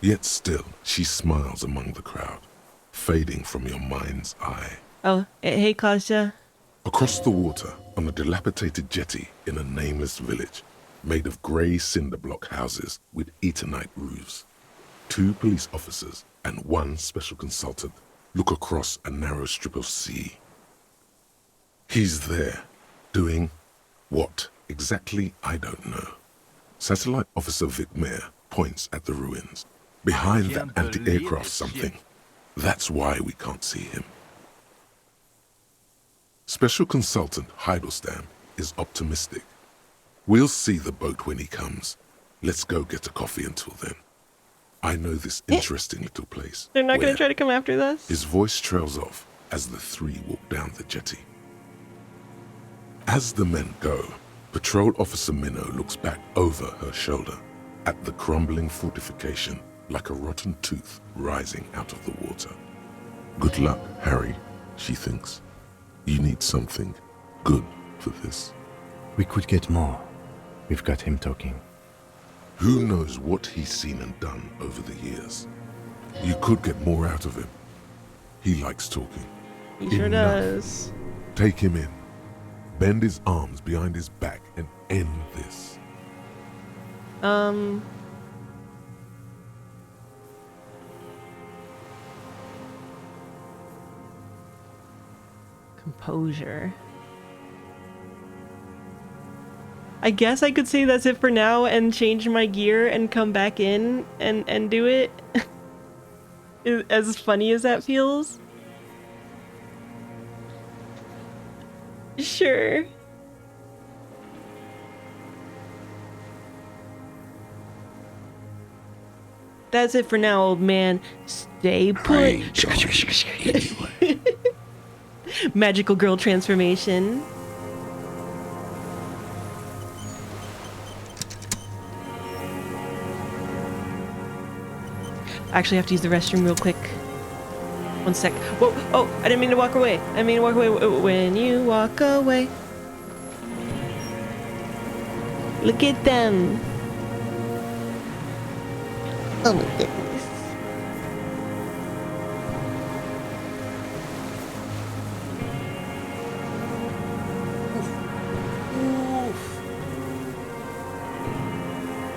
Yet still, she smiles among the crowd, fading from your mind's eye. Oh, hey, Kasia. Across the water, on a dilapidated jetty in a nameless village, made of grey cinder block houses with Eternite roofs, 2 police officers and 1 special consultant look across a narrow strip of sea. He's there, doing what exactly, I don't know. Satellite Officer Vic Mayer points at the ruins. Behind that anti-aircraft something. That's why we can't see him. Special Consultant Heidelstein is optimistic. We'll see the boat when he comes. Let's go get a coffee until then. I know this interesting little place. They're not going to try to come after us? His voice trails off as the 3 walk down the jetty. As the men go, Patrol Officer Minnow looks back over her shoulder at the crumbling fortification like a rotten tooth rising out of the water. Good luck, Harry, she thinks. You need something good for this. We could get more. We've got him talking. Who knows what he's seen and done over the years? You could get more out of him. He likes talking. He sure does. Take him in. Bend his arms behind his back and end this. Composure. I guess I could say that's it for now and change my gear and come back in and do it. As funny as that feels. Sure. That's it for now, old man. Stay put. Magical girl transformation. I actually have to use the restroom real quick. One sec. Whoa! Oh, I didn't mean to walk away. I didn't mean to walk away. When you walk away. Look at them. Oh my goodness.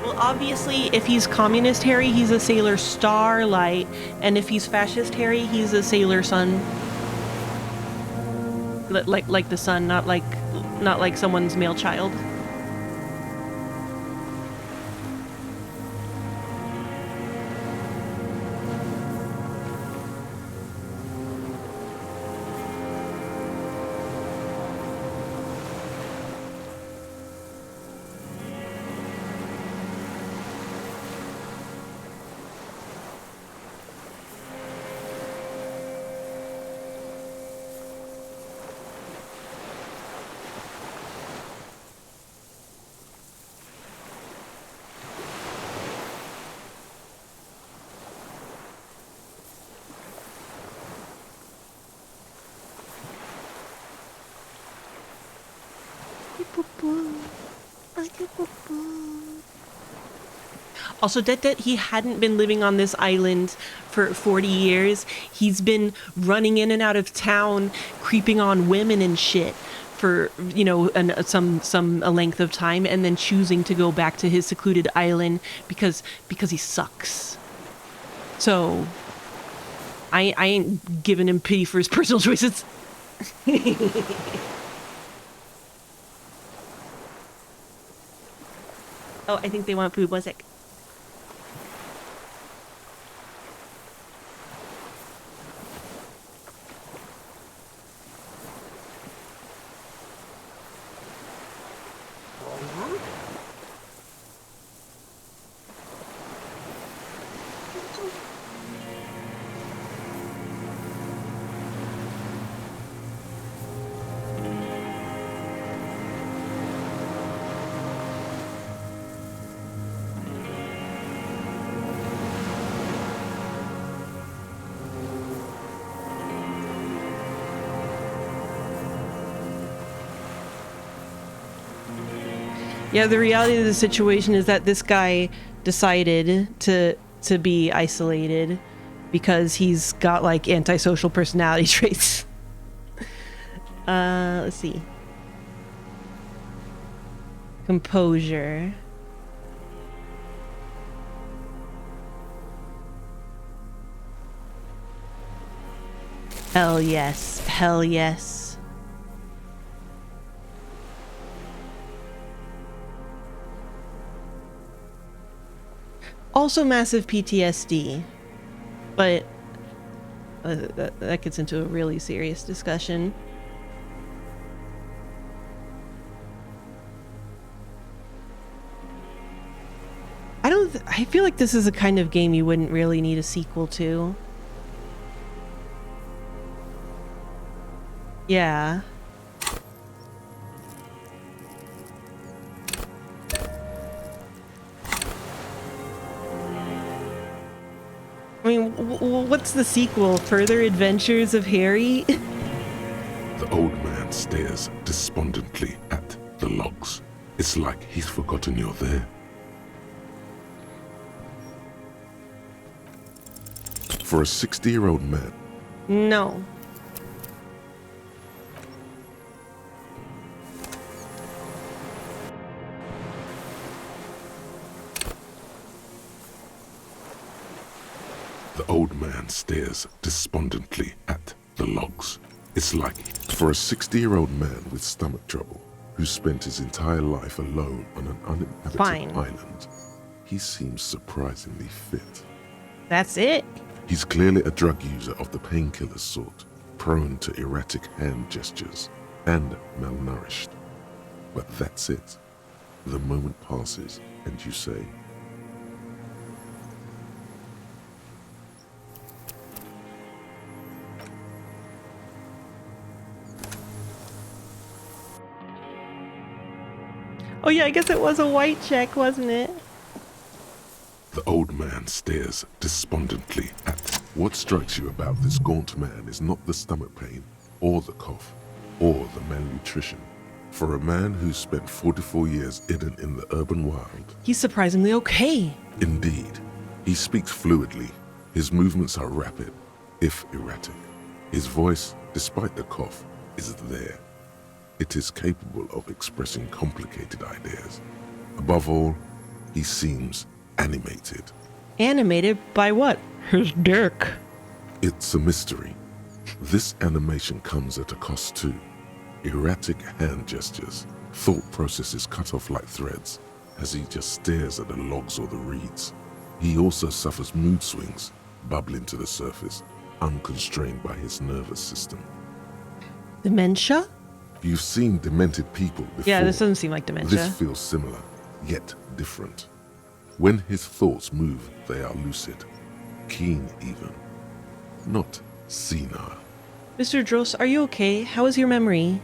Well, obviously, if he's Communist Harry, he's a Sailor Starlight, and if he's Fascist Harry, he's a Sailor Sun. Like the sun, not like someone's male child. Also, that he hadn't been living on this island for 40 years. He's been running in and out of town, creeping on women and shit for, you know, a length of time, and then choosing to go back to his secluded island because he sucks. So, I ain't giving him pity for his personal choices. Oh, I think they want food. One sec. Yeah, the reality of the situation is that this guy decided to be isolated because he's got like antisocial personality traits. Let's see. Composure. Hell yes. Hell yes. Also massive PTSD, but that gets into a really serious discussion. I feel like this is a kind of game you wouldn't really need a sequel to. Yeah. I mean, what's the sequel? Further Adventures of Harry? The old man stares despondently at the logs. It's like he's forgotten you're there. For a 60-year-old man. No. The old man stares despondently at the logs. It's like for a 60-year-old man with stomach trouble, who spent his entire life alone on an uninhabited Fine. island. He seems surprisingly fit. That's it? He's clearly a drug user of the painkiller sort, prone to erratic hand gestures and malnourished. But that's it. The moment passes and you say, Oh yeah, I guess it was a white check, wasn't it? the old man stares despondently at. What strikes you about this gaunt man is not the stomach pain, or the cough, or the malnutrition. For a man who's spent 44 years hidden in the urban wild, He's surprisingly okay. indeed, he speaks fluidly. His movements are rapid, if erratic. His voice, despite the cough, is there. It is capable of expressing complicated ideas. Above all, he seems animated. Animated by what? His dick. It's a mystery. This animation comes at a cost too. Erratic hand gestures, thought processes cut off like threads as he just stares at the logs or the reeds. He also suffers mood swings, bubbling to the surface, unconstrained by his nervous system. Dementia? You've seen demented people before. Yeah, this doesn't seem like dementia. This feels similar, yet different. When his thoughts move, they are lucid, keen even, not senile. Mr. Dross, are you okay? How is your memory?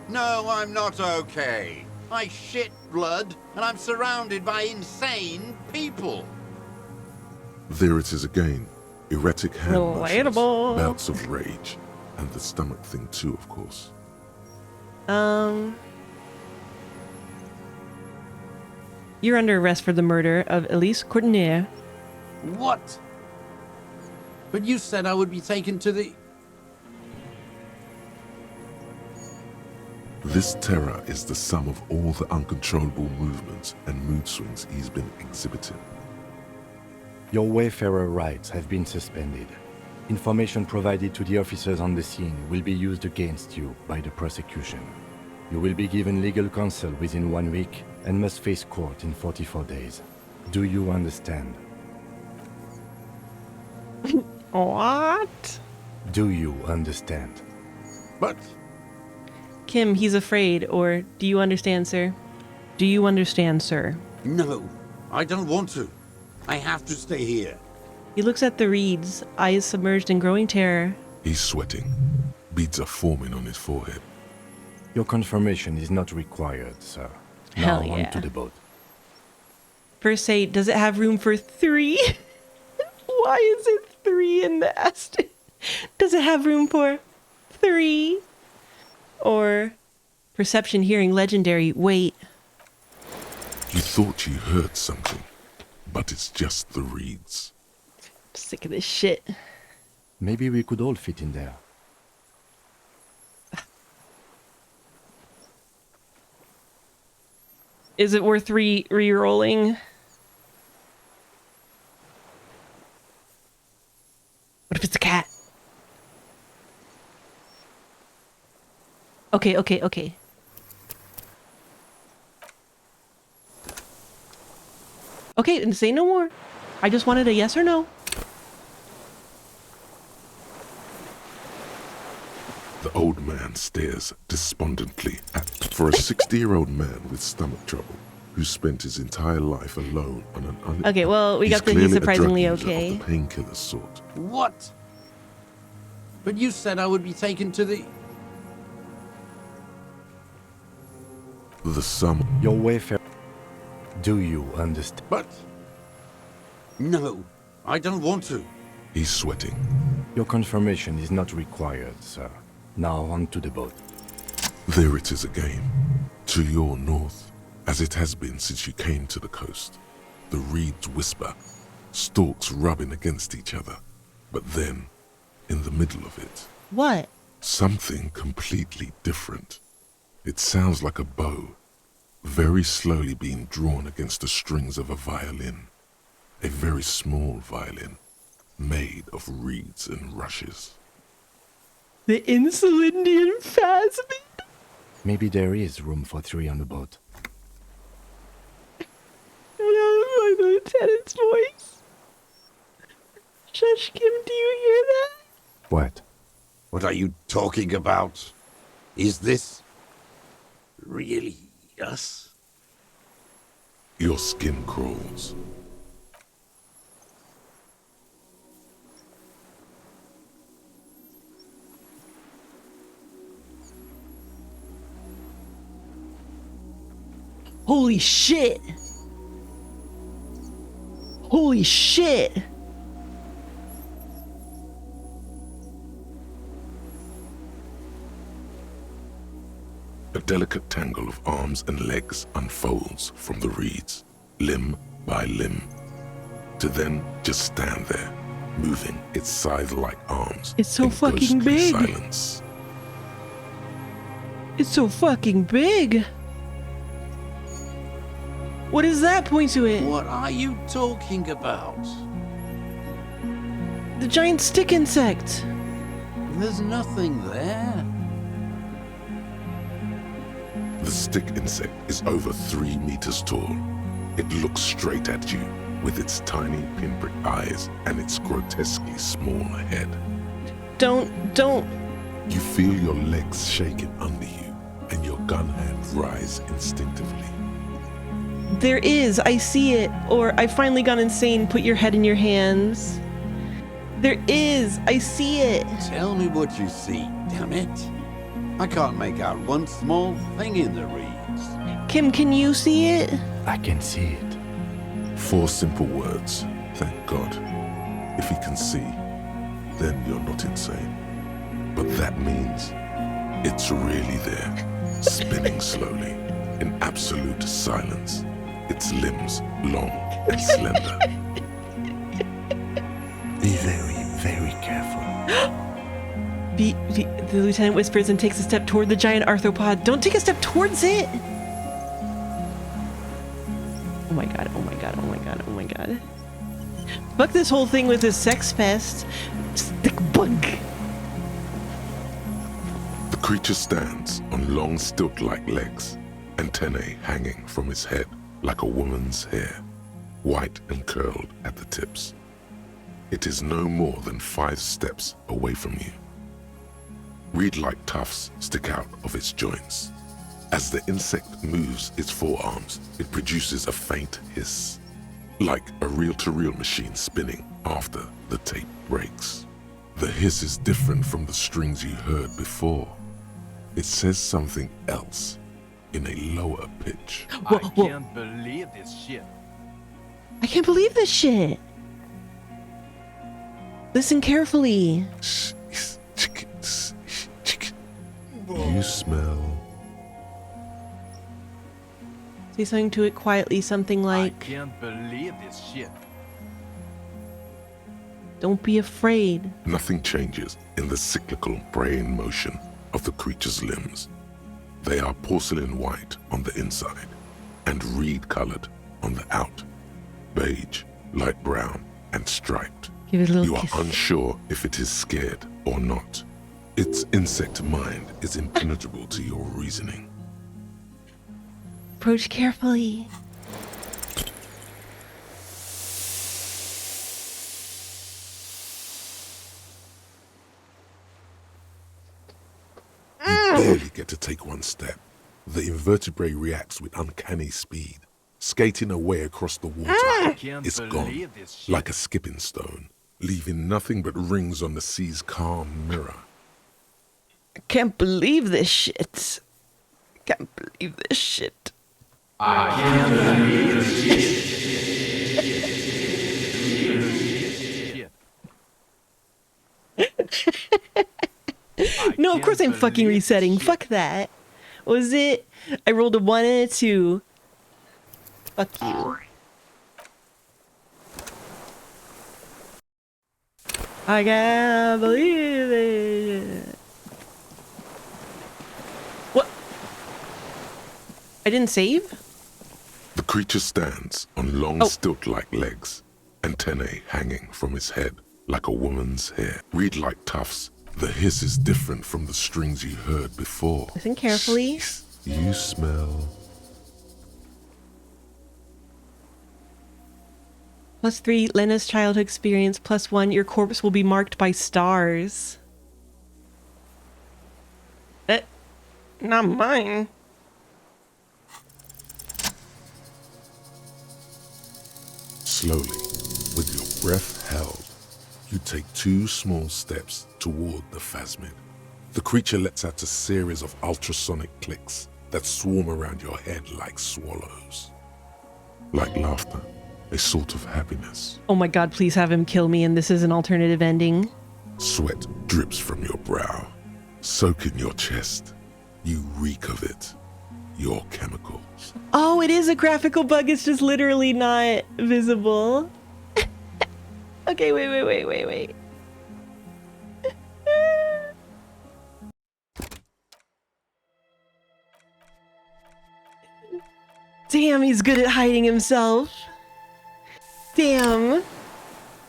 No, I'm not okay. I shit blood, and I'm surrounded by insane people. There it is again. Erratic hand motions, Relatable. bouts of rage, and the stomach thing too, of course. You're under arrest for the murder of Elise Courtenay. What? But you said I would be taken to the... This terror is the sum of all the uncontrollable movements and mood swings he's been exhibiting. Your Wayfarer rights have been suspended. Information provided to the officers on the scene will be used against you by the prosecution. You will be given legal counsel within 1 week and must face court in 44 days. Do you understand? What? Do you understand? But... Kim, he's afraid. Or, do you understand, sir? Do you understand, sir? No, I don't want to. I have to stay here. He looks at the reeds, eyes submerged in growing terror. He's sweating. Beads are forming on his forehead. Your confirmation is not required, sir. Hell Now yeah. on to the boat. First say, does it have room for 3? Why is it 3 in the asterisk? Does it have room for 3? Or perception, hearing, legendary, wait. You thought you heard something, but it's just the reeds. I'm sick of this shit. Maybe we could all fit in there. Is it worth re-rolling? What if it's a cat? Okay. Okay, and say no more. I just wanted a yes or no. The old man stares despondently at. For a 60-year-old man with stomach trouble, who spent his entire life alone on an Okay, well, we got the he's surprisingly okay. Of the painkiller sort. What? But you said I would be taken to the... The sum. Your Wayfarer. Do you understand? But... No, I don't want to. He's sweating. Your confirmation is not required, sir. Now on to the boat. There it is again. To your north, as it has been since you came to the coast. The reeds whisper, stalks rubbing against each other. But then, in the middle of it... What? Something completely different. It sounds like a bow, very slowly being drawn against the strings of a violin. A very small violin, made of reeds and rushes. The Insulindian phasmid? Maybe there is room for 3 on the boat. Like the lieutenant's voice. Shush, Kim, do you hear that? What? What are you talking about? Is this really us? Your skin crawls. Holy shit! Holy shit! A delicate tangle of arms and legs unfolds from the reeds, limb by limb, to then just stand there, moving its scythe-like arms. It's so in fucking ghostly big. Silence. It's so fucking big. What does that point to it? What are you talking about? The giant stick insect. There's nothing there. The stick insect is over 3 meters tall. It looks straight at you with its tiny pinprick eyes and its grotesquely small head. Don't. You feel your legs shaking under you and your gun hand rise instinctively. There is. I see it. Or I finally gone insane. Put your head in your hands. There is. I see it. Tell me what you see, damn it. I can't make out one small thing in the reeds. Kim, can you see it? I can see it. 4 simple words. Thank God. If he can see, then you're not insane. But that means it's really there, spinning slowly, in absolute silence. Its limbs long and slender. Be very, very careful. The lieutenant whispers and takes a step toward the giant arthropod. Don't take a step towards it! Oh my god, oh my god, oh my god, oh my god. Fuck this whole thing with this sex fest. Stick bug. The creature stands on long stilt-like legs, antennae hanging from his head like a woman's hair, white and curled at the tips. It is no more than 5 steps away from you. Reed-like tufts stick out of its joints. As the insect moves its forearms, it produces a faint hiss, like a reel-to-reel machine spinning after the tape breaks. The hiss is different from the strings you heard before. It says something else in a lower pitch. I can't believe this shit. I can't believe this shit. Listen carefully. You smell... Say something to it quietly, something like, I can't believe this shit. don't be afraid. Nothing changes in the cyclical braying motion of the creature's limbs. They are porcelain white on the inside and reed-colored on the out, beige, light brown, and striped. Give it a little You are kiss. unsure if it is scared or not. Its insect mind is impenetrable to your reasoning. Approach carefully. You barely get to take one step. The invertebrate reacts with uncanny speed, skating away across the water. It's gone, like a skipping stone, leaving nothing but rings on the sea's calm mirror. I can't believe this shit. Can't believe this shit. I can't believe this shit. No, of course I'm fucking resetting. Fuck that. What was it? I rolled a 1 and a 2. Fuck you. I can't believe it. What? I didn't save? The creature stands on long stilt-like legs, antennae hanging from its head like a woman's hair. Reed-like tufts The hiss is different from the strings you heard before. Listen carefully. You smell... +3, Lena's childhood experience. +1, your corpse will be marked by stars. Not mine. Slowly, with your breath held, you take 2 small steps toward the phasmid. The creature lets out a series of ultrasonic clicks that swarm around your head like swallows. Like laughter, a sort of happiness. Oh my god, please have him kill me and this is an alternative ending. Sweat drips from your brow, soaking your chest. You reek of it. Your chemicals. Oh, it is a graphical bug. It's just literally not visible. Okay, wait. Damn, he's good at hiding himself. Damn.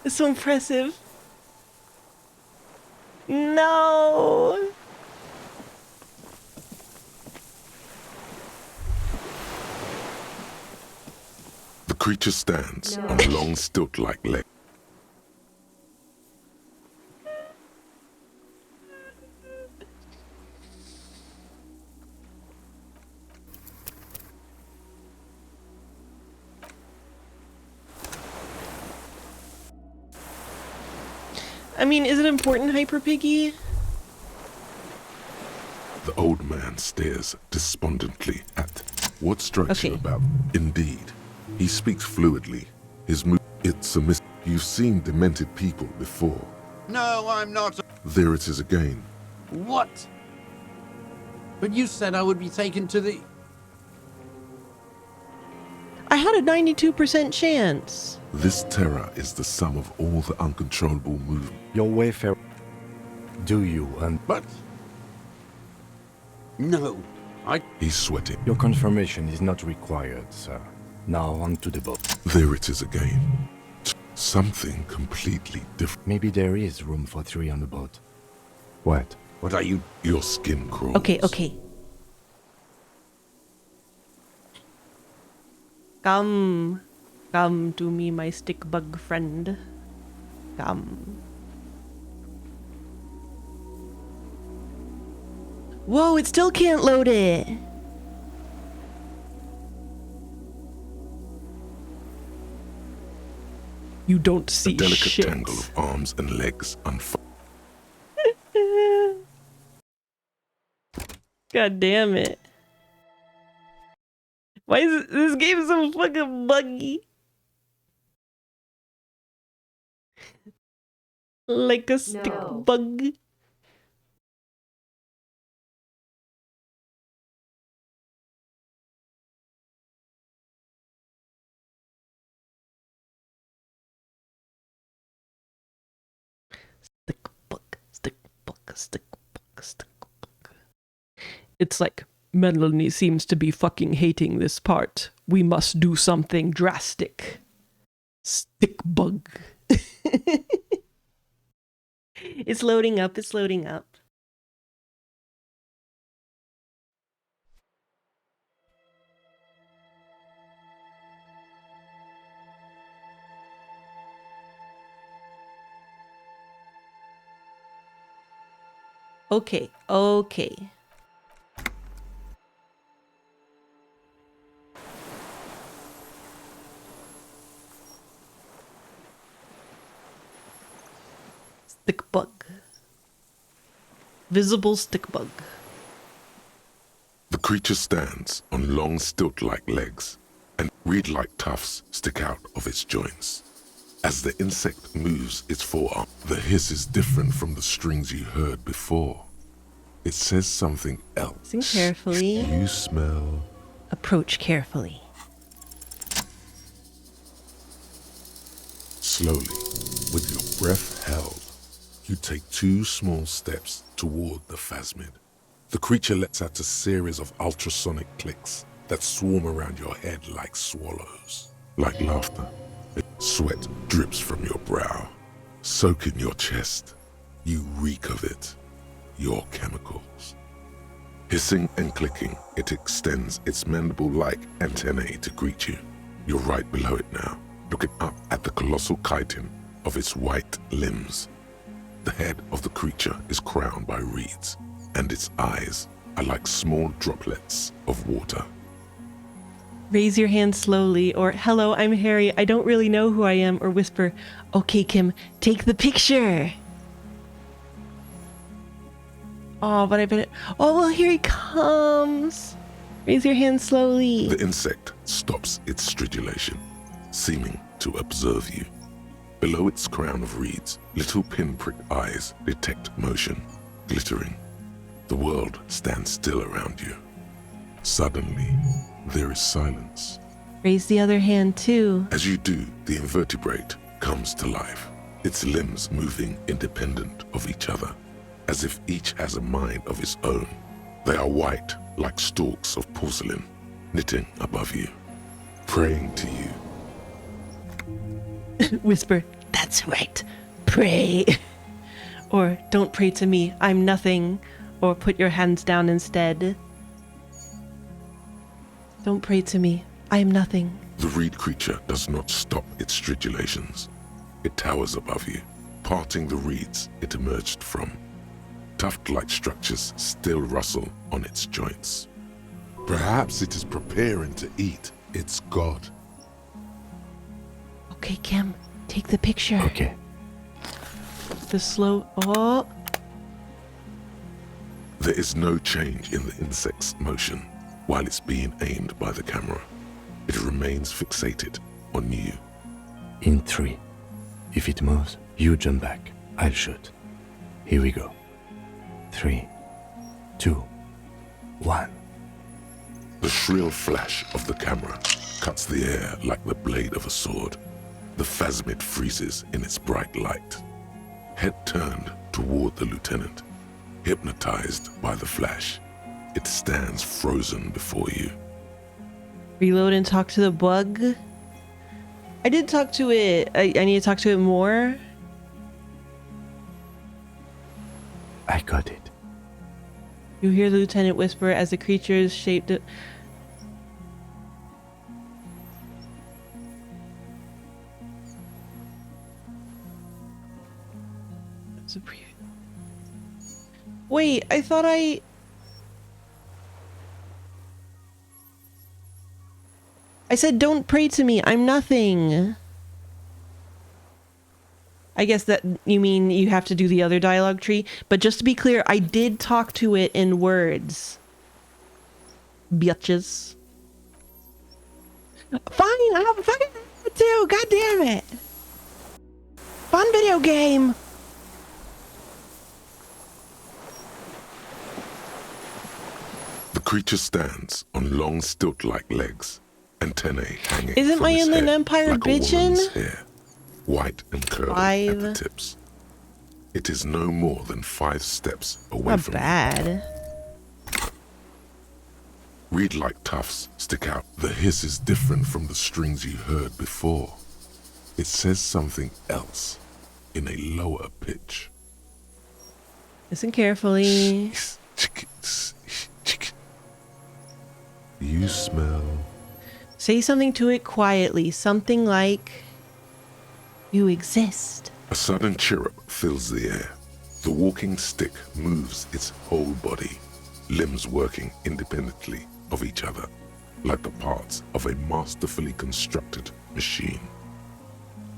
It's so impressive. No. The creature stands on long stilt-like legs. I mean, is it important, Hyper Piggy? The old man stares despondently at what strikes you about. Indeed, he speaks fluidly. His it's a You've seen demented people before. No, I'm not. There it is again. What? But you said I would be taken to the... I had a 92% chance. This terror is the sum of all the uncontrollable movement. Your wayfarer. Do you But... No, He's sweating. Your confirmation is not required, sir. Now on to the boat. There it is again. Something completely different. Maybe there is room for 3 on the boat. What? What are you? Your skin crawls. Okay. Come to me, my stick bug friend. Come. Whoa, it still can't load it. You don't see a delicate shit. tangle of arms and legs unfold. God damn it. Why is this game so fucking buggy? Like a stick bug. Stick bug. It's like, Melanie seems to be fucking hating this part. We must do something drastic. Stick bug. It's loading up. Okay. Stick bug. Visible stick bug. The creature stands on long stilt-like legs, and reed-like tufts stick out of its joints. As the insect moves its forearm, the hiss is different from the strings you heard before. It says something else. Listen carefully. You smell... Approach carefully. Slowly, with your breath held, you take 2 small steps toward the phasmid. The creature lets out a series of ultrasonic clicks that swarm around your head like swallows. Like laughter, sweat drips from your brow, soaking your chest. You reek of it. Your chemicals. Hissing and clicking, it extends its mandible-like antennae to greet you. You're right below it now, looking up at the colossal chitin of its white limbs. The head of the creature is crowned by reeds, and its eyes are like small droplets of water. Raise your hand slowly, or hello, I'm Harry, I don't really know who I am, or whisper, okay, Kim, take the picture. Oh, but I bet it, oh, well, here he comes. Raise your hand slowly. The insect stops its stridulation, seeming to observe you. Below its crown of reeds, little pinprick eyes detect motion, glittering. The world stands still around you. Suddenly, there is silence. Raise the other hand too. As you do, the invertebrate comes to life, its limbs moving independent of each other, as if each has a mind of its own. They are white, like stalks of porcelain, knitting above you, praying to you. Whisper, that's right, pray. Or don't pray to me, I'm nothing. Or put your hands down instead. Don't pray to me, I am nothing. The reed creature does not stop its stridulations. It towers above you, parting the reeds it emerged from. Tuft-like structures still rustle on its joints. Perhaps it is preparing to eat its god. Okay, Kim, take the picture. Okay. The slow, oh. There is no change in the insect's motion while it's being aimed by the camera. It remains fixated on you. In 3. If it moves, you jump back. I'll shoot. Here we go. 3, 2, 1. The shrill flash of the camera cuts the air like the blade of a sword. The phasmid freezes in its bright light. Head turned toward the lieutenant, hypnotized by the flash. It stands frozen before you. Reload and talk to the bug. I did talk to it. I need to talk to it more. I got it. You hear the lieutenant whisper as the creature is shaped. That's a Wait, I thought I said don't pray to me, I'm nothing. I guess that you mean you have to do the other dialogue tree, but just to be clear, I did talk to it in words. Bitches. Fine, I'll fucking too, god damn it. Fun video game. The creature stands on long stilt-like legs, antennae hanging Isn't from my its Inland head Empire like a woman's bitchin'? hair, white and curly at the tips. It is no more than 5 steps away Not from bad. you. Reed-like tufts stick out. The hiss is different from the strings you heard before. It says something else in a lower pitch. Listen carefully. You smell. Say something to it quietly. Something like, you exist. A sudden chirrup fills the air. The walking stick moves its whole body, limbs working independently of each other, like the parts of a masterfully constructed machine.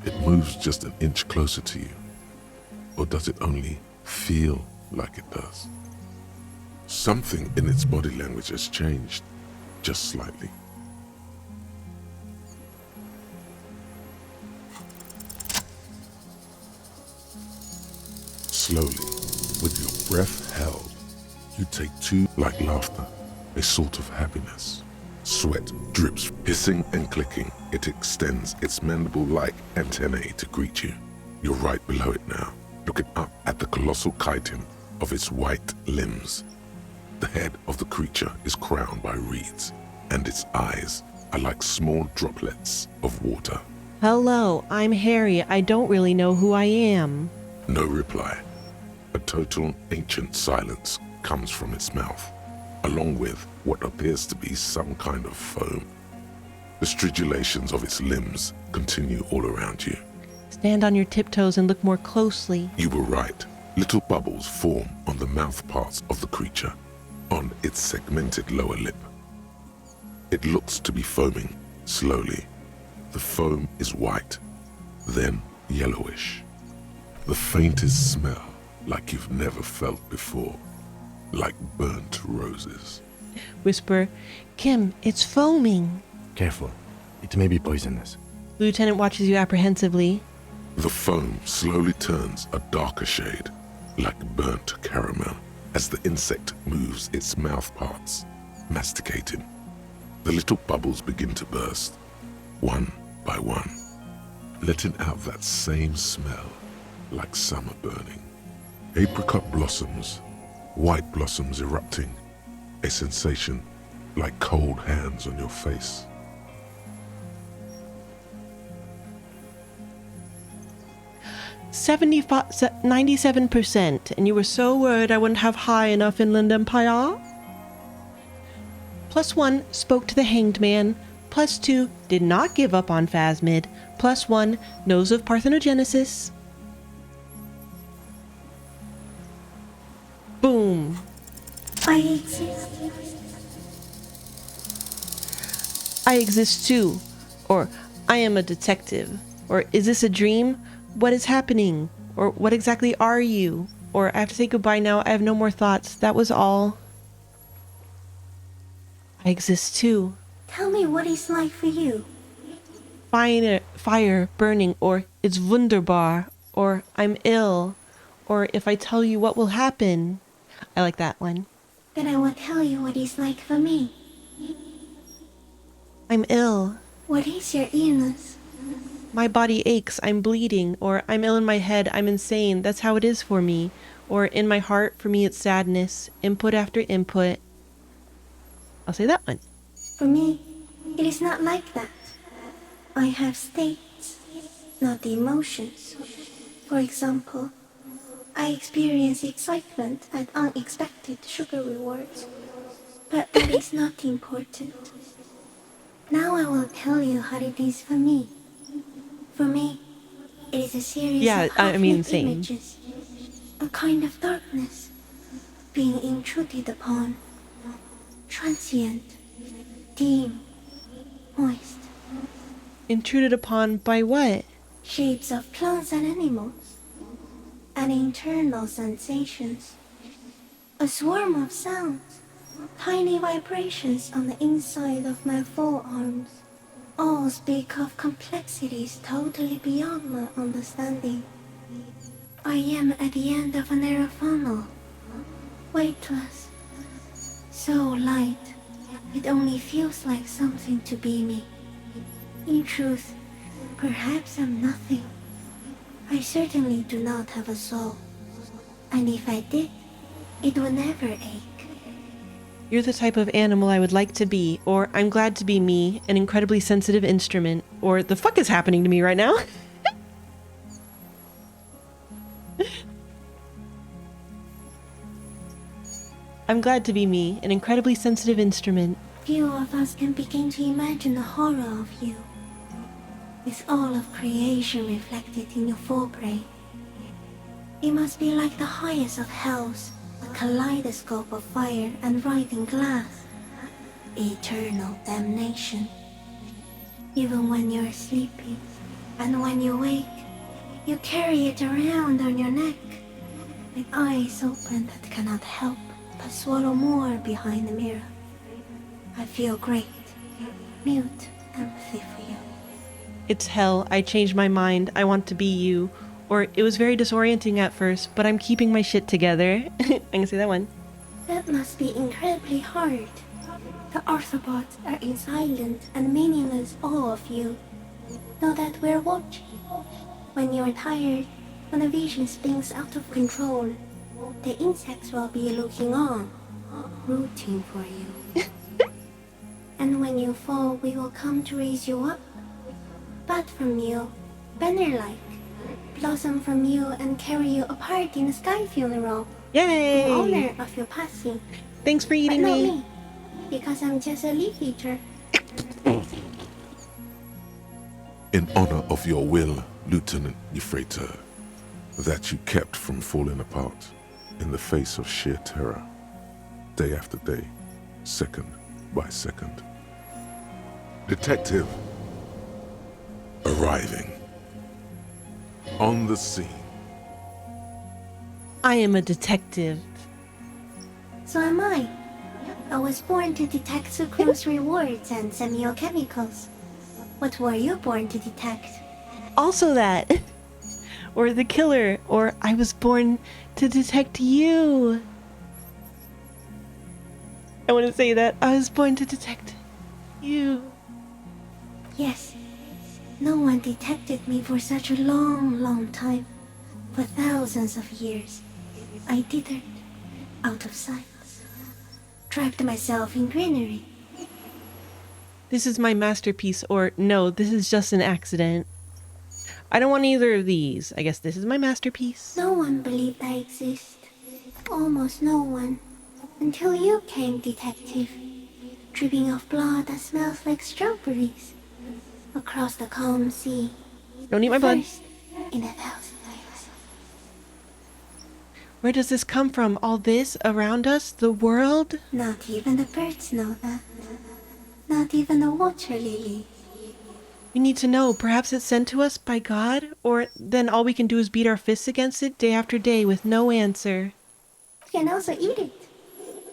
It moves just an inch closer to you. Or does it only feel like it does? Something in its body language has changed, just slightly. Slowly, with your breath held, you take 2 like laughter, a sort of happiness. Sweat drips, hissing and clicking. It extends its mandible-like antennae to greet you. You're right below it now, looking up at the colossal chitin of its white limbs. The head of the creature is crowned by reeds, and its eyes are like small droplets of water. Hello, I'm Harry. I don't really know who I am. No reply. A total ancient silence comes from its mouth, along with what appears to be some kind of foam. The stridulations of its limbs continue all around you. Stand on your tiptoes and look more closely. You were right. Little bubbles form on the mouth parts of the creature, on its segmented lower lip. It looks to be foaming slowly. The foam is white, then yellowish. The faintest smell like you've never felt before, like burnt roses. Whisper, Kim, it's foaming. Careful. It may be poisonous. Lieutenant watches you apprehensively. The foam slowly turns a darker shade, like burnt caramel, as the insect moves its mouth parts, masticating. The little bubbles begin to burst, one by one, letting out that same smell, like summer burning. Apricot blossoms, white blossoms erupting, a sensation like cold hands on your face. "95, 97%, and you were so worried I wouldn't have high enough Inland Empire?" +1 spoke to the hanged man. +2 did not give up on Phasmid. +1 knows of parthenogenesis. Boom. I exist. I exist too. Or I am a detective. Or is this a dream? What is happening? Or what exactly are you? Or I have to say goodbye now. I have no more thoughts. That was all. I exist too. Tell me what it's like for you. Fire burning, or it's wunderbar, or I'm ill, or if I tell you what will happen. I like that one. Then I will tell you what it's like for me. I'm ill. What is your illness? My body aches, I'm bleeding, or I'm ill in my head, I'm insane, that's how it is for me. Or in my heart, for me it's sadness, input after input. I'll say that one. For me, it is not like that. I have states, not the emotions. For example, I experience excitement at unexpected sugar rewards. But that is not important. Now I will tell you how it is for me. For me, it is a series of half-lit images, a kind of darkness, being intruded upon, transient, dim, moist. Intruded upon by what? Shapes of plants and animals, and internal sensations. A swarm of sounds, tiny vibrations on the inside of my forearms. All speak of complexities totally beyond my understanding. I am at the end of a narrow funnel, weightless, so light, it only feels like something to be me. In truth, perhaps I'm nothing. I certainly do not have a soul, and if I did, it would never ache. You're the type of animal I would like to be, or I'm glad to be me, an incredibly sensitive instrument, or the fuck is happening to me right now? I'm glad to be me, an incredibly sensitive instrument. Few of us can begin to imagine the horror of you, with all of creation reflected in your forebrain. It must be like the highest of hells, a kaleidoscope of fire and writhing glass. Eternal damnation. Even when you're sleeping, and when you wake, you carry it around on your neck, with eyes open that cannot help but swallow more behind the mirror. I feel great, mute empathy for you. It's hell, I changed my mind, I want to be you. Or it was very disorienting at first, but I'm keeping my shit together. I can say that one. That must be incredibly hard. The Arthropods are in silent and meaningless awe of you. Know that we're watching. When you're tired, when the vision spins out of control, the insects will be looking on, rooting for you. And when you fall, we will come to raise you up. But from you, banner-like, blossom from you and carry you apart in a sky funeral. Yay! In honor of your passing. Thanks for But eating not me. me, because I'm just a leaf eater. In honor of your will, Lieutenant Euphrator, that you kept from falling apart in the face of sheer terror, day after day, second by second. Detective, arriving on the scene. I am a detective. So am I. I was born to detect sucrose rewards and semiochemicals. What were you born to detect? Also that. Or the killer. Or I was born to detect you. I want to say that. I was born to detect you. Yes. No one detected me for such a long, long time. For thousands of years. I dithered, out of sight. Trapped myself in greenery. This is my masterpiece, or no, this is just an accident. I don't want either of these. I guess this is my masterpiece. No one believed I exist. Almost no one. Until you came, detective. Dripping of blood that smells like strawberries. Across the calm sea. Don't eat my blood. First in 1,000 years. Where does this come from? All this around us? The world? Not even the birds know that. Not even the water lily. We need to know. Perhaps it's sent to us by God? Or then all we can do is beat our fists against it day after day with no answer. You can also eat it.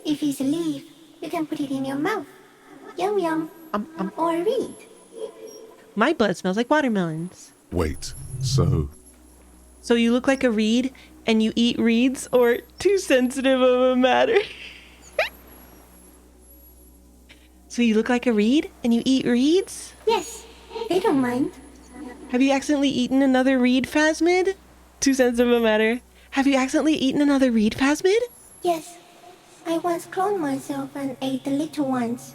If it's a leaf, you can put it in your mouth. Yum yum. Or read. My blood smells like watermelons. Wait, so So you look like a reed and you eat reeds, or too sensitive of a matter? So you look like a reed and you eat reeds? Yes, they don't mind. Have you accidentally eaten another reed, Phasmid? Too sensitive of a matter. Have you accidentally eaten another reed, Phasmid? Yes. I once cloned myself and ate the little ones.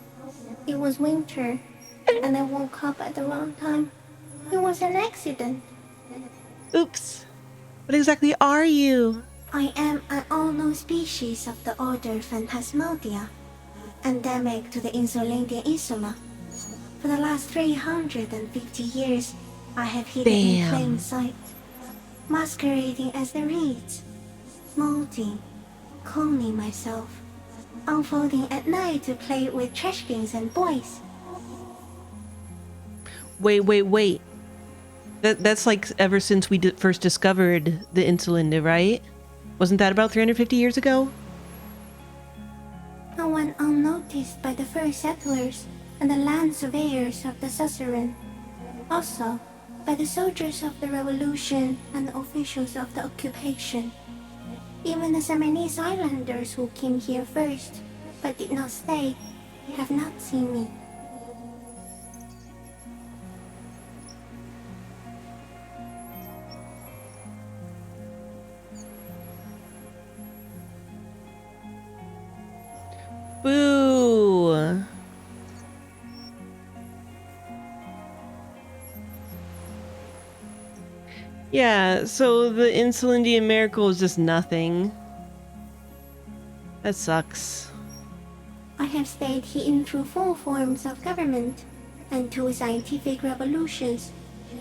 It was winter, and I woke up at the wrong time. It was an accident. Oops. What exactly are you? I am an unknown species of the order Phantasmodia, endemic to the Insulandian Insula. For the last 350 years, I have hidden in plain sight, masquerading as the reeds, molding, cloning myself, unfolding at night to play with trash bins and boys. Wait. That's like ever since we first discovered the Insulinda, right? Wasn't that about 350 years ago? No one unnoticed by the first settlers and the land surveyors of the suzerain. Also, by the soldiers of the revolution and the officials of the occupation. Even the Seminese islanders who came here first, but did not stay, have not seen me. Boo! Yeah, so the Insulindian miracle is just nothing. That sucks. I have stayed hidden through 4 forms of government and 2 scientific revolutions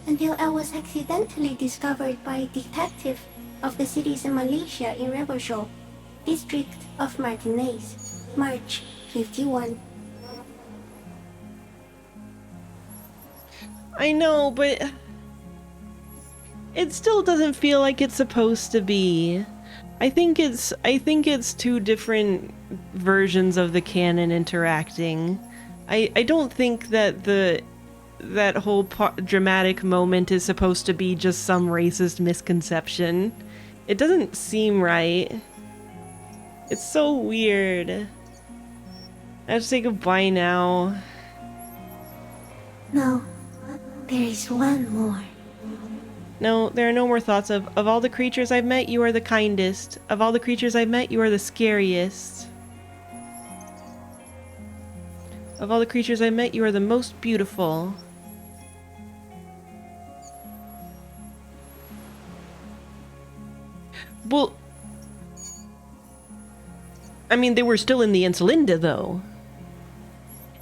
until I was accidentally discovered by a detective of the citizen militia in Rebelshaw, district of Martinez, March 51. I know, but it still doesn't feel like it's supposed to be. I think it's 2 different versions of the canon interacting. I don't think that that whole dramatic moment is supposed to be just some racist misconception. It doesn't seem right. It's so weird. I have to say goodbye now. No, there is one more. No, there are no more thoughts of all the creatures I've met, you are the kindest. Of all the creatures I've met, you are the scariest. Of all the creatures I've met, you are the most beautiful. Well, I mean, they were still in the Insulinda, though.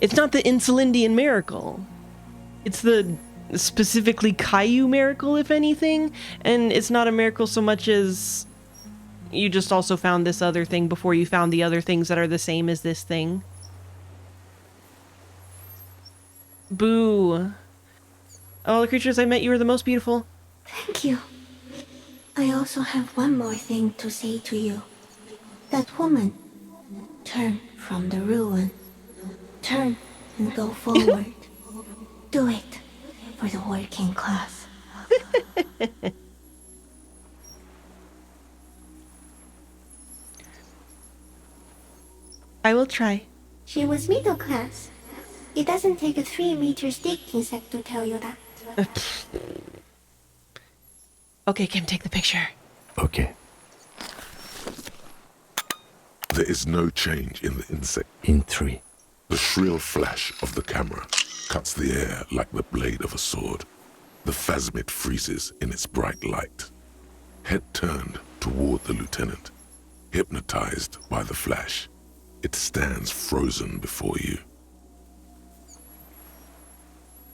It's not the Insulindian miracle. It's the specifically Caillou miracle, if anything. And it's not a miracle so much as you just also found this other thing before you found the other things that are the same as this thing. Boo. All the creatures I met, you were the most beautiful. Thank you. I also have one more thing to say to you. That woman, turn from the ruin. Turn and go forward. Do it for the working class. I will try. She was middle class. It doesn't take a 3-meter stick insect to tell you that. Okay, Kim, take the picture. Okay. There is no change in the insect. In 3. The shrill flash of the camera cuts the air like the blade of a sword. The phasmid freezes in its bright light. Head turned toward the lieutenant, hypnotized by the flash. It stands frozen before you.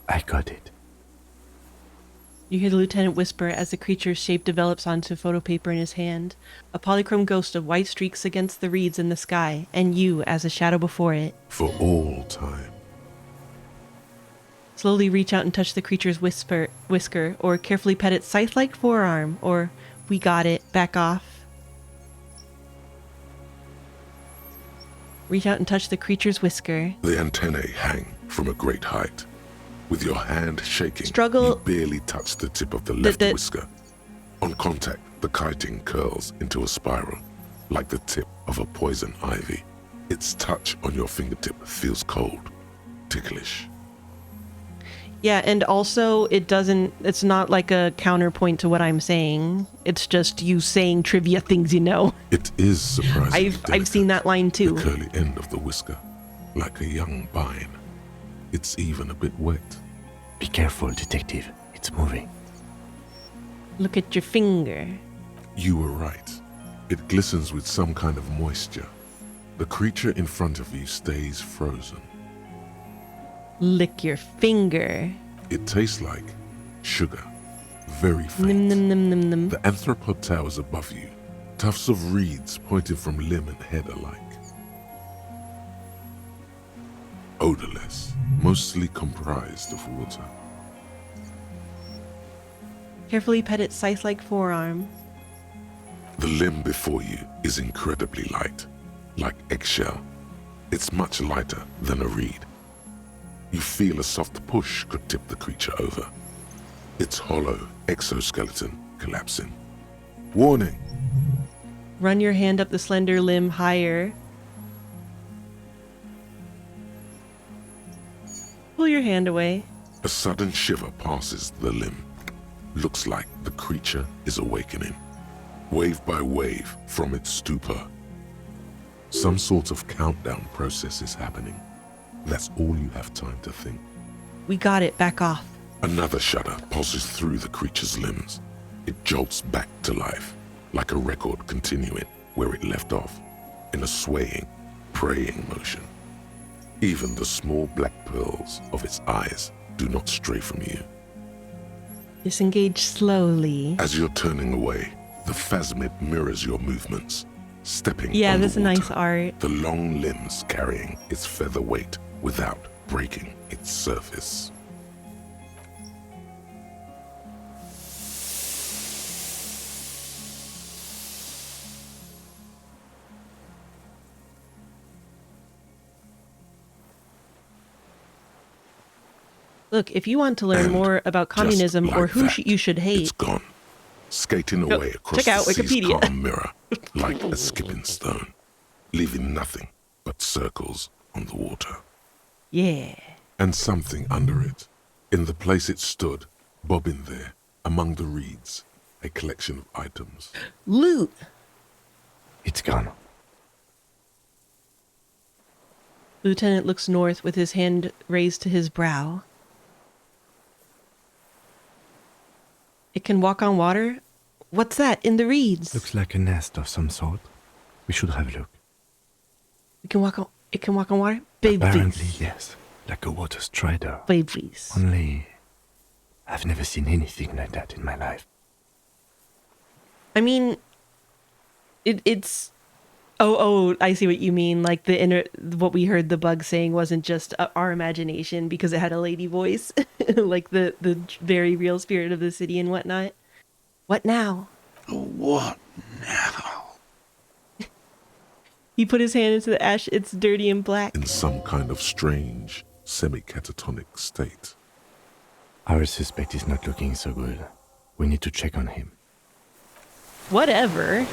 I got it. You hear the lieutenant whisper as the creature's shape develops onto photo paper in his hand. A polychrome ghost of white streaks against the reeds in the sky, and you as a shadow before it. For all time. Slowly reach out and touch the creature's whisker, or carefully pet its scythe-like forearm, or we got it, back off. Reach out and touch the creature's whisker. The antennae hang from a great height. With your hand shaking, Struggle. you barely touch the tip of the left whisker. On contact, the kiting curls into a spiral, like the tip of a poison ivy. Its touch on your fingertip feels cold, ticklish. Yeah, and also it's not like a counterpoint to what I'm saying. It's just you saying trivia things you know. It is surprising. I've seen that line too. The curly end of the whisker, like a young vine. It's even a bit wet. Be careful, detective. It's moving. Look at your finger. You were right. It glistens with some kind of moisture. The creature in front of you stays frozen. Lick your finger. It tastes like sugar. Very faint. Nim, nim, nim, nim, nim. The anthropod towers above you. Tufts of reeds pointed from limb and head alike. Odorless, mostly comprised of water. Carefully pet its scythe-like forearm. The limb before you is incredibly light, like eggshell. It's much lighter than a reed. You feel a soft push could tip the creature over. Its hollow exoskeleton collapsing. Warning! Run your hand up the slender limb higher. Pull your hand away. A sudden shiver passes the limb. Looks like the creature is awakening, wave by wave from its stupor. Some sort of countdown process is happening. That's all you have time to think. We got it, back off. Another shudder pulses through the creature's limbs. It jolts back to life, like a record continuing where it left off, in a swaying, praying motion. Even the small black pearls of its eyes do not stray from you. Disengage slowly. As you're turning away, the phasmid mirrors your movements, stepping Yeah, on that's the a water, nice art. the long limbs carrying its feather weight without breaking its surface. Look, if you want to learn And more about communism just or like who that, you should hate, It's gone, skating Go- away across check out the sea's Wikipedia. calm mirror like a skipping stone, leaving nothing but circles on the water. yeah. And something under it. In the place it stood, bobbing there, among the reeds, a collection of items. Loot. It's gone. Lieutenant looks north with his hand raised to his brow. It can walk on water? What's that in the reeds? Looks like a nest of some sort. We should have a look. It can walk on water? Babe, Apparently, please. yes. Like a water strider. Babe, please. Only, I've never seen anything like that in my life. I mean, it's... Oh, I see what you mean. Like what we heard the bug saying wasn't just our imagination because it had a lady voice. Like the very real spirit of the city and whatnot. What now? What now? He put his hand into the ash. It's dirty and black. In some kind of strange, semi-catatonic state. Our suspect is not looking so good. We need to check on him. Whatever.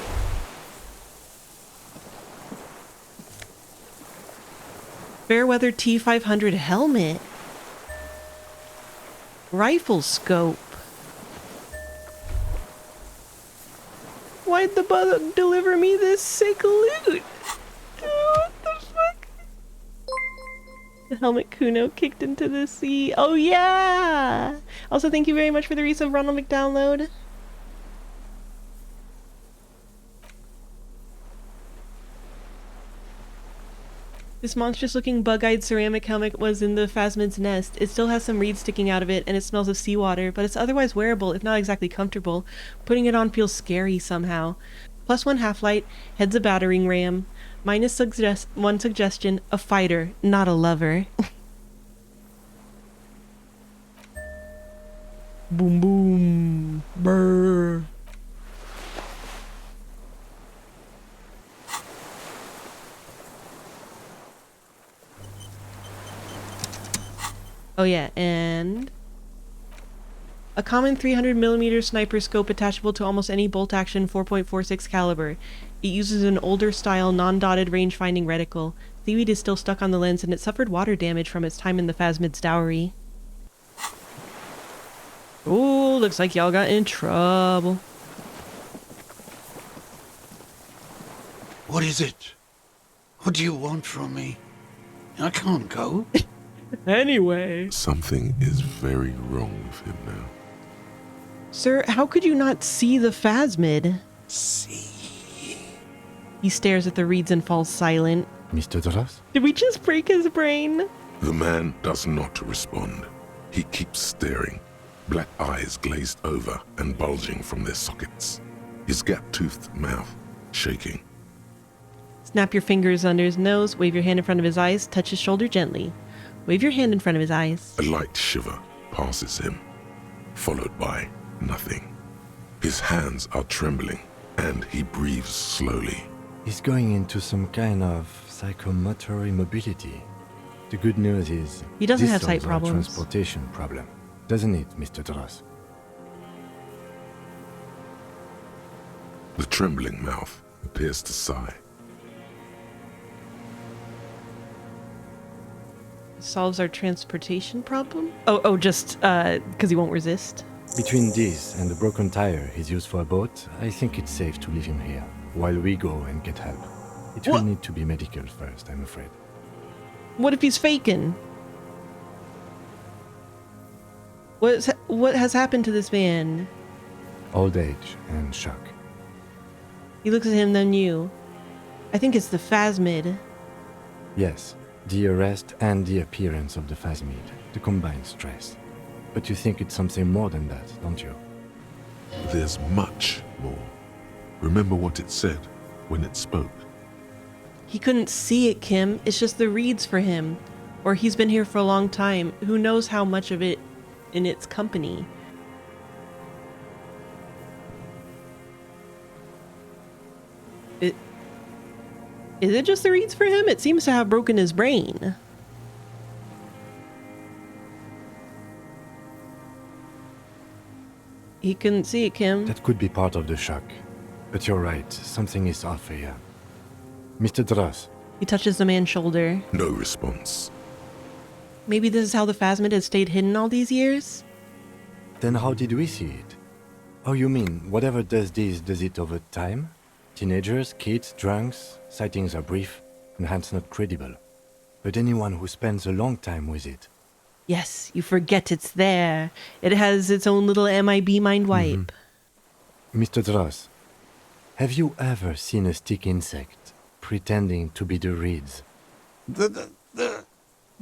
Fairweather T500 helmet. Rifle scope. Why'd the bug deliver me this sick loot? What the fuck? The helmet Kuno kicked into the sea. Oh yeah! Also, thank you very much for the resub, Ronald McDownload. This monstrous-looking bug-eyed ceramic helmet was in the phasmid's nest. It still has some reeds sticking out of it, and it smells of seawater, but it's otherwise wearable, if not exactly comfortable. Putting it on feels scary somehow. +1 half-light, head's a battering ram. -1 suggestion, a fighter, not a lover. Boom boom. Brr. Oh yeah, and a common 300mm sniper scope attachable to almost any bolt-action 4.46 caliber. It uses an older style non-dotted range-finding reticle. Seaweed is still stuck on the lens and it suffered water damage from its time in the phasmid's dowry. Ooh, looks like y'all got in trouble. What is it? What do you want from me? I can't go. Anyway. Something is very wrong with him now. Sir, how could you not see the phasmid? See? He stares at the reeds and falls silent. Mr. Dras? Did we just break his brain? The man does not respond. He keeps staring, black eyes glazed over and bulging from their sockets. His gap-toothed mouth shaking. Snap your fingers under his nose, wave your hand in front of his eyes, touch his shoulder gently. Wave your hand in front of his eyes. A light shiver passes him, followed by nothing. His hands are trembling, and he breathes slowly. He's going into some kind of psychomotor immobility. The good news is he doesn't this have sight solves our problems. Transportation problem, doesn't it, Mr. Dras? The trembling mouth appears to sigh. Solves our transportation problem? Oh, just because he won't resist? Between this and the broken tire he's used for a boat, I think it's safe to leave him here while we go and get help. It will need to be medical first, I'm afraid. What if he's faking? What has happened to this man? Old age and shock. He looks at him, then you. I think it's the phasmid. Yes, the arrest and the appearance of the phasmid, the combined stress. But you think it's something more than that, don't you? There's much more. Remember what it said when it spoke. He couldn't see it, Kim. It's just the reeds for him. Or he's been here for a long time. Who knows how much of it in its company. Is it just the reeds for him? It seems to have broken his brain. He couldn't see it, Kim. That could be part of the shock. But you're right, something is off here. Mr. Dras. He touches the man's shoulder. No response. Maybe this is how the phasmid has stayed hidden all these years? Then how did we see it? Oh, you mean, whatever does this, does it over time? Teenagers, kids, drunks, sightings are brief, and hence not credible. But anyone who spends a long time with it. Yes, you forget it's there. It has its own little MIB mind wipe. Mr. Dross, have you ever seen a stick insect pretending to be the reeds? The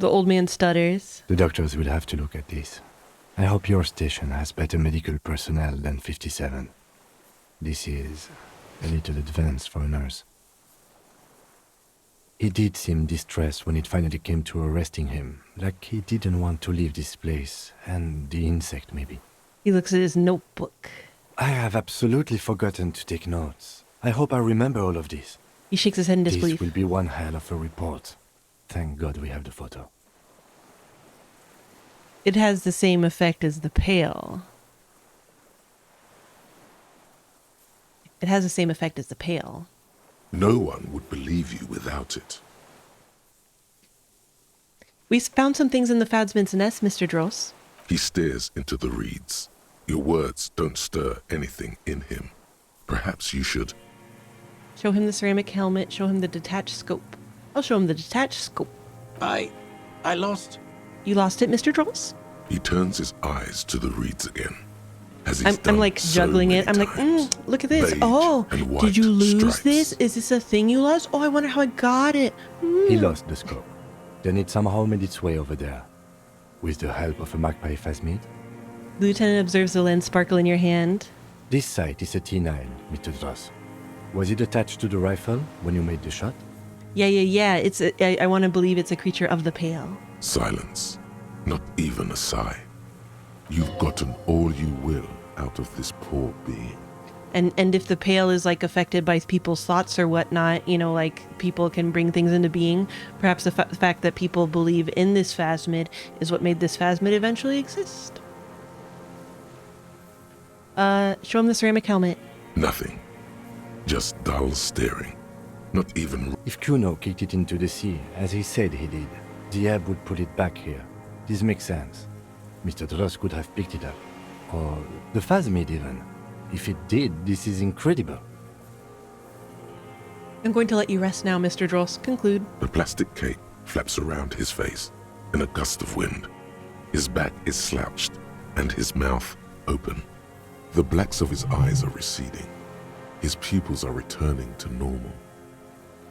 old man stutters. The doctors will have to look at this. I hope your station has better medical personnel than 57. This is a little advanced for a nurse. He did seem distressed when it finally came to arresting him, like he didn't want to leave this place, and the insect maybe. He looks at his notebook. I have absolutely forgotten to take notes. I hope I remember all of this. He shakes his head in disbelief. This will be one hell of a report. Thank God we have the photo. It has the same effect as the pail. It has the same effect as the pail. No one would believe you without it. We found some things in the Fadsman's nest, Mr. Dross. He stares into the reeds. Your words don't stir anything in him. Perhaps you should. Show him the ceramic helmet. Show him the detached scope. I'll show him the detached scope. I lost. You lost it, Mr. Dross? He turns his eyes to the reeds again. As he's I'm done like so juggling it. I'm many like, times. look at this. Beige Oh, and white did you lose stripes. this? Is this a thing you lost? Oh, I wonder how I got it. He lost the scope. Then it somehow made its way over there. With the help of a magpie phasmid. The lieutenant observes the lens sparkle in your hand. This sight is a T9, Mr. Dross. Was it attached to the rifle when you made the shot? Yeah. I want to believe it's a creature of the pale. Silence. Not even a sigh. You've gotten all you will out of this poor being. And if the pale is like affected by people's thoughts or whatnot, you know, like people can bring things into being. Perhaps the fact that people believe in this phasmid is what made this phasmid eventually exist. Show him the ceramic helmet. Nothing. Just dull staring. Not even... If Kuno kicked it into the sea, as he said he did, the ebb would put it back here. This makes sense. Mr. Dross could have picked it up. Or the phasmid even. If it did, this is incredible. I'm going to let you rest now, Mr. Dross. Conclude. The plastic cape flaps around his face in a gust of wind. His back is slouched and his mouth open. The blacks of his eyes are receding. His pupils are returning to normal.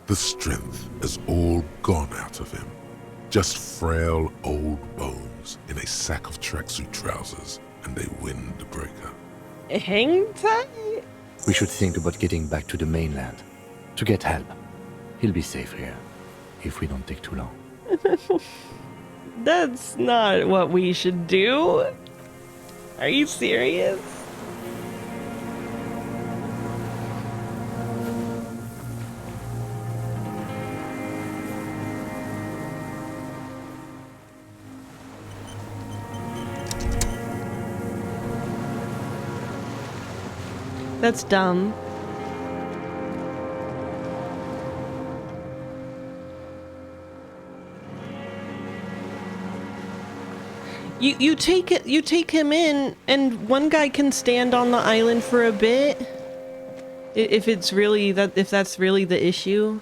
The strength has all gone out of him. Just frail old bones in a sack of tracksuit trousers and a windbreaker. Hang tight. We should think about getting back to the mainland. To get help. He'll be safe here. If we don't take too long. That's not what we should do. Are you serious? That's dumb. You take him in, and one guy can stand on the island for a bit. If that's really the issue.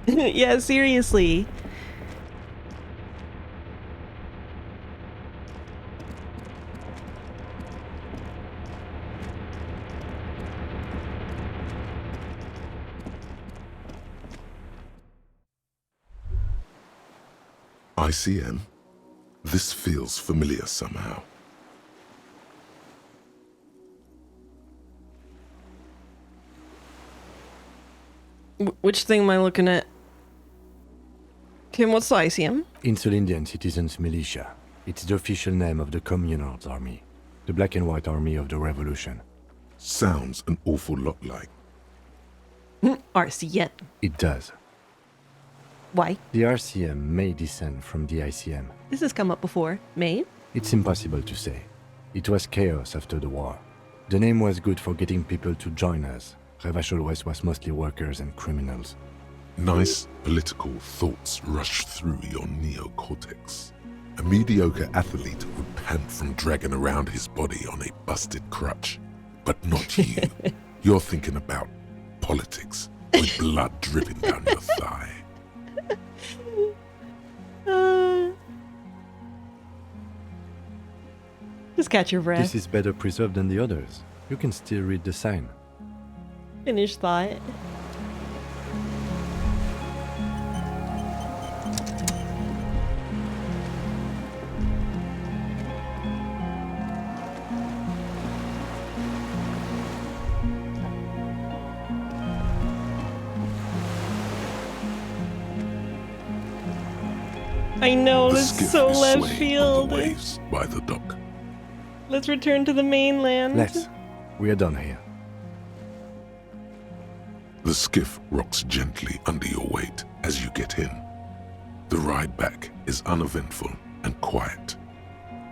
Yeah, seriously. ICM? This feels familiar somehow. Which thing am I looking at? Kim, what's the ICM? Insulindian Citizens Militia. It's the official name of the Communards Army. The black and white army of the revolution. Sounds an awful lot like. RCM. It does. Why? The RCM may descend from the ICM. This has come up before. May? It's impossible to say. It was chaos after the war. The name was good for getting people to join us. Revachol West was mostly workers and criminals. Nice political thoughts rush through your neocortex. A mediocre athlete would hand from dragging around his body on a busted crutch. But not you. You're thinking about politics with blood dripping down your thigh. Just catch your breath. This is better preserved than the others. You can still read the sign. Finish thought. I know, The that's skiff so is left swaying field. on the waves by the dock. Let's return to the mainland. Let's. We are done here. The skiff rocks gently under your weight as you get in. The ride back is uneventful and quiet.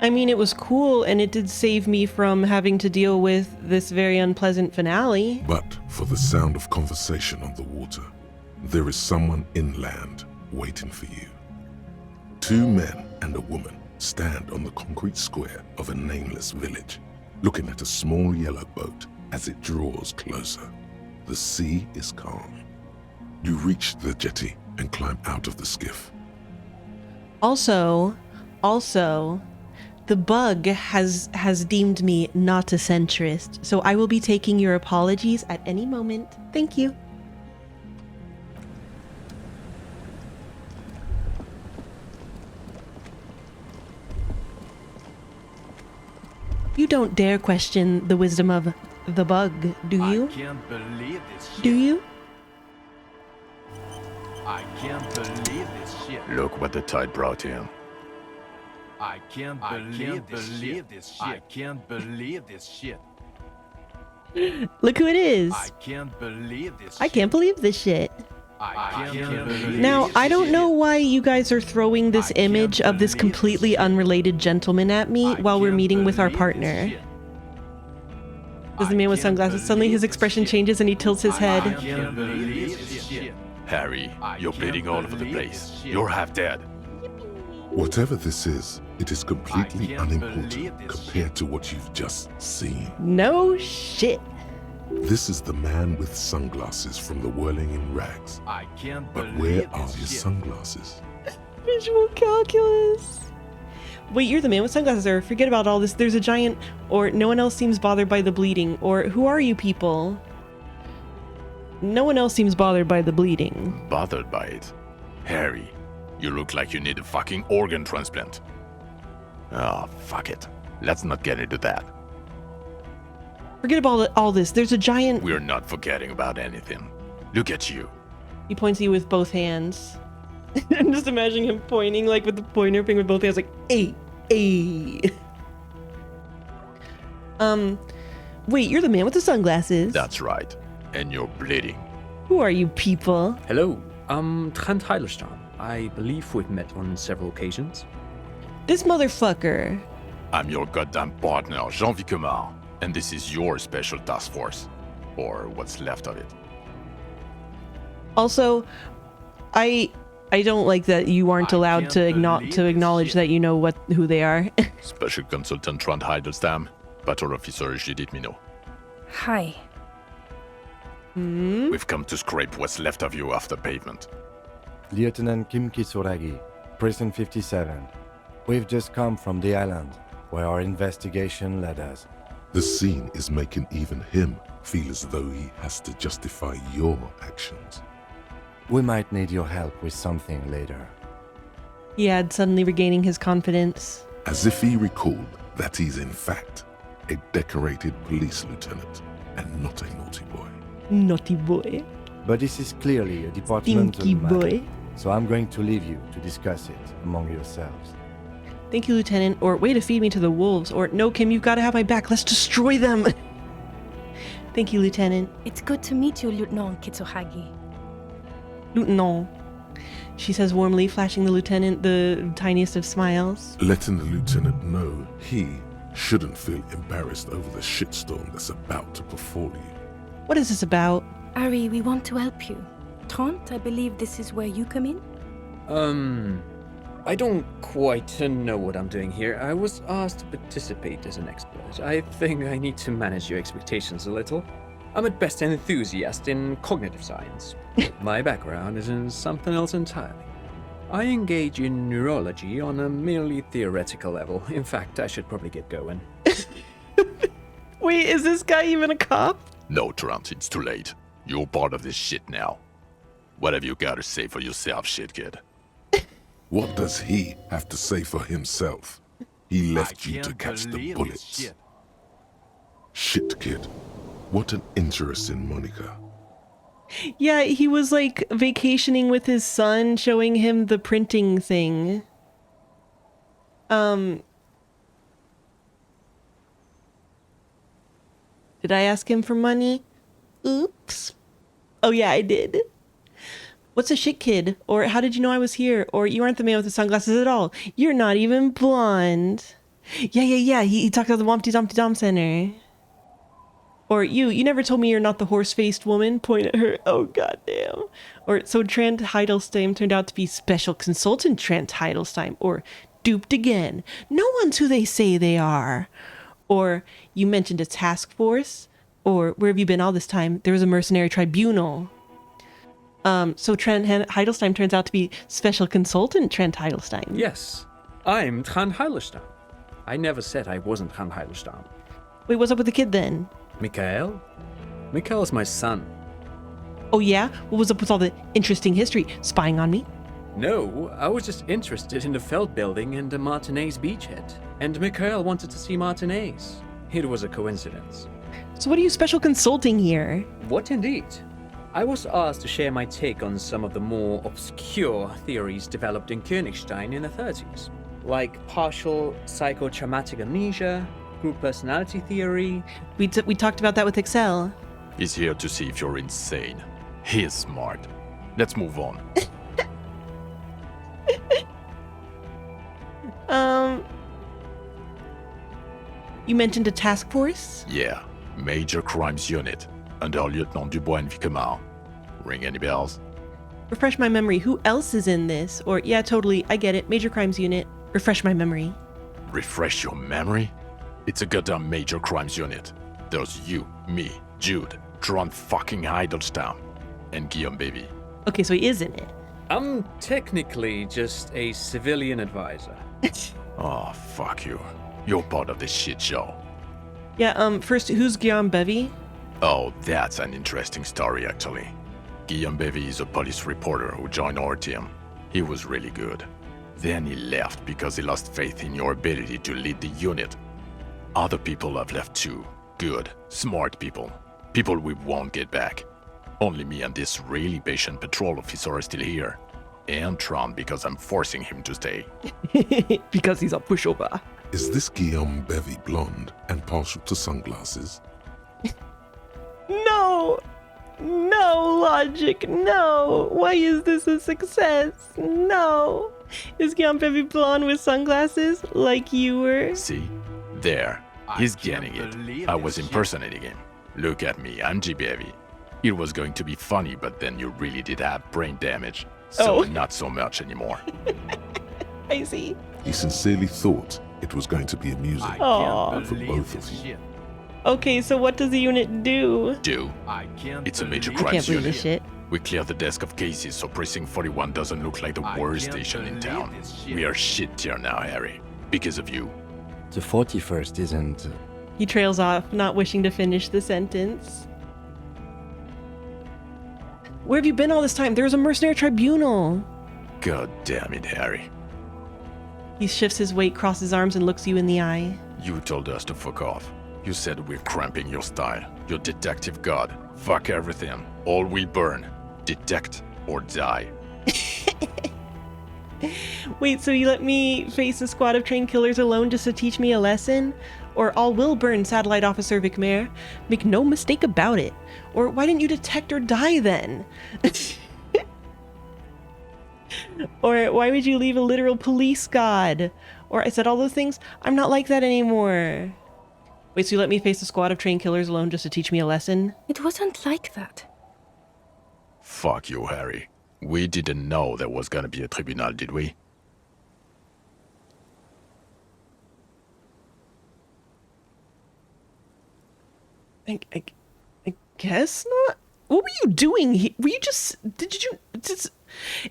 I mean, it was cool, and it did save me from having to deal with this very unpleasant finale. But for the sound of conversation on the water, there is someone inland waiting for you. 2 men and a woman stand on the concrete square of a nameless village, looking at a small yellow boat as it draws closer. The sea is calm. You reach the jetty and climb out of the skiff. Also, the bug has deemed me not a centrist, so I will be taking your apologies at any moment. Thank you. You don't dare question the wisdom of the bug, do you? I can't believe this shit. Do you? I can't believe this shit. Look what the tide brought in. I can't believe this shit. I can't believe this shit. Look who it is. I can't believe this shit. I can't believe this shit. I can't believe Now, this I don't shit. know why you guys are throwing this image of this completely unrelated gentleman at me while we're meeting with our partner. Does the man with sunglasses, suddenly his expression changes and he tilts his head. I can't believe this shit. Harry, you're bleeding all over the place. You're half dead. Whatever this is, it is completely can't unimportant believe this compared to what you've just seen. No shit. This is the man with sunglasses from the Whirling in Rags. I can't But believe where are this his shit. sunglasses? Visual calculus. Wait, you're the man with sunglasses, or forget about all this. There's a giant, or no one else seems bothered by the bleeding, or who are you people? No one else seems bothered by the bleeding. Bothered by it? Harry, you look like you need a fucking organ transplant. Oh, fuck it. Let's not get into that. Forget about all this. There's a giant... We're not forgetting about anything. Look at you. He points at you with both hands. I'm just imagining him pointing, like, with the pointer finger with both hands, like, hey, hey. Wait, you're the man with the sunglasses. That's right. And you're bleeding. Who are you people? Hello, I'm Trent Heilerstein. I believe we've met on several occasions. This motherfucker. I'm your goddamn partner, Jean Vicomar. And this is your special task force. Or what's left of it. Also, I don't like that you aren't allowed to acknowledge that you know who they are. Special Consultant Trent Heilerstam, Patrol Officer Judith Minot. Hi. We've come to scrape what's left of you off the pavement. Lieutenant Kim Kisuragi, Prison 57. We've just come from the island, where our investigation led us. The scene is making even him feel as though he has to justify your actions. We might need your help with something later. He had suddenly regaining his confidence. As if he recalled that he's in fact a decorated police lieutenant and not a naughty boy. Naughty boy. But this is clearly a departmental Stinky matter, boy. so I'm going to leave you to discuss it among yourselves. Thank you, Lieutenant. Or way to feed me to the wolves. Or no, Kim, you've got to have my back. Let's destroy them. Thank you, Lieutenant. It's good to meet you, Lieutenant Kitsuhagi. Lieutenant. She says warmly, flashing the lieutenant the tiniest of smiles. Letting the lieutenant know he shouldn't feel embarrassed over the shitstorm that's about to befall you. What is this about? Ari, we want to help you. Trent, I believe this is where you come in? I don't quite know what I'm doing here. I was asked to participate as an expert. I think I need to manage your expectations a little. I'm at best an enthusiast in cognitive science. My background is in something else entirely. I engage in neurology on a merely theoretical level. In fact, I should probably get going. Wait, is this guy even a cop? No, Trant, it's too late. You're part of this shit now. What have you got to say for yourself, shit kid? What does he have to say for himself? He left you to can't catch the believe this bullets. shit. Shit, kid. What an interesting moniker. Yeah, he was like vacationing with his son, showing him the printing thing. Did I ask him for money? Oops. Oh yeah, I did. What's a shit kid? Or how did you know I was here? Or you aren't the man with the sunglasses at all. You're not even blonde. Yeah. He talked about the Wompty Dumpty Dom Center. Or you never told me you're not the horse-faced woman. Point at her. Oh, goddamn. Or so Trent Heidelstein turned out to be special consultant Trent Heidelstein. Or duped again. No one's who they say they are. Or you mentioned a task force. Or where have you been all this time? There was a mercenary tribunal. So Trent Heidelstein turns out to be special consultant Trent Heidelstein. Yes, I'm Trant Heidelstein. I never said I wasn't Trant Heidelstein. Wait, what's up with the kid then? Mikael? Mikael's my son. Oh yeah? What was up with all the interesting history? Spying on me? No, I was just interested in the Feld building and the Martinez beachhead. And Mikael wanted to see Martinez. It was a coincidence. So what are you special consulting here? What indeed? I was asked to share my take on some of the more obscure theories developed in Königstein in the 30s, like partial psychotraumatic amnesia, group personality theory. We talked about that with Excel. He's here to see if you're insane. He is smart. Let's move on. You mentioned a task force? Yeah, Major Crimes Unit, under Lieutenant Dubois and Vicomar. Ring any bells? Refresh my memory. Who else is in this? Or, yeah, totally, I get it. Major Crimes Unit. Refresh my memory. Refresh your memory? It's a goddamn Major Crimes Unit. There's you, me, Jude, Trant fucking Heidelstein, and Guillaume Baby. Okay, so he is in it. I'm technically just a civilian advisor. Oh, fuck you. You're part of this shit show. Yeah, first, who's Guillaume Bevy? Oh, that's an interesting story, actually. Guillaume Bevy is a police reporter who joined our team. He was really good. Then he left because he lost faith in your ability to lead the unit. Other people have left too. Good, smart people. People we won't get back. Only me and this really patient patrol officer are still here. And Trant because I'm forcing him to stay. Because he's a pushover. Is this Guillaume Bevy blonde and partial to sunglasses? No! No, logic, no! Why is this a success? No! Is Guillaume Bevy blonde with sunglasses, like you were? See? There. He's getting it. I was impersonating him. Look at me, I'm G. Bevy. It was going to be funny, but then you really did have brain damage. So not so much anymore. I see. He sincerely thought it was going to be amusing Aw. for both of you. Okay, so what does the unit do? It's a major I can't crimes believe unit. this shit. We clear the desk of cases so Precinct 41 doesn't look like the worst station in town. We are shit tier now, Harry. Because of you. The 41st isn't... He trails off, not wishing to finish the sentence. Where have you been all this time? There was a mercenary tribunal. God damn it, Harry. He shifts his weight, crosses his arms, and looks you in the eye. You told us to fuck off. You said we're cramping your style. Your detective god. Fuck everything. All will burn. Detect or die. Wait, so you let me face a squad of trained killers alone just to teach me a lesson? Or all will burn, Satellite Officer Vicmer. Make no mistake about it. Or why didn't you detect or die then? Or why would you leave a literal police god? Or I said all those things. I'm not like that anymore. Wait, so you let me face a squad of trained killers alone just to teach me a lesson? It wasn't like that. Fuck you, Harry. We didn't know there was gonna be a tribunal, did we? I guess not. What were you doing? Were you just...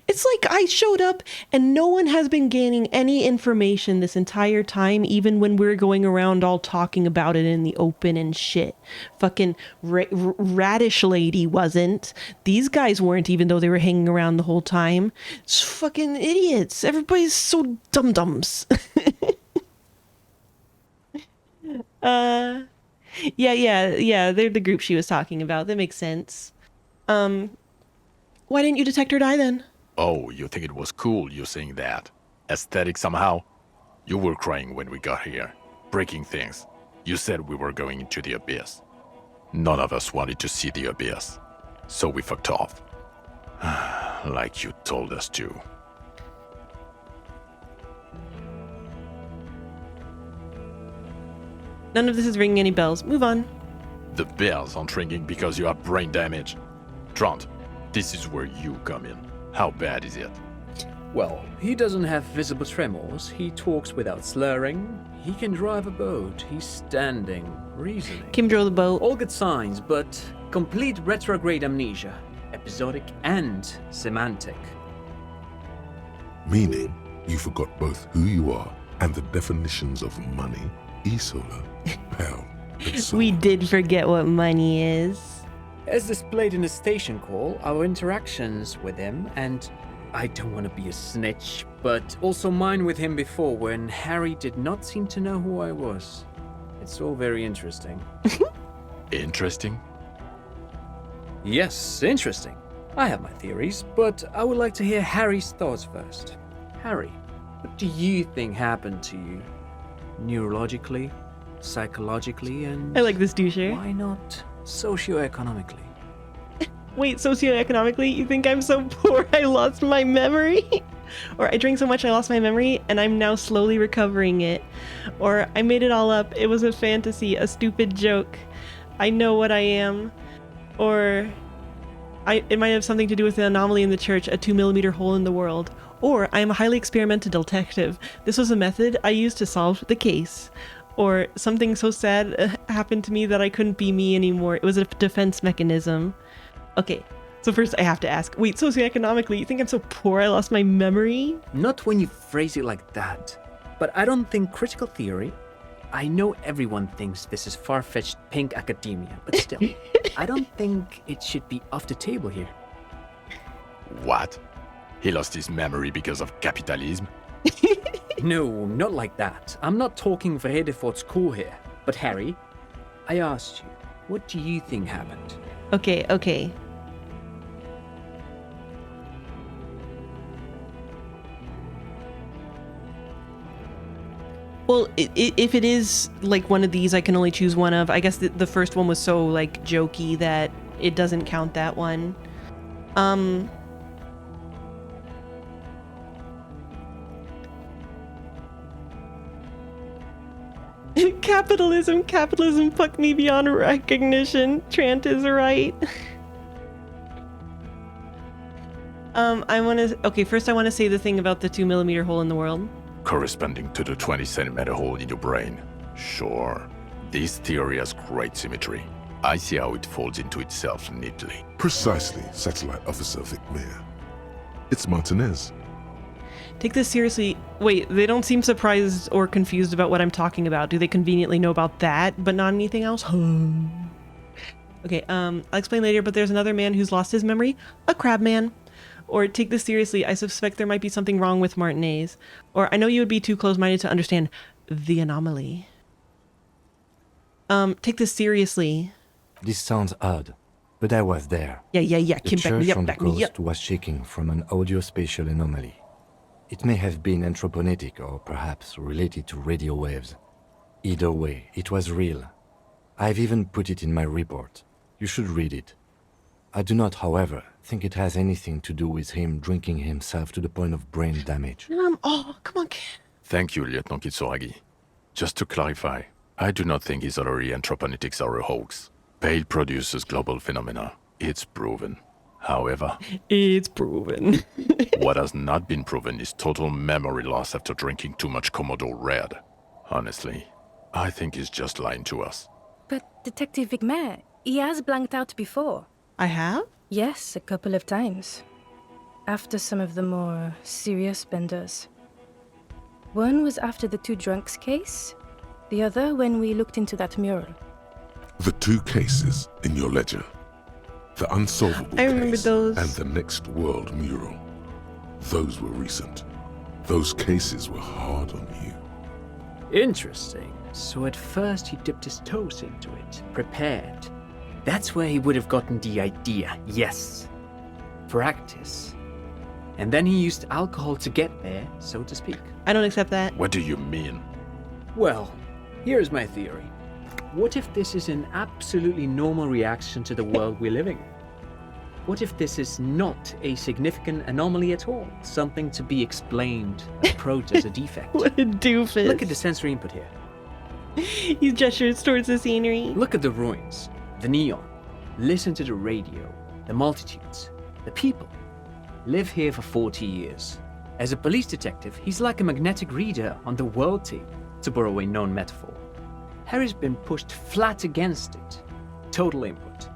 It's like I showed up and no one has been gaining any information this entire time, even when we're going around all talking about it in the open and shit. Fucking Radish Lady wasn't. These guys weren't, even though they were hanging around the whole time. It's fucking idiots. Everybody's so dum-dums. Yeah, they're the group she was talking about. That makes sense. Why didn't you detect her die then? Oh, you think it was cool you saying that? Aesthetic somehow? You were crying when we got here, breaking things. You said we were going into the abyss. None of us wanted to see the abyss, so we fucked off. Like you told us to. None of this is ringing any bells. Move on. The bells aren't ringing because you have brain damage. Trant, this is where you come in. How bad is it? Well, he doesn't have visible tremors, he talks without slurring, he can drive a boat, he's standing, reasoning. Kim drove the boat. All good signs, but complete retrograde amnesia, episodic and semantic. Meaning, you forgot both who you are and the definitions of money, Isola, Pell, and so We on. did forget what money is. As displayed in the station call, our interactions with him, and I don't want to be a snitch, but also mine with him before when Harry did not seem to know who I was. It's all very interesting. Interesting? Yes, interesting. I have my theories, but I would like to hear Harry's thoughts first. Harry, what do you think happened to you? Neurologically, psychologically, and... I like this doucher. Why not socioeconomically? Wait, socioeconomically, you think I'm so poor I lost my memory? Or I drank so much I lost my memory and I'm now slowly recovering it? Or I made it all up, it was a fantasy, a stupid joke. I know what I am. Or it might have something to do with an anomaly in the church, a 2mm hole in the world. Or I am a highly experimental detective. This was a method I used to solve the case. Or something so sad happened to me that I couldn't be me anymore. It was a defense mechanism. Okay, so first I have to ask, wait, socioeconomically, you think I'm so poor I lost my memory? Not when you phrase it like that. But I don't think critical theory... I know everyone thinks this is far-fetched pink academia, but still, I don't think it should be off the table here. What? He lost his memory because of capitalism? No, not like that. I'm not talking Vrede for school here. But Harry, I asked you, what do you think happened? Okay. Well, if it is like one of these, I can only choose one of. I guess the first one was so like jokey that it doesn't count that one. Capitalism fucked me beyond recognition. Trant is right. First I want to say the thing about the 2mm hole in the world. Corresponding to the 20cm hole in your brain. Sure. This theory has great symmetry. I see how it folds into itself neatly. Precisely, Satellite Officer Vic Mayer. It's Martinez. Take this seriously. Wait, they don't seem surprised or confused about what I'm talking about. Do they conveniently know about that, but not anything else? Okay, I'll explain later, but there's another man who's lost his memory. A crab man. Or take this seriously, I suspect there might be something wrong with Martinez. Or I know you would be too close-minded to understand the anomaly. Take this seriously. This sounds odd, but I was there. Yeah. The Kim, church on the coast was shaking from an audiospatial anomaly. It may have been anthroponetic or perhaps related to radio waves. Either way, it was real. I've even put it in my report. You should read it. I do not, however, think it has anything to do with him drinking himself to the point of brain damage. Come on. Thank you, Lieutenant Kitsuragi. Just to clarify, I do not think his other anthroponetics are a hoax. Pale produces global phenomena. It's proven. However... It's proven. What has not been proven is total memory loss after drinking too much Commodore Red. Honestly, I think he's just lying to us. But Detective Vigmer, he has blanked out before. I have? Yes, a couple of times. After some of the more serious benders. One was after the two drunks case, the other when we looked into that mural. The two cases in your ledger. The unsolvable I remember case those. and the next world mural. Those were recent. Those cases were hard on you. Interesting. So at first he dipped his toes into it, prepared. That's where he would have gotten the idea, yes. Practice. And then he used alcohol to get there, so to speak. I don't accept that. What do you mean? Well, here's my theory. What if this is an absolutely normal reaction to the world we're living in? What if this is not a significant anomaly at all? Something to be explained, approached as a defect? What a doofus. Look at the sensory input here. He gestures towards the scenery. Look at the ruins, the neon. Listen to the radio, the multitudes, the people. Live here for 40 years. As a police detective, he's like a magnetic reader on the world tape, to borrow a known metaphor. Harry's been pushed flat against it. Total input.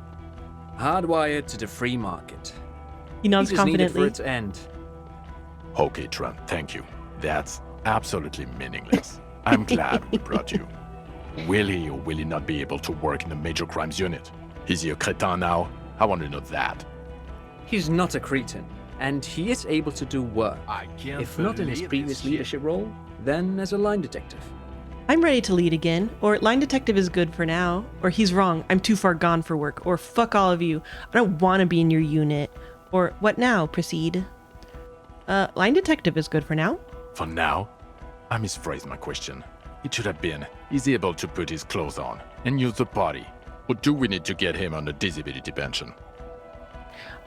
Hardwired to the free market. He nods just needed confidently. for its end. Okay, Trent, thank you. That's absolutely meaningless. I'm glad we brought you. Will he or will he not be able to work in the major crimes unit? Is he a cretin now? I want to know that. He's not a cretin, and he is able to do work. I can't If not in his believe previous this shit. leadership role, then as a line detective. I'm ready to lead again, or line detective is good for now, or he's wrong, I'm too far gone for work, or fuck all of you, I don't want to be in your unit, or what now, proceed. Line detective is good for now. For now, I misphrased my question. It should have been, is he able to put his clothes on and use the potty? Or do we need to get him on a disability pension?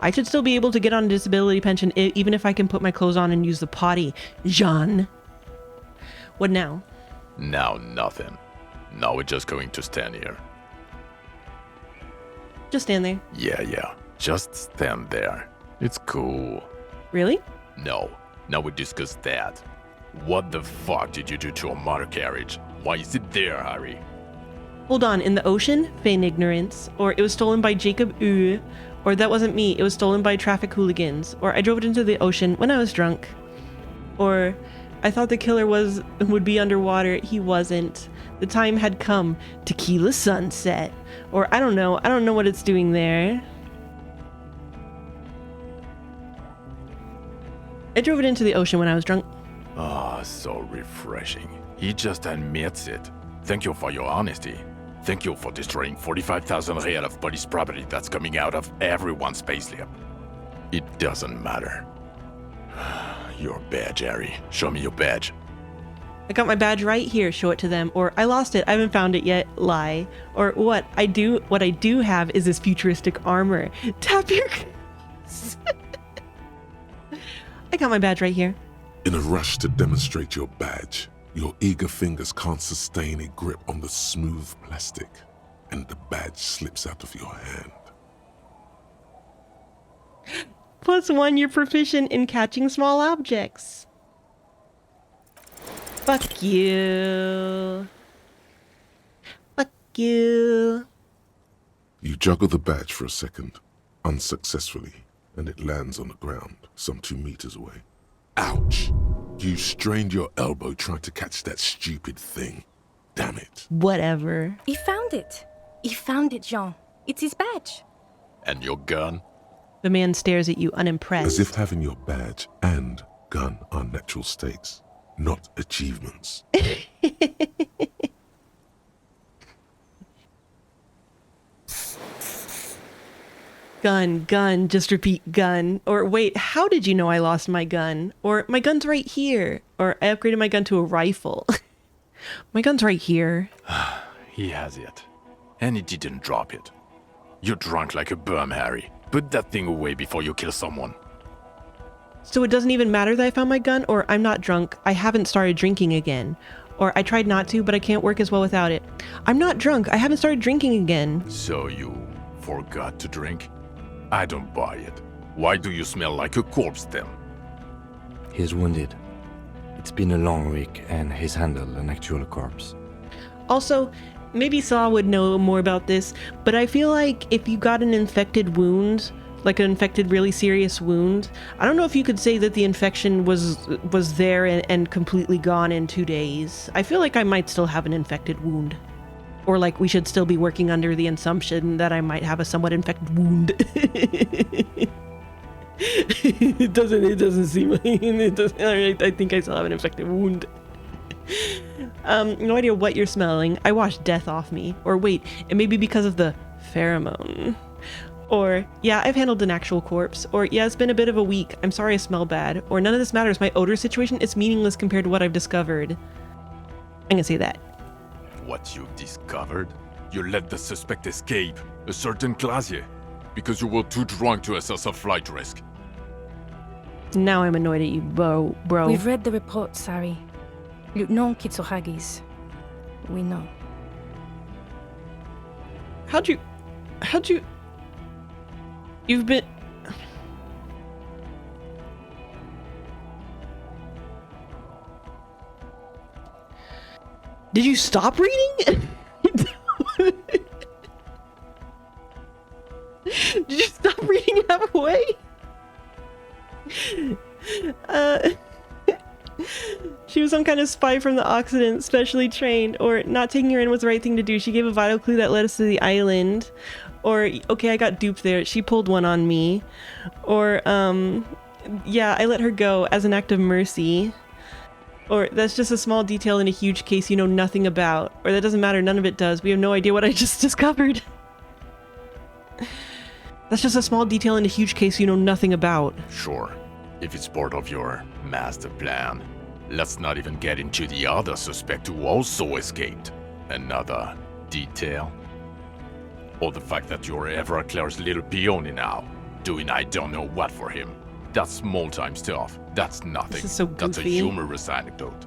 I should still be able to get on a disability pension even if I can put my clothes on and use the potty, Jean. What now? Now nothing. Now we're just going to stand here. Just stand there. Yeah. Just stand there. It's cool. Really? No. Now we discuss that. What the fuck did you do to a motor carriage? Why is it there, Harry? Hold on, in the ocean? Feign ignorance. Or it was stolen by Jacob Ue. Or that wasn't me, it was stolen by traffic hooligans. Or I drove it into the ocean when I was drunk. Or I thought the killer would be underwater. He wasn't. The time had come. Tequila sunset. Or I don't know what it's doing there. I drove it into the ocean when I was drunk. Ah, so refreshing. He just admits it. Thank you for your honesty. Thank you for destroying 45,000 real of police property that's coming out of everyone's payslip. It doesn't matter. Your badge, Harry. Show me your badge. I got my badge right here, show it to them. Or I lost it, I haven't found it yet, lie. Or what I do have is this futuristic armor. Tap your... I got my badge right here. In a rush to demonstrate your badge, your eager fingers can't sustain a grip on the smooth plastic, and the badge slips out of your hand. +1, you're proficient in catching small objects. Fuck you. Fuck you. You juggle the badge for a second, unsuccessfully, and it lands on the ground, some 2 meters away. Ouch! You strained your elbow trying to catch that stupid thing. Damn it. Whatever. He found it. He found it, Jean. It's his badge. And your gun? The man stares at you unimpressed. As if having your badge and gun are natural states, not achievements. Gun, just repeat gun. Or wait, how did you know I lost my gun? Or my gun's right here. Or I upgraded my gun to a rifle. My gun's right here. He has it. And he didn't drop it. You're drunk like a bum, Harry. Put that thing away before you kill someone. So it doesn't even matter that I found my gun? Or I'm not drunk, I haven't started drinking again. Or I tried not to, but I can't work as well without it. I'm not drunk, I haven't started drinking again. So you forgot to drink? I don't buy it. Why do you smell like a corpse then? He's wounded. It's been a long week, and he's handled an actual corpse. Also, maybe Saw would know more about this, but I feel like if you got an infected wound, like an infected really serious wound, I don't know if you could say that the infection was there and completely gone in 2 days. I feel like I might still have an infected wound. Or like we should still be working under the assumption that I might have a somewhat infected wound. It doesn't seem like it doesn't. I think I still have an infected wound. No idea what you're smelling. I washed death off me. Or wait, it may be because of the pheromone. Or, yeah, I've handled an actual corpse. Or, yeah, it's been a bit of a week. I'm sorry I smell bad. Or, none of this matters. My odor situation is meaningless compared to what I've discovered. I'm gonna say that. What you've discovered? You let the suspect escape, a certain Glacier, because you were too drunk to assess a flight risk. Now I'm annoyed at you, bro. We've read the report, Sari. Lieutenant Kitsuragis. We know. How'd you... You've been... Did you stop reading? Did you stop reading halfway? She was some kind of spy from the Occident, specially trained. Or, not taking her in was the right thing to do. She gave a vital clue that led us to the island. Or, okay, I got duped there. She pulled one on me. Or, yeah, I let her go as an act of mercy. Or, that's just a small detail in a huge case you know nothing about. Or, that doesn't matter, none of it does. We have no idea what I just discovered. That's just a small detail in a huge case you know nothing about. Sure. If it's part of your master plan, let's not even get into the other suspect who also escaped. Another detail? Or the fact that you're Everclear's little peony now, doing I don't know what for him. That's small-time stuff. That's nothing. This is so goofy. That's a humorous anecdote.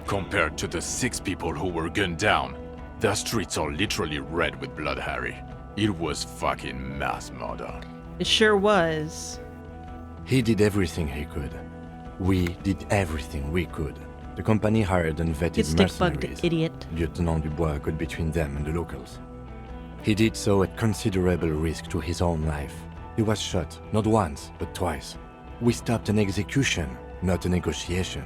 Compared to the 6 people who were gunned down, the streets are literally red with blood, Harry. It was fucking mass murder. It sure was. He did everything he could. We did everything we could. The company hired and vetted mercenaries. Idiot. Lieutenant Dubois got between them and the locals. He did so at considerable risk to his own life. He was shot, not once, but twice. We stopped an execution, not a negotiation.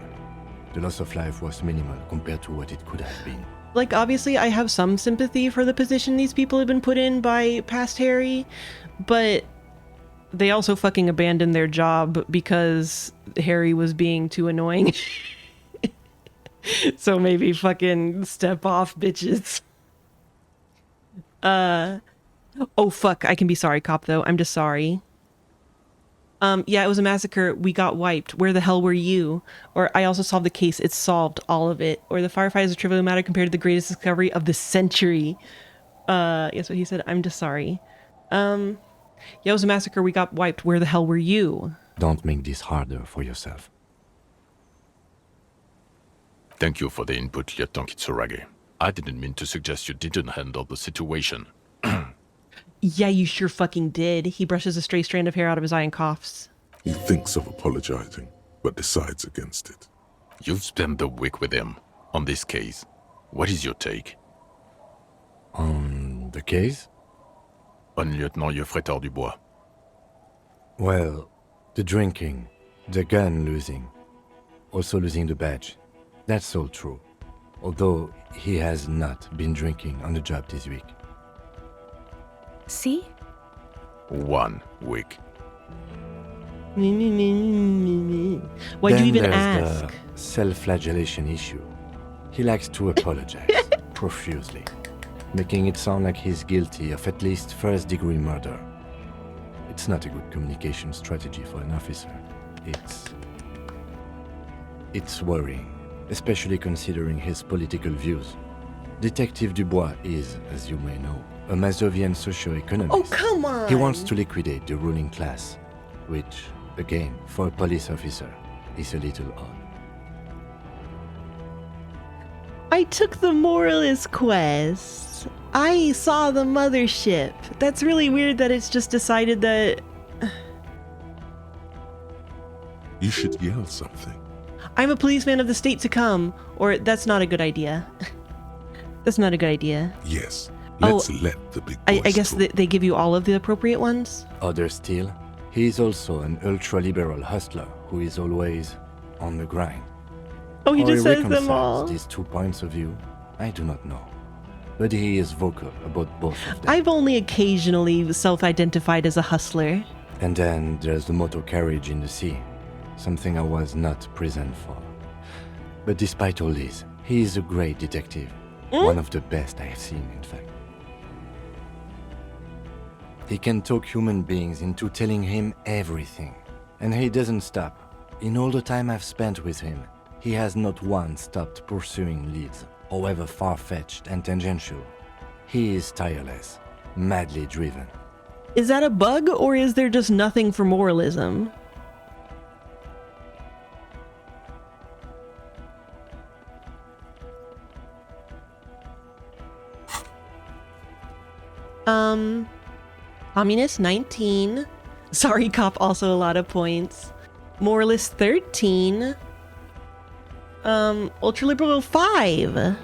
The loss of life was minimal compared to what it could have been. Like, obviously, I have some sympathy for the position these people have been put in by past Harry, but they also fucking abandoned their job because Harry was being too annoying. So maybe fucking step off, bitches. Oh fuck, I can be sorry, cop, though. I'm just sorry. Yeah, it was a massacre. We got wiped. Where the hell were you? Or I also solved the case. It's solved, all of it. Or the firefight is a trivial matter compared to the greatest discovery of the century. Yes, what he said. I'm just sorry. Yeah, it was a massacre. We got wiped. Where the hell were you? Don't make this harder for yourself. Thank you for the input, Lieutenant Kitsuragi. I didn't mean to suggest you didn't handle the situation. Yeah, you sure fucking did. He brushes a stray strand of hair out of his eye and coughs. He thinks of apologizing, but decides against it. You've spent the week with him on this case. What is your take? On the case? On Lieutenant Geoffrey Dubois. Well, the drinking, the gun losing, also losing the badge. That's all true. Although he has not been drinking on the job this week. See? 1 week. Why'd you even there's ask? The self-flagellation issue. He likes to apologize profusely, making it sound like he's guilty of at least first-degree murder. It's not a good communication strategy for an officer. It's worrying, especially considering his political views. Detective Dubois is, as you may know, a Mazovian socio-economist. Oh, come on! He wants to liquidate the ruling class, which, again, for a police officer, is a little odd. I took the moralist quest. I saw the mothership. That's really weird that it's just decided that... You should yell something. I'm a policeman of the state to come. Or, that's not a good idea. That's not a good idea. Yes, let's let the big boys I guess talk. they give you all of the appropriate ones? Other still, he is also an ultra-liberal hustler who is always on the grind. Oh, he How just he says them reconciles all. these 2 points of view, I do not know. But he is vocal about both of them. I've only occasionally self-identified as a hustler. And then there's the motor carriage in the sea, something I was not present for. But despite all this, he is a great detective. One of the best I have seen, in fact. He can talk human beings into telling him everything. And he doesn't stop. In all the time I've spent with him, he has not once stopped pursuing leads, however far-fetched and tangential. He is tireless, madly driven. Is that a bug, or is there just nothing for moralism? Communist 19. Sorry cop, also a lot of points. Moralist 13. Ultraliberal 5.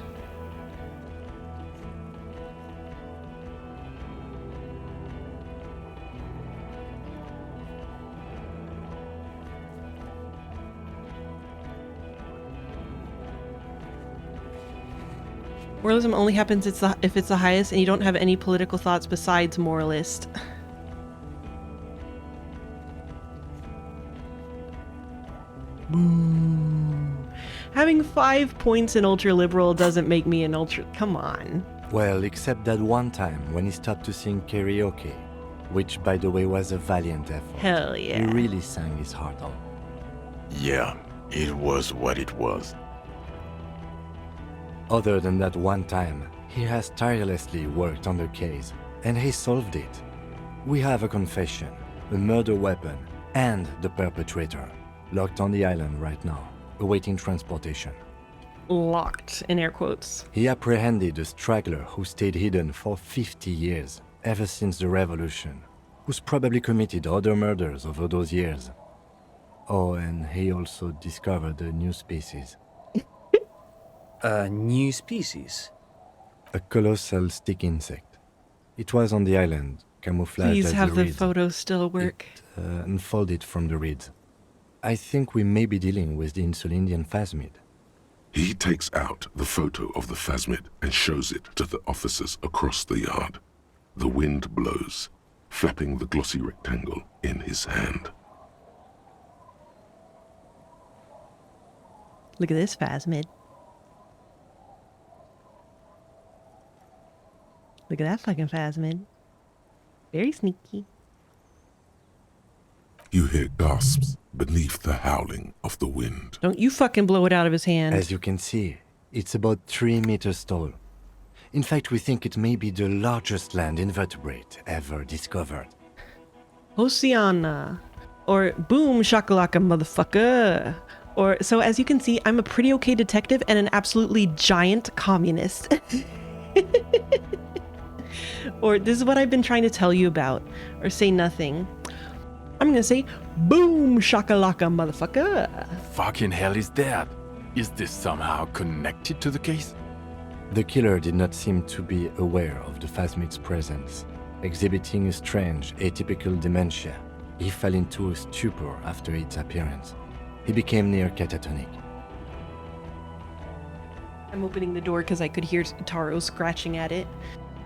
Moralism only happens if it's the highest and you don't have any political thoughts besides moralist. Having 5 points in ultra-liberal doesn't make me an ultra... Come on. Well, except that one time when he stopped to sing karaoke, which, by the way, was a valiant effort. Hell yeah. He really sang his heart out. Yeah, it was what it was. Other than that one time, he has tirelessly worked on the case, and he solved it. We have a confession, a murder weapon, and the perpetrator, locked on the island right now, awaiting transportation. Locked, in air quotes. He apprehended a straggler who stayed hidden for 50 years, ever since the revolution, who's probably committed other murders over those years. Oh, and he also discovered a new species. A new species? A colossal stick insect. It was on the island, camouflaged Please as have a the reed. photos still work. It unfolded from the reeds. I think we may be dealing with the Insulindian phasmid. He takes out the photo of the phasmid and shows it to the officers across the yard. The wind blows, flapping the glossy rectangle in his hand. Look at this phasmid. Look at that fucking phasmid. Very sneaky. You hear gasps beneath the howling of the wind. Don't you fucking blow it out of his hand. As you can see, it's about 3 meters tall. In fact, we think it may be the largest land invertebrate ever discovered. Oceana. Or boom shakalaka motherfucker. Or, so as you can see, I'm a pretty okay detective and an absolutely giant communist. Or this is what I've been trying to tell you about. Or say nothing. I'm gonna say boom shakalaka motherfucker. Fucking hell is that? Is this somehow connected to the case? The killer did not seem to be aware of the phasmid's presence. Exhibiting a strange, atypical dementia, he fell into a stupor after its appearance. He became near catatonic. I'm opening the door because I could hear Taro scratching at it.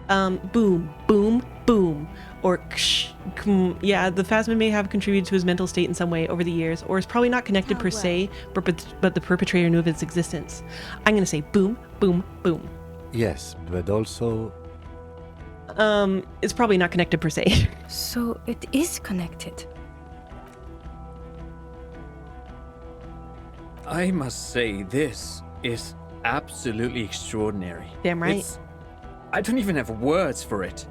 Boom, boom, boom. Or ksh, yeah, the phasmid may have contributed to his mental state in some way over the years, or is probably not connected per se, but the perpetrator knew of its existence. I'm gonna say boom, boom, boom. Yes, but also... It's probably not connected per se. So it is connected. I must say, this is absolutely extraordinary. Damn right. I don't even have words for it.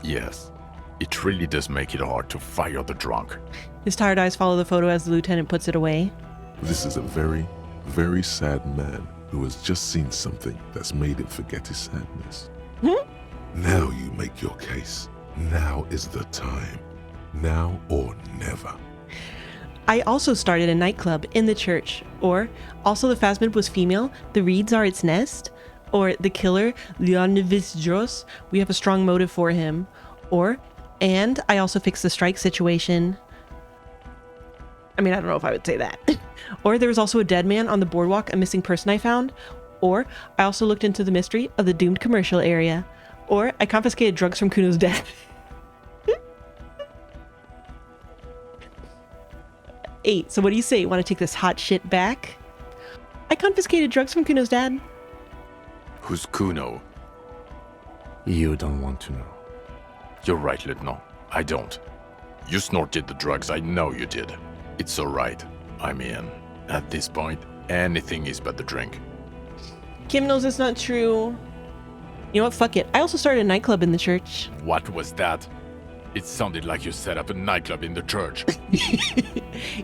Yes, it really does make it hard to fire the drunk. His tired eyes follow the photo as the lieutenant puts it away. This is a very, very sad man who has just seen something that's made him forget his sadness. Now you make your case. Now is the time. Now or never. I also started a nightclub in the church. Or, also the phasmid was female, the reeds are its nest. Or the killer, Leonidas Dros, we have a strong motive for him. Or, and I also fixed the strike situation. I mean, I don't know if I would say that. Or there was also a dead man on the boardwalk, a missing person I found. Or I also looked into the mystery of the doomed commercial area. Or I confiscated drugs from Kuno's dad. 8. So what do you say? Want to take this hot shit back? I confiscated drugs from Kuno's dad. Who's Kuno? You don't want to know. You're right, Lieutenant. I don't. You snorted the drugs, I know you did. It's alright. I mean, at this point, anything is but the drink. Kim knows it's not true. You know what? Fuck it. I also started a nightclub in the church. What was that? It sounded like you set up a nightclub in the church.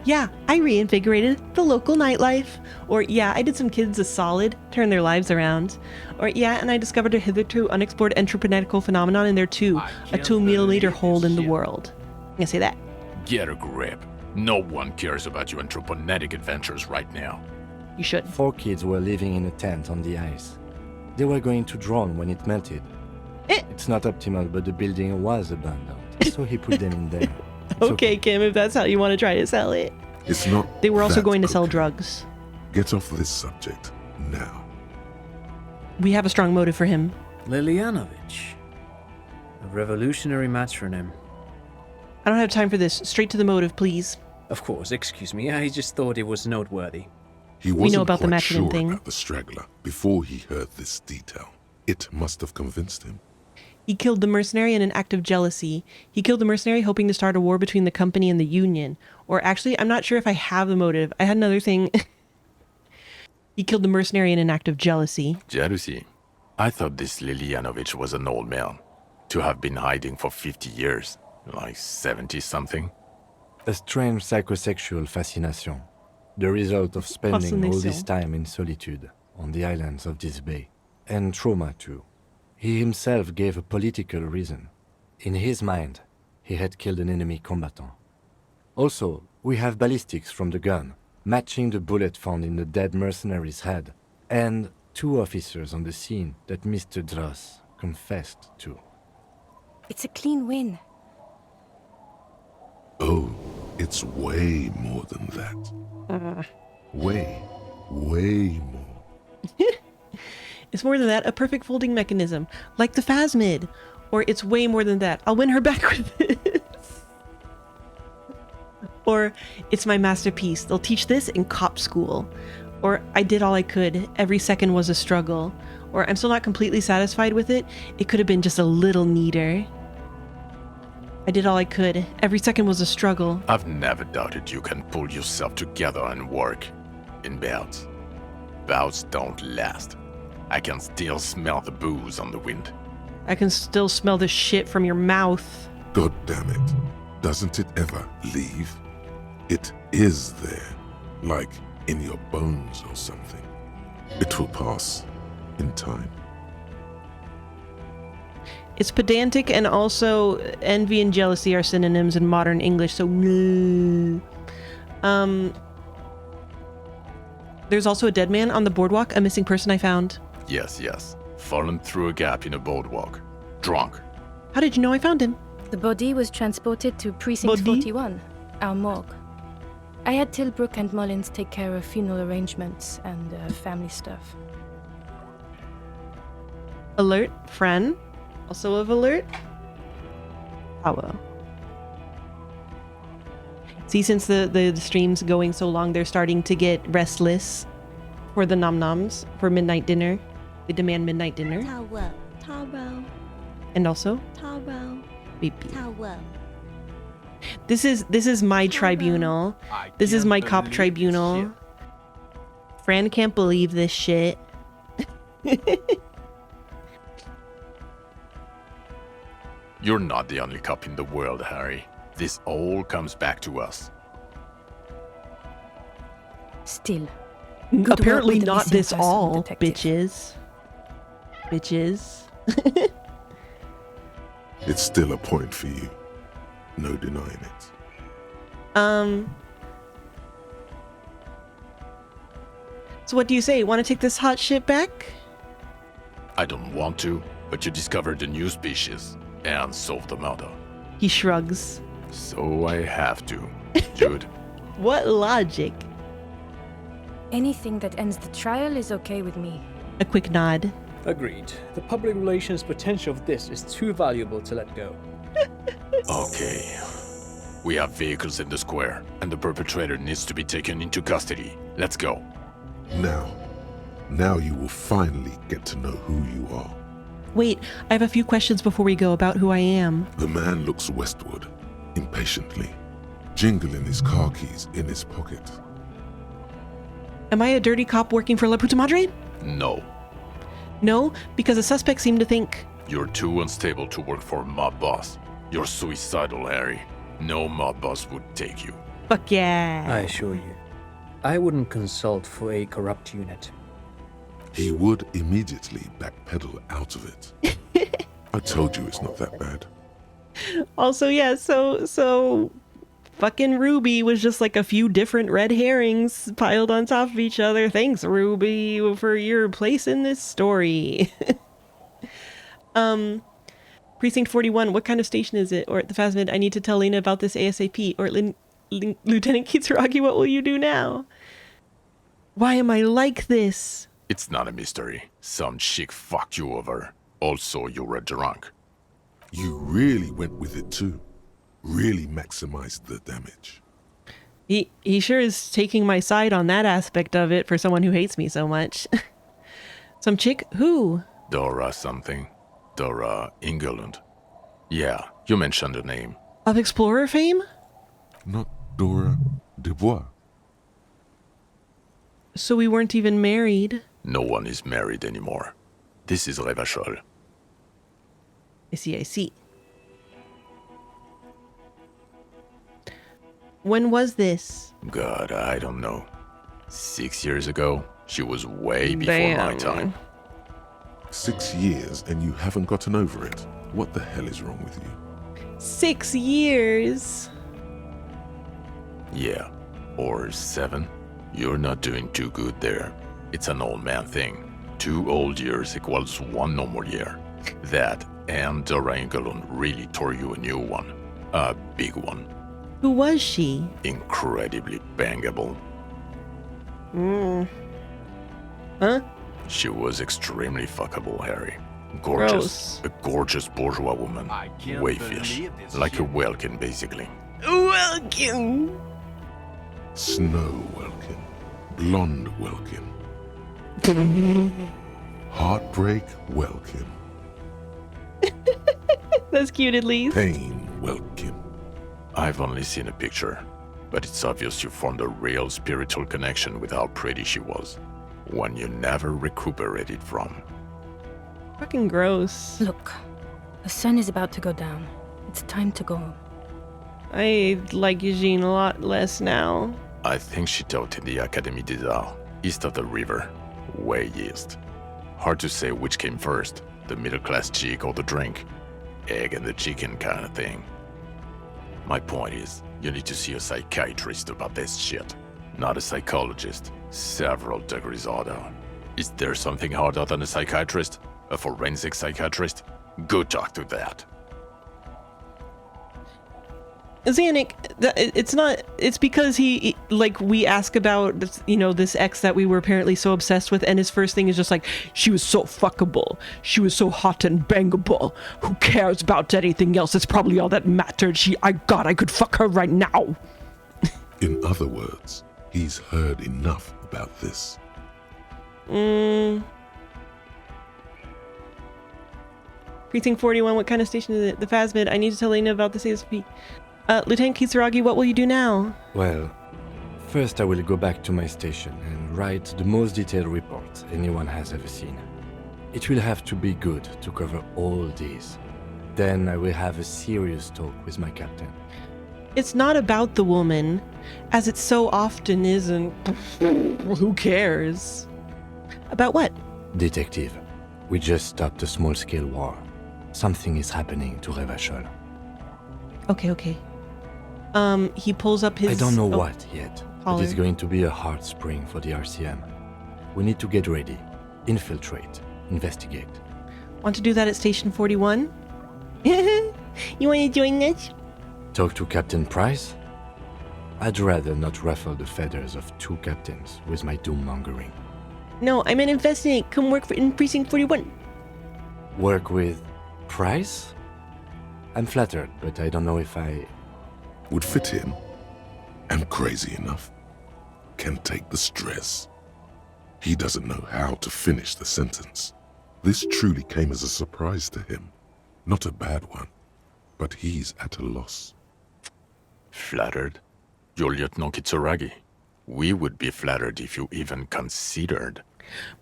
Yeah, I reinvigorated the local nightlife. Or yeah, I did some kids a solid, turn their lives around. Or yeah, and I discovered a hitherto unexplored entropernetical phenomenon in there too. A 2-milliliter hole in the world. I'm gonna say that. Get a grip. No one cares about your anthroponetic adventures right now. You should. 4 kids were living in a tent on the ice. They were going to drown when it melted. It's not optimal, but the building was abandoned, so he put them in there. Okay, Kim, if that's how you want to try to sell it. It's not. They were also that going to sell okay. drugs. Get off this subject now. We have a strong motive for him. Lilianovich. A revolutionary matronym. I don't have time for this. Straight to the motive, please. Of course, excuse me. I just thought it was noteworthy. He wasn't know about the quite matronym sure thing. about the straggler before he heard this detail. It must have convinced him. He killed the mercenary in an act of jealousy. He killed the mercenary hoping to start a war between the company and the union. Or actually, I'm not sure if I have the motive. I had another thing. He killed the mercenary in an act of jealousy. Jealousy? I thought this Lilianovich was an old man. To have been hiding for 50 years. Like 70-something. A strange psychosexual fascination. The result of spending all this time in solitude on the islands of this bay. And trauma too. He himself gave a political reason. In his mind, he had killed an enemy combatant. Also, we have ballistics from the gun, matching the bullet found in the dead mercenary's head, and 2 officers on the scene that Mr. Dross confessed to. It's a clean win. Oh, it's way more than that. Way more. It's more than that, a perfect folding mechanism, like the Phasmid. Or it's way more than that, I'll win her back with this. Or it's my masterpiece, they'll teach this in cop school. Or I did all I could, every second was a struggle. Or I'm still not completely satisfied with it, it could have been just a little neater. I did all I could, every second was a struggle. I've never doubted you can pull yourself together and work. In bouts. Bouts don't last. I can still smell the booze on the wind. I can still smell the shit from your mouth. God damn it. Doesn't it ever leave? It is there. Like in your bones or something. It will pass in time. It's pedantic, and also envy and jealousy are synonyms in modern English, so there's also a dead man on the boardwalk, a missing person I found. Yes. Fallen through a gap in a boardwalk. Drunk. How did you know I found him? The body was transported to Precinct 41, our morgue. I had Tilbrook and Mullins take care of funeral arrangements and family stuff. Alert, Fran. Also of alert. Power. See, since the stream's going so long, they're starting to get restless for the nom-noms for midnight dinner. They demand midnight dinner. Towel. And also Towel. baby. Towel. This is my tribunal. This is my cop tribunal. Fran can't believe this shit. You're not the only cop in the world, Harry. This all comes back to us. Still. Apparently not this all, bitches. Bitches. It's still a point for you. No denying it. So what do you say? Want to take this hot shit back? I don't want to, but you discovered a new species and solved the murder. He shrugs. So I have to. Jude. What logic? Anything that ends the trial is okay with me. A quick nod. Agreed. The public relations potential of this is too valuable to let go. Okay. We have vehicles in the square, and the perpetrator needs to be taken into custody. Let's go. Now you will finally get to know who you are. Wait, I have a few questions before we go about who I am. The man looks westward, impatiently, jingling his car keys in his pocket. Am I a dirty cop working for La Puta Madre? No. No, because the suspects seem to think... You're too unstable to work for a mob boss. You're suicidal, Harry. No mob boss would take you. Fuck yeah. I assure you, I wouldn't consult for a corrupt unit. He would immediately backpedal out of it. I told you it's not that bad. Also, yeah, so fucking Ruby was just like a few different red herrings piled on top of each other. Thanks, Ruby, for your place in this story. Precinct 41, what kind of station is it? Or at the Phasmid, I need to tell Lena about this ASAP. Or Lieutenant Kitsuragi, what will you do now? Why am I like this? It's not a mystery. Some chick fucked you over. Also, you were drunk. You really went with it too. Really maximized the damage. He sure is taking my side on that aspect of it for someone who hates me so much. Some chick? Who? Dora something. Dora Ingerlund. Yeah, you mentioned the name. Of Explorer fame? Not Dora Dubois. So we weren't even married? No one is married anymore. This is Revachol. I see. When was this? God, I don't know. 6 years ago? She was way before my time. 6 years and you haven't gotten over it? What the hell is wrong with you? 6 years? Yeah, or 7. You're not doing too good there. It's an old man thing. 2 old years equals 1 normal year. That and Dora Ingerlund really tore you a new one. A big one. Who was she? Incredibly bangable. Huh? She was extremely fuckable, Harry. Gorgeous. Gross. A gorgeous bourgeois woman. can't Wayfish. believe this Like a shit. Welkin, basically. Welkin! Snow Welkin. Blonde Welkin. Heartbreak Welkin. That's cute at least. Pain Welkin. I've only seen a picture, but it's obvious you formed a real spiritual connection with how pretty she was. One you never recuperated from. Fucking gross. Look, the sun is about to go down. It's time to go. I like Eugene a lot less now. I think she taught in the Académie des Arts, east of the river. Way east. Hard to say which came first, the middle-class chick or the drink. Egg and the chicken kind of thing. My point is, you need to see a psychiatrist about this shit. Not a psychologist. Several degrees harder. Is there something harder than a psychiatrist? A forensic psychiatrist? Go talk to that. Xanik, it's because he, like, we ask about, this ex that we were apparently so obsessed with, and his first thing is just like, she was so fuckable. She was so hot and bangable. Who cares about anything else? It's probably all that mattered. I could fuck her right now. In other words, he's heard enough about this. Precinct 41, what kind of station is it? The Phasmid. I need to tell Lena about this ASP. Lieutenant Kitsuragi, what will you do now? Well, first I will go back to my station and write the most detailed report anyone has ever seen. It will have to be good to cover all these. Then I will have a serious talk with my captain. It's not about the woman, as it so often isn't. Who cares? About what? Detective, we just stopped a small-scale war. Something is happening to Revachol. Okay. He pulls up his... I don't know what yet, but collar. it's going to be a hard spring for the RCM. We need to get ready, infiltrate, investigate. Want to do that at Station 41? You want to join us? Talk to Captain Price? I'd rather not ruffle the feathers of two captains with my doom-mongering. No, I'm an investigate. Come work in Precinct 41. Work with Price? I'm flattered, but I don't know if I... Would fit in. And crazy enough. Can take the stress. He doesn't know how to finish the sentence. This truly came as a surprise to him. Not a bad one, but he's at a loss. Flattered? You're Lieutenant Kitsuragi. We would be flattered if you even considered.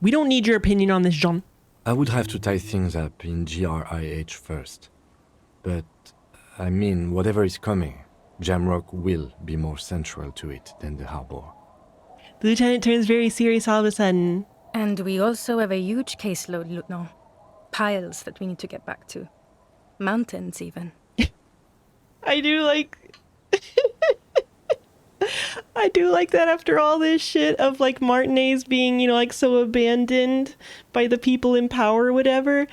We don't need your opinion on this, John. I would have to tie things up in GRIH first. But, I mean, whatever is coming, Jamrock will be more central to it than the harbor. The lieutenant turns very serious all of a sudden. And we also have a huge caseload, Lieutenant. Piles that we need to get back to. Mountains, even. I do like... I do like that after all this shit of, like, Martinez being, you know, like, so abandoned by the people in power or whatever.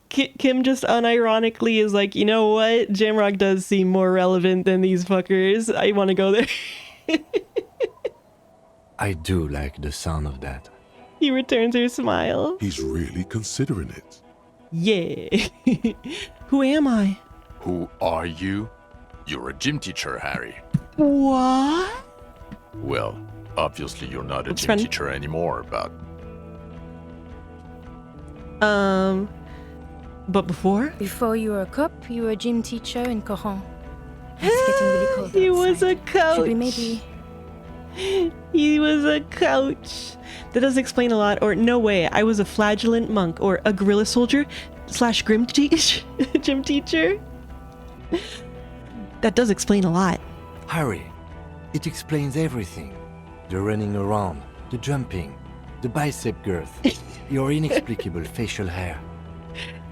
Kim just unironically is like, you know what? Jamrock does seem more relevant than these fuckers. I want to go there. I do like the sound of that. He returns her smile. He's really considering it. Yeah. Who am I? Who are you? You're a gym teacher, Harry. What? Well, obviously you're not a What's gym friend? teacher anymore, but... But before? Before you were a cop, you were a gym teacher in Coron. It's getting really cold He was a outside. coach. Should we maybe... He was a coach. That does explain a lot. Or no way, I was a flagellant monk or a guerrilla soldier / grim gym teacher. That does explain a lot. Harry, it explains everything. The running around, the jumping, the bicep girth, your inexplicable facial hair.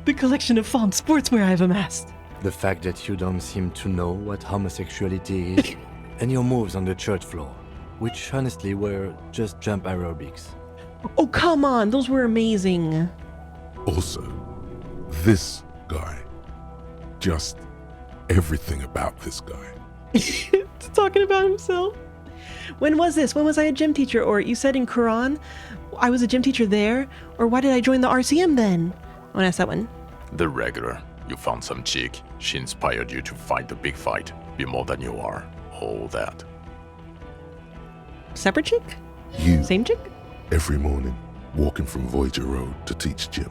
The collection of fun sportswear I've amassed. The fact that you don't seem to know what homosexuality is, and your moves on the church floor, which honestly were just jump aerobics. Oh, come on, those were amazing. Also, this guy. Just everything about this guy. Talking about himself. When was this? When was I a gym teacher? Or you said in Quran, I was a gym teacher there? Or why did I join the RCM then? I want to ask that one. The regular. You found some chick. She inspired you to fight the big fight. Be more than you are. All that. Separate chick? You. Same chick? Every morning, walking from Voyager Road to teach gym.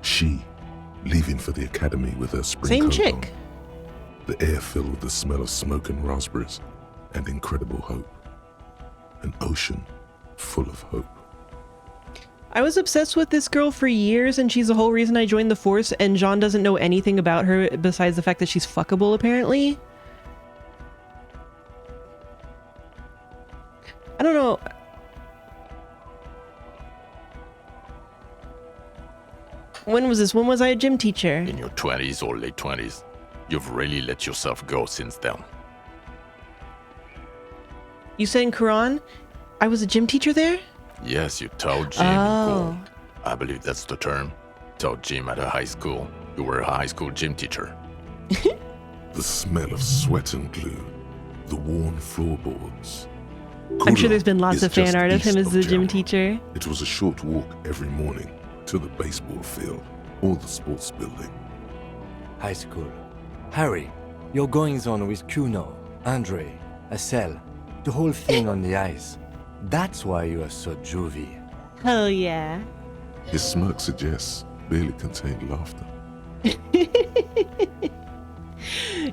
She, leaving for the academy with her spring Same coat chick. on. The air filled with the smell of smoke and raspberries and incredible hope. An ocean full of hope. I was obsessed with this girl for years, and she's the whole reason I joined the force, and John doesn't know anything about her besides the fact that she's fuckable, apparently. I don't know. When was this? When was I a gym teacher? In your 20s or late 20s. You've really let yourself go since then. You said in Quran, I was a gym teacher there? Yes, you taught gym in school. I believe that's the term. Taught gym at a high school. You were a high school gym teacher. The smell of sweat and glue. The worn floorboards. I'm sure there's been Kula lots is of fan just art of him east as the gym Jamrock. teacher. It was a short walk every morning to the baseball field or the sports building. High school. Harry, your goings-on with Kuno, Andre, Acel, the whole thing on the ice. That's why you are so juvie. Hell yeah. His smirk suggests barely contained laughter.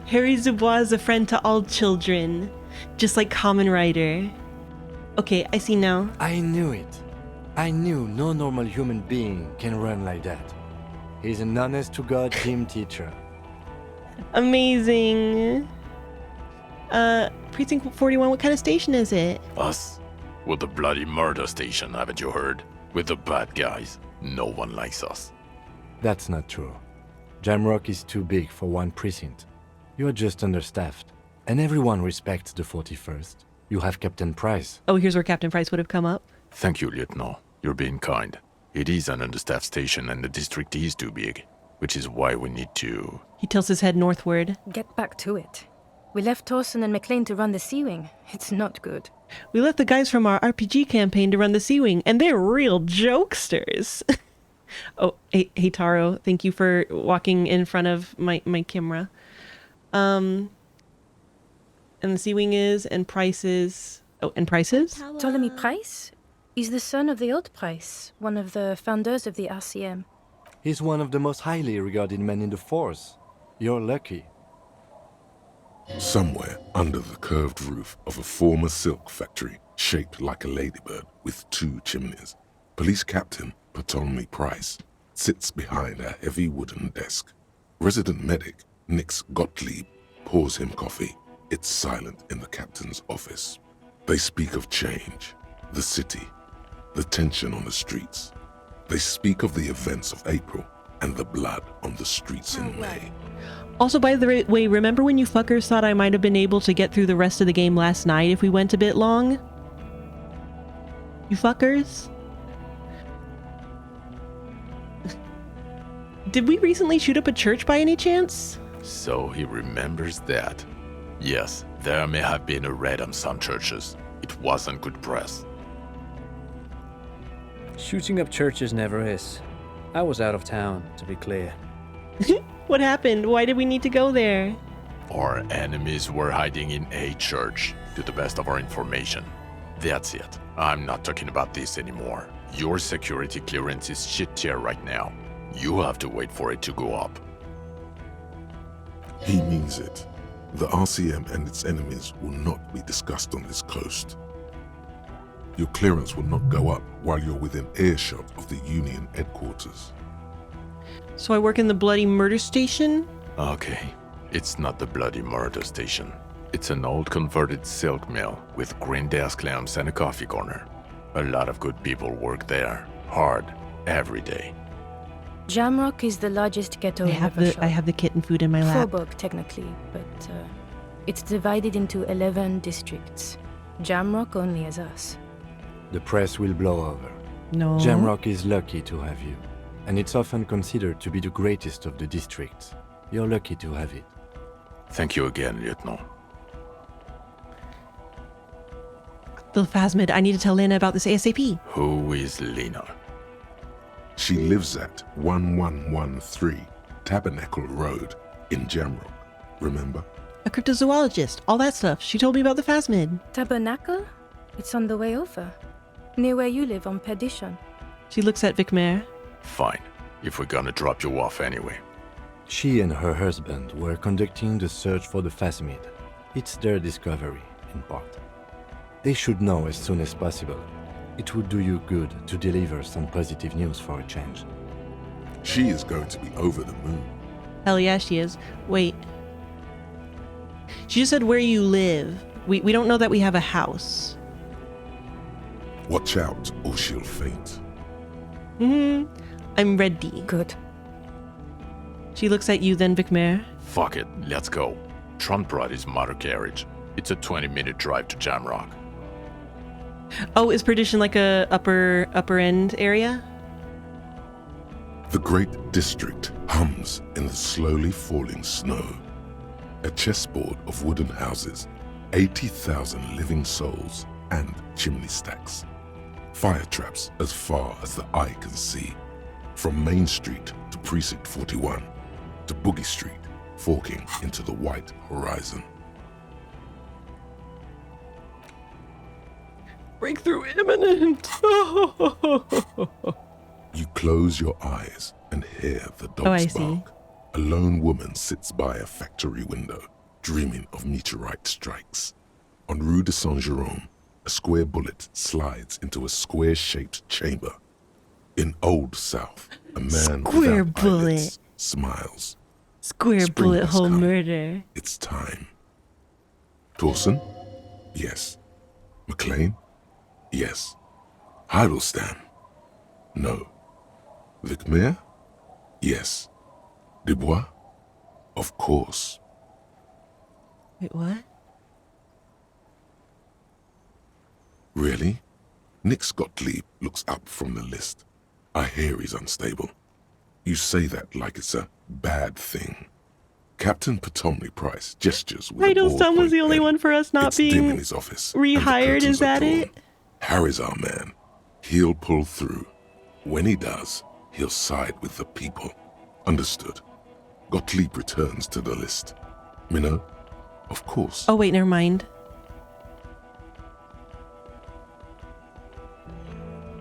Harry Dubois is a friend to all children, just like Kamen Rider. Okay, I see now. I knew it. I knew no normal human being can run like that. He's an honest-to-God gym teacher. Amazing. Precinct 41, what kind of station is it? Us? We're the bloody murder station, haven't you heard? We're the bad guys. No one likes us. That's not true. Jamrock is too big for one precinct. You're just understaffed. And everyone respects the 41st. You have Captain Price. Oh, here's where Captain Price would have come up. Thank you, Lieutenant. You're being kind. It is an understaffed station and the district is too big, which is why we need to... He tilts his head northward. Get back to it. We left Torsen and McLean to run the Sea Wing. It's not good. We left the guys from our RPG campaign to run the Sea Wing, and they're real jokesters. Oh, hey Taro, thank you for walking in front of my camera. And the Sea Wing is, and prices... Oh, and prices? Ptolemy Price? He's the son of the old Price, one of the founders of the RCM. He's one of the most highly regarded men in the Force. You're lucky. Somewhere under the curved roof of a former silk factory shaped like a ladybird with 2 chimneys, Police Captain Ptolemy Price sits behind a heavy wooden desk. Resident medic Nix Gottlieb pours him coffee. It's silent in the captain's office. They speak of change, the city, the tension on the streets. They speak of the events of April and the blood on the streets in May. Also, by the way, remember when you fuckers thought I might have been able to get through the rest of the game last night if we went a bit long? You fuckers? Did we recently shoot up a church by any chance? So he remembers that. Yes, there may have been a raid on some churches. It wasn't good press. Shooting up churches never is. I was out of town, to be clear. What happened? Why did we need to go there? Our enemies were hiding in a church, to the best of our information. That's it. I'm not talking about this anymore. Your security clearance is shit tier right now. You have to wait for it to go up. He means it. The RCM and its enemies will not be discussed on this coast. Your clearance will not go up while you're within earshot of the Union headquarters. So I work in the bloody murder station? Okay, it's not the bloody murder station. It's an old converted silk mill with green desk lamps and a coffee corner. A lot of good people work there, hard, every day. Jamrock is the largest ghetto in Rivershore. I have the kitten food in my lap. Faubourg, technically, but it's divided into 11 districts. Jamrock only has us. The press will blow over. No. Jamrock is lucky to have you, and it's often considered to be the greatest of the districts. You're lucky to have it. Thank you again, Lieutenant. The Phasmid, I need to tell Lena about this ASAP. Who is Lena? She lives at 1113 Tabernacle Road in Jamrock. Remember? A cryptozoologist, all that stuff. She told me about the Phasmid. Tabernacle? It's on the way over. Near where you live on Perdition. She looks at Vicmare. Fine, if we're gonna drop you off anyway. She and her husband were conducting the search for the Phasmid. It's their discovery, in part. They should know as soon as possible. It would do you good to deliver some positive news for a change. She is going to be over the moon. Hell yeah, she is. Wait. She just said where you live. We don't know that we have a house. Watch out, or she'll faint. I'm ready. Good. She looks at you then, Vicmare. Fuck it, let's go. Trump brought his motor carriage. It's a 20-minute drive to Jamrock. Oh, is Perdition like a upper end area? The great district hums in the slowly falling snow. A chessboard of wooden houses, 80,000 living souls, and chimney stacks. Fire traps as far as the eye can see. From Main Street to Precinct 41, to Boogie Street, forking into the white horizon. Breakthrough imminent! You close your eyes and hear the dogs I see. bark. A lone woman sits by a factory window, dreaming of meteorite strikes. On Rue de Saint-Jérôme, a square bullet slides into a square-shaped chamber. In Old South, a man Square without bullet. eyelids smiles. Square Spring bullet has hole come. murder. It's time. Torsen? Yes. McLean? Yes. Heidelstein? No. Vicmere? Yes. Dubois? Of course. Wait, what? Really? Nix Gottlieb looks up from the list. I hear he's unstable. You say that like it's a bad thing. Captain Ptolemy Price gestures with Idle's a son was ballpoint the only pen. one for us not It's dim being in his office, and the rehired, curtains is are that drawn. it? Harry's our man. He'll pull through. When he does, he'll side with the people. Understood. Gottlieb returns to the list. Minnow? Of course. Oh wait, never mind.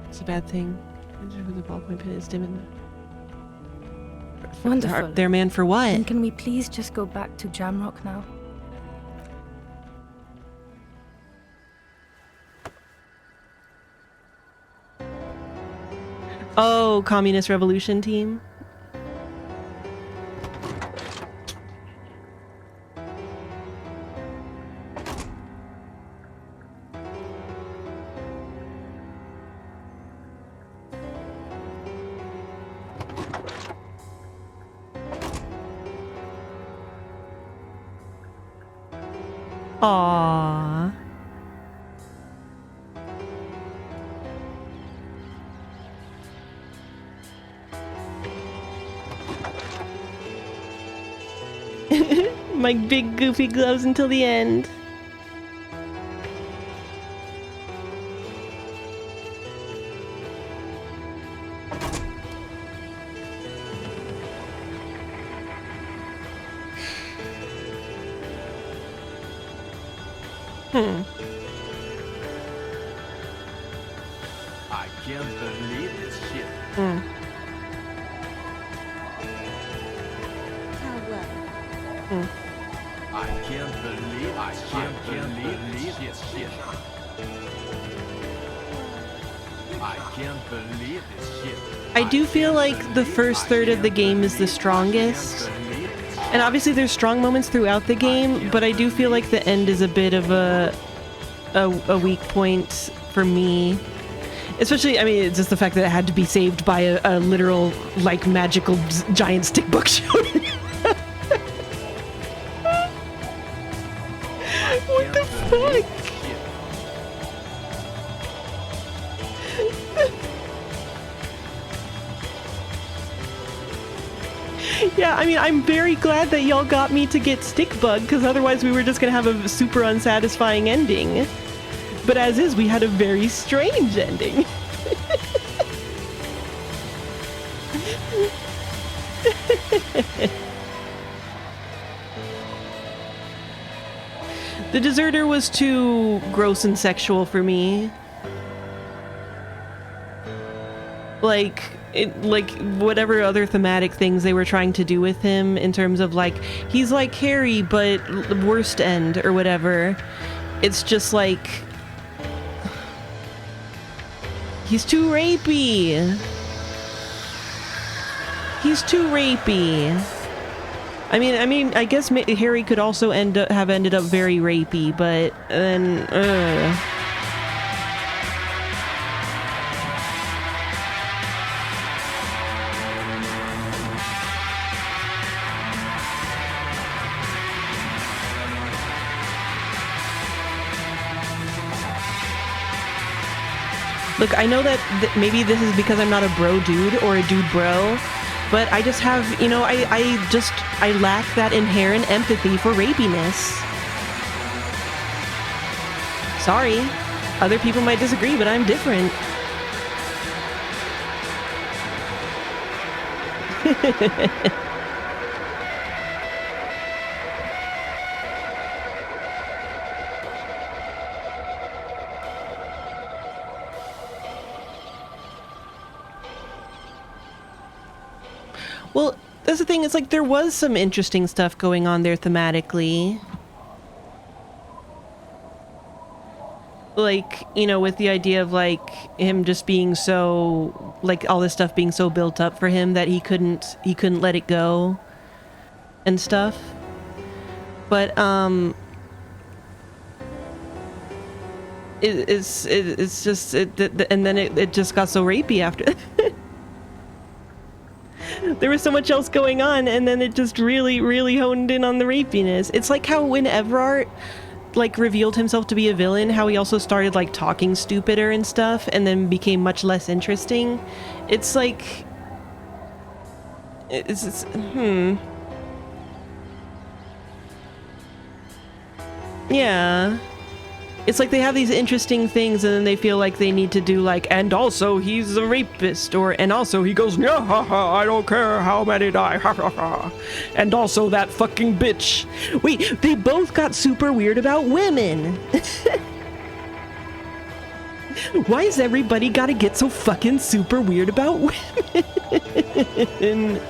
It's a bad thing. The ballpoint pen is dim in the... Wonderful. Their man for what? Then can we please just go back to Jamrock now? Oh, Communist Revolution team. Aww. My big goofy gloves until the end. I can't believe this shit. I can't believe this shit. I can't believe this shit. I do feel like the first third of the game is the strongest. And obviously there's strong moments throughout the game, but I do feel like the end is a bit of a weak point for me. Especially, I mean, it's just the fact that it had to be saved by a literal, like, magical giant stick book shooting. What the fuck? Yeah, I mean, I'm very glad that y'all got me to get Stickbug, because otherwise we were just gonna have a super unsatisfying ending. But as is, we had a very strange ending. The deserter was too gross and sexual for me. Like whatever other thematic things they were trying to do with him in terms of like, he's like Harry, but worst end or whatever. It's just like, he's too rapey. He's too rapey. I mean, I guess Harry could also have ended up very rapey, but then, Look, I know that maybe this is because I'm not a bro dude or a dude bro, but I just have, you know, I lack that inherent empathy for rapiness. Sorry. Other people might disagree, but I'm different. Well, that's the thing, it's like there was some interesting stuff going on there thematically. Like, you know, with the idea of like him just being so, like all this stuff being so built up for him that he couldn't let it go and stuff. But it's just and then it just got so rapey after. There was so much else going on, and then it just really honed in on the rapiness. It's like how when Everard, like revealed himself to be a villain, how he also started like talking stupider and stuff and then became much less interesting. It's like yeah, it's like they have these interesting things and then they feel like they need to do like, and also he's a rapist, or and also he goes, yeah, ha, ha, I don't care how many die, ha, ha, ha. And also that fucking bitch. Wait, they both got super weird about women. Why is everybody gotta get so fucking super weird about women?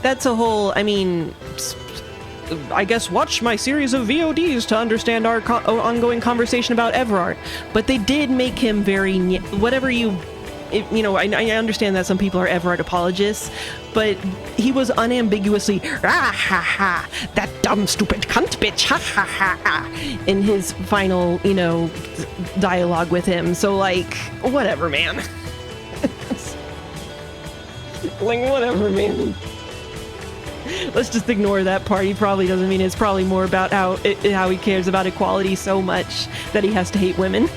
That's a whole, I mean, I guess watch my series of VODs to understand our ongoing conversation about Everard. But they did make him very, whatever you know, I understand that some people are Everard apologists, but he was unambiguously, ah ha ha, that dumb stupid cunt bitch, ha ha ha ha, in his final, you know, dialogue with him. So like, whatever, man. Like, whatever, man. Let's just ignore that part. He probably doesn't mean it. It's probably more about how he cares about equality so much that he has to hate women.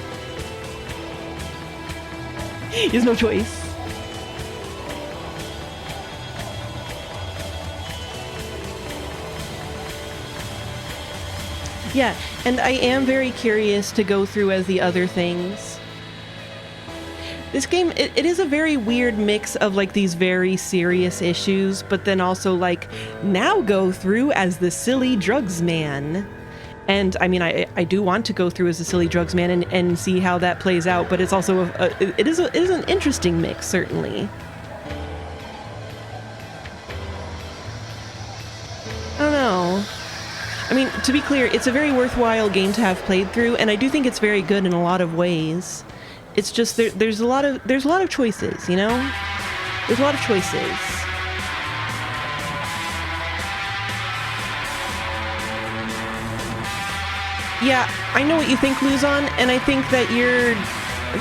He has no choice. Yeah, and I am very curious to go through as the other things. This game, it is a very weird mix of like these very serious issues, but then also like, now go through as the silly drugs man. And I mean, I do want to go through as a silly drugs man and see how that plays out, but it's also, it is an interesting mix, certainly. I don't know. I mean, to be clear, it's a very worthwhile game to have played through, and I do think it's very good in a lot of ways. It's just there's a lot of choices, you know? There's a lot of choices. Yeah, I know what you think, Luzon, and I think that you're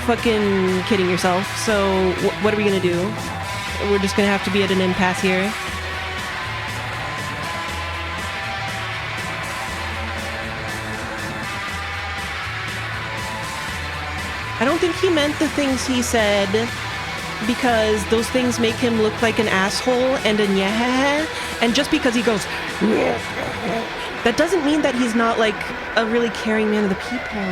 fucking kidding yourself. So what are we gonna do? We're just gonna have to be at an impasse here. I don't think he meant the things he said, because those things make him look like an asshole and a yeah. And just because he goes, that doesn't mean that he's not like a really caring man of the people.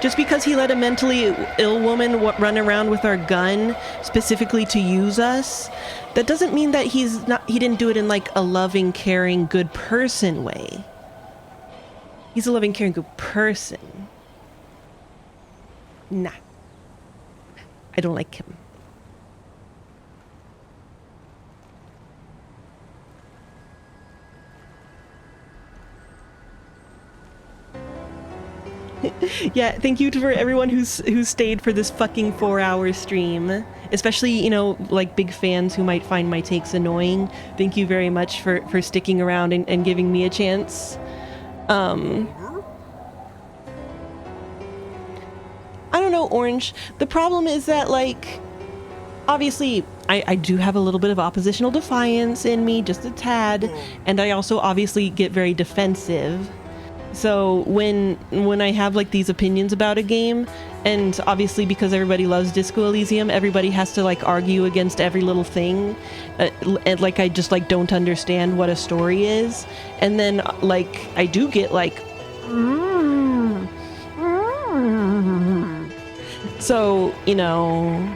Just because he let a mentally ill woman run around with our gun specifically to use us, that doesn't mean that he didn't do it in like a loving, caring, good person way. He's a loving, caring, good person. Nah. I don't like him. Yeah, thank you for everyone who's stayed for this fucking 4-hour stream. Especially, you know, like big fans who might find my takes annoying. Thank you very much for sticking around and giving me a chance. I don't know, Orange. The problem is that, like, obviously, I do have a little bit of oppositional defiance in me, just a tad, and I also obviously get very defensive. So when I have like these opinions about a game, and obviously because everybody loves Disco Elysium, everybody has to like argue against every little thing, and like I just like don't understand what a story is, and then like I do get like. So, you know.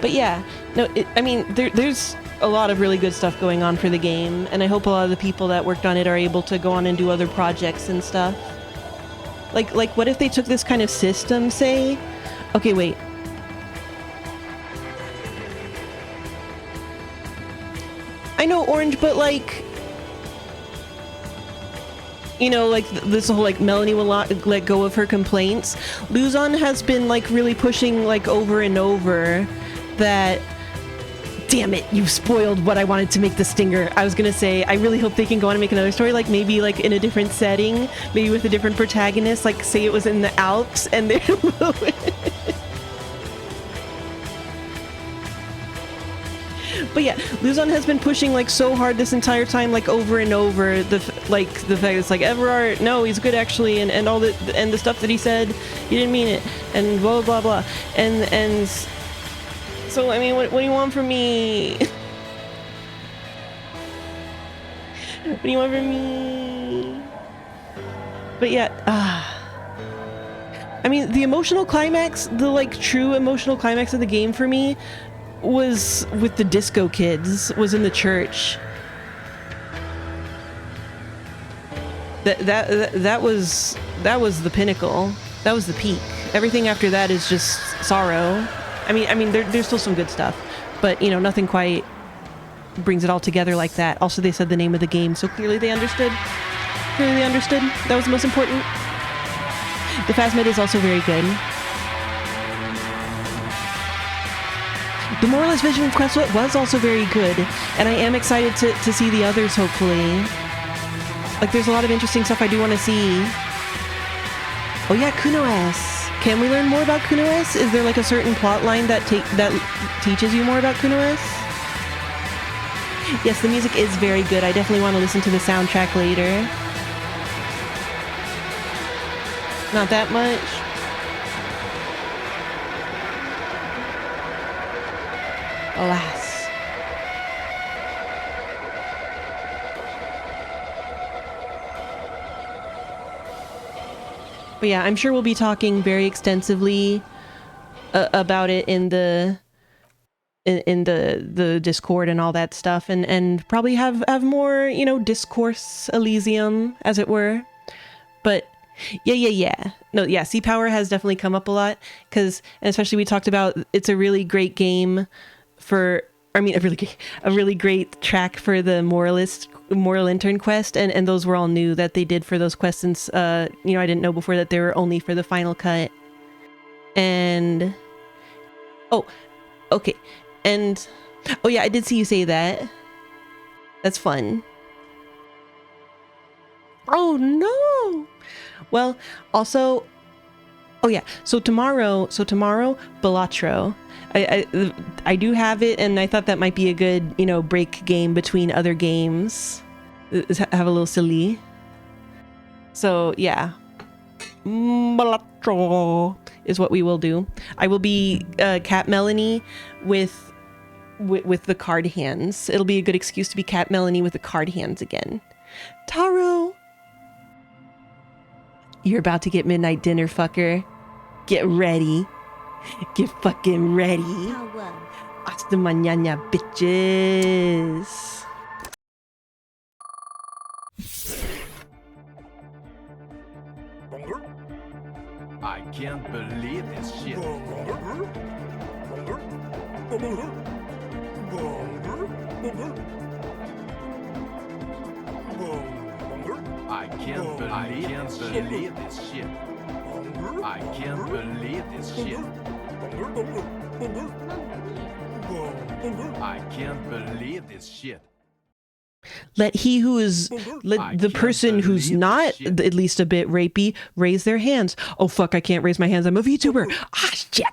But yeah, no, I mean, there's a lot of really good stuff going on for the game, and I hope a lot of the people that worked on it are able to go on and do other projects and stuff. Like what if they took this kind of system, say? Okay, wait. I know, Orange, but like... you know, like this whole like Melanie will not let go of her complaints. Luzon has been like really pushing like over and over that, damn it, you've spoiled what I wanted to make the stinger. I was gonna say, I really hope they can go on and make another story, like maybe like in a different setting, maybe with a different protagonist, like say it was in the Alps and they're But yeah, Luzon has been pushing like so hard this entire time, like over and over, the fact it's like Everard, no, he's good actually, and all the stuff that he said, he didn't mean it, and blah blah blah, and so I mean, what do you want from me? What do you want from me? But yeah, I mean, the emotional climax, the like true emotional climax of the game for me was with the disco kids, was in the church. That was the pinnacle. That was the peak. Everything after that is just sorrow. I mean there's still some good stuff, but you know, nothing quite brings it all together like that. Also, they said the name of the game, so clearly they understood. Clearly they understood. That was the most important. The Phasmid is also very good. The Moralist Vision quest was also very good, and I am excited to see the others, hopefully. Like, there's a lot of interesting stuff I do want to see. Oh yeah, Kunoes. Can we learn more about Kunoes? Is there like a certain plot line that teaches you more about Kunoes? Yes, the music is very good. I definitely want to listen to the soundtrack later. Not that much. Alas. But yeah, I'm sure we'll be talking very extensively about it in the Discord and all that stuff, and probably have more, you know, discourse Elysium, as it were. But yeah. No, yeah, Sea Power has definitely come up a lot, and especially we talked about it's a really great game for, I mean, a really great track for the Moral Intern quest, and those were all new that they did for those quests, since, you know, I didn't know before that they were only for the final cut. And, oh, okay, and, oh yeah, I did see you say that. That's fun. Oh no! Well, also, oh yeah, so tomorrow, Balatro. I do have it, and I thought that might be a good, you know, break game between other games. Have a little silly. So yeah, Balatro is what we will do. I will be Cat Melanie with the card hands. It'll be a good excuse to be Cat Melanie with the card hands again. Taro! You're about to get midnight dinner, fucker. Get ready. Get fucking ready. Hasta mañana, bitches. I can't believe this shit. I can't believe this shit. I can't believe this shit. I can't believe this shit. Let he who is, let the person who's not at least a bit rapey raise their hands. Oh fuck, I can't raise my hands. I'm a VTuber. Ah shit.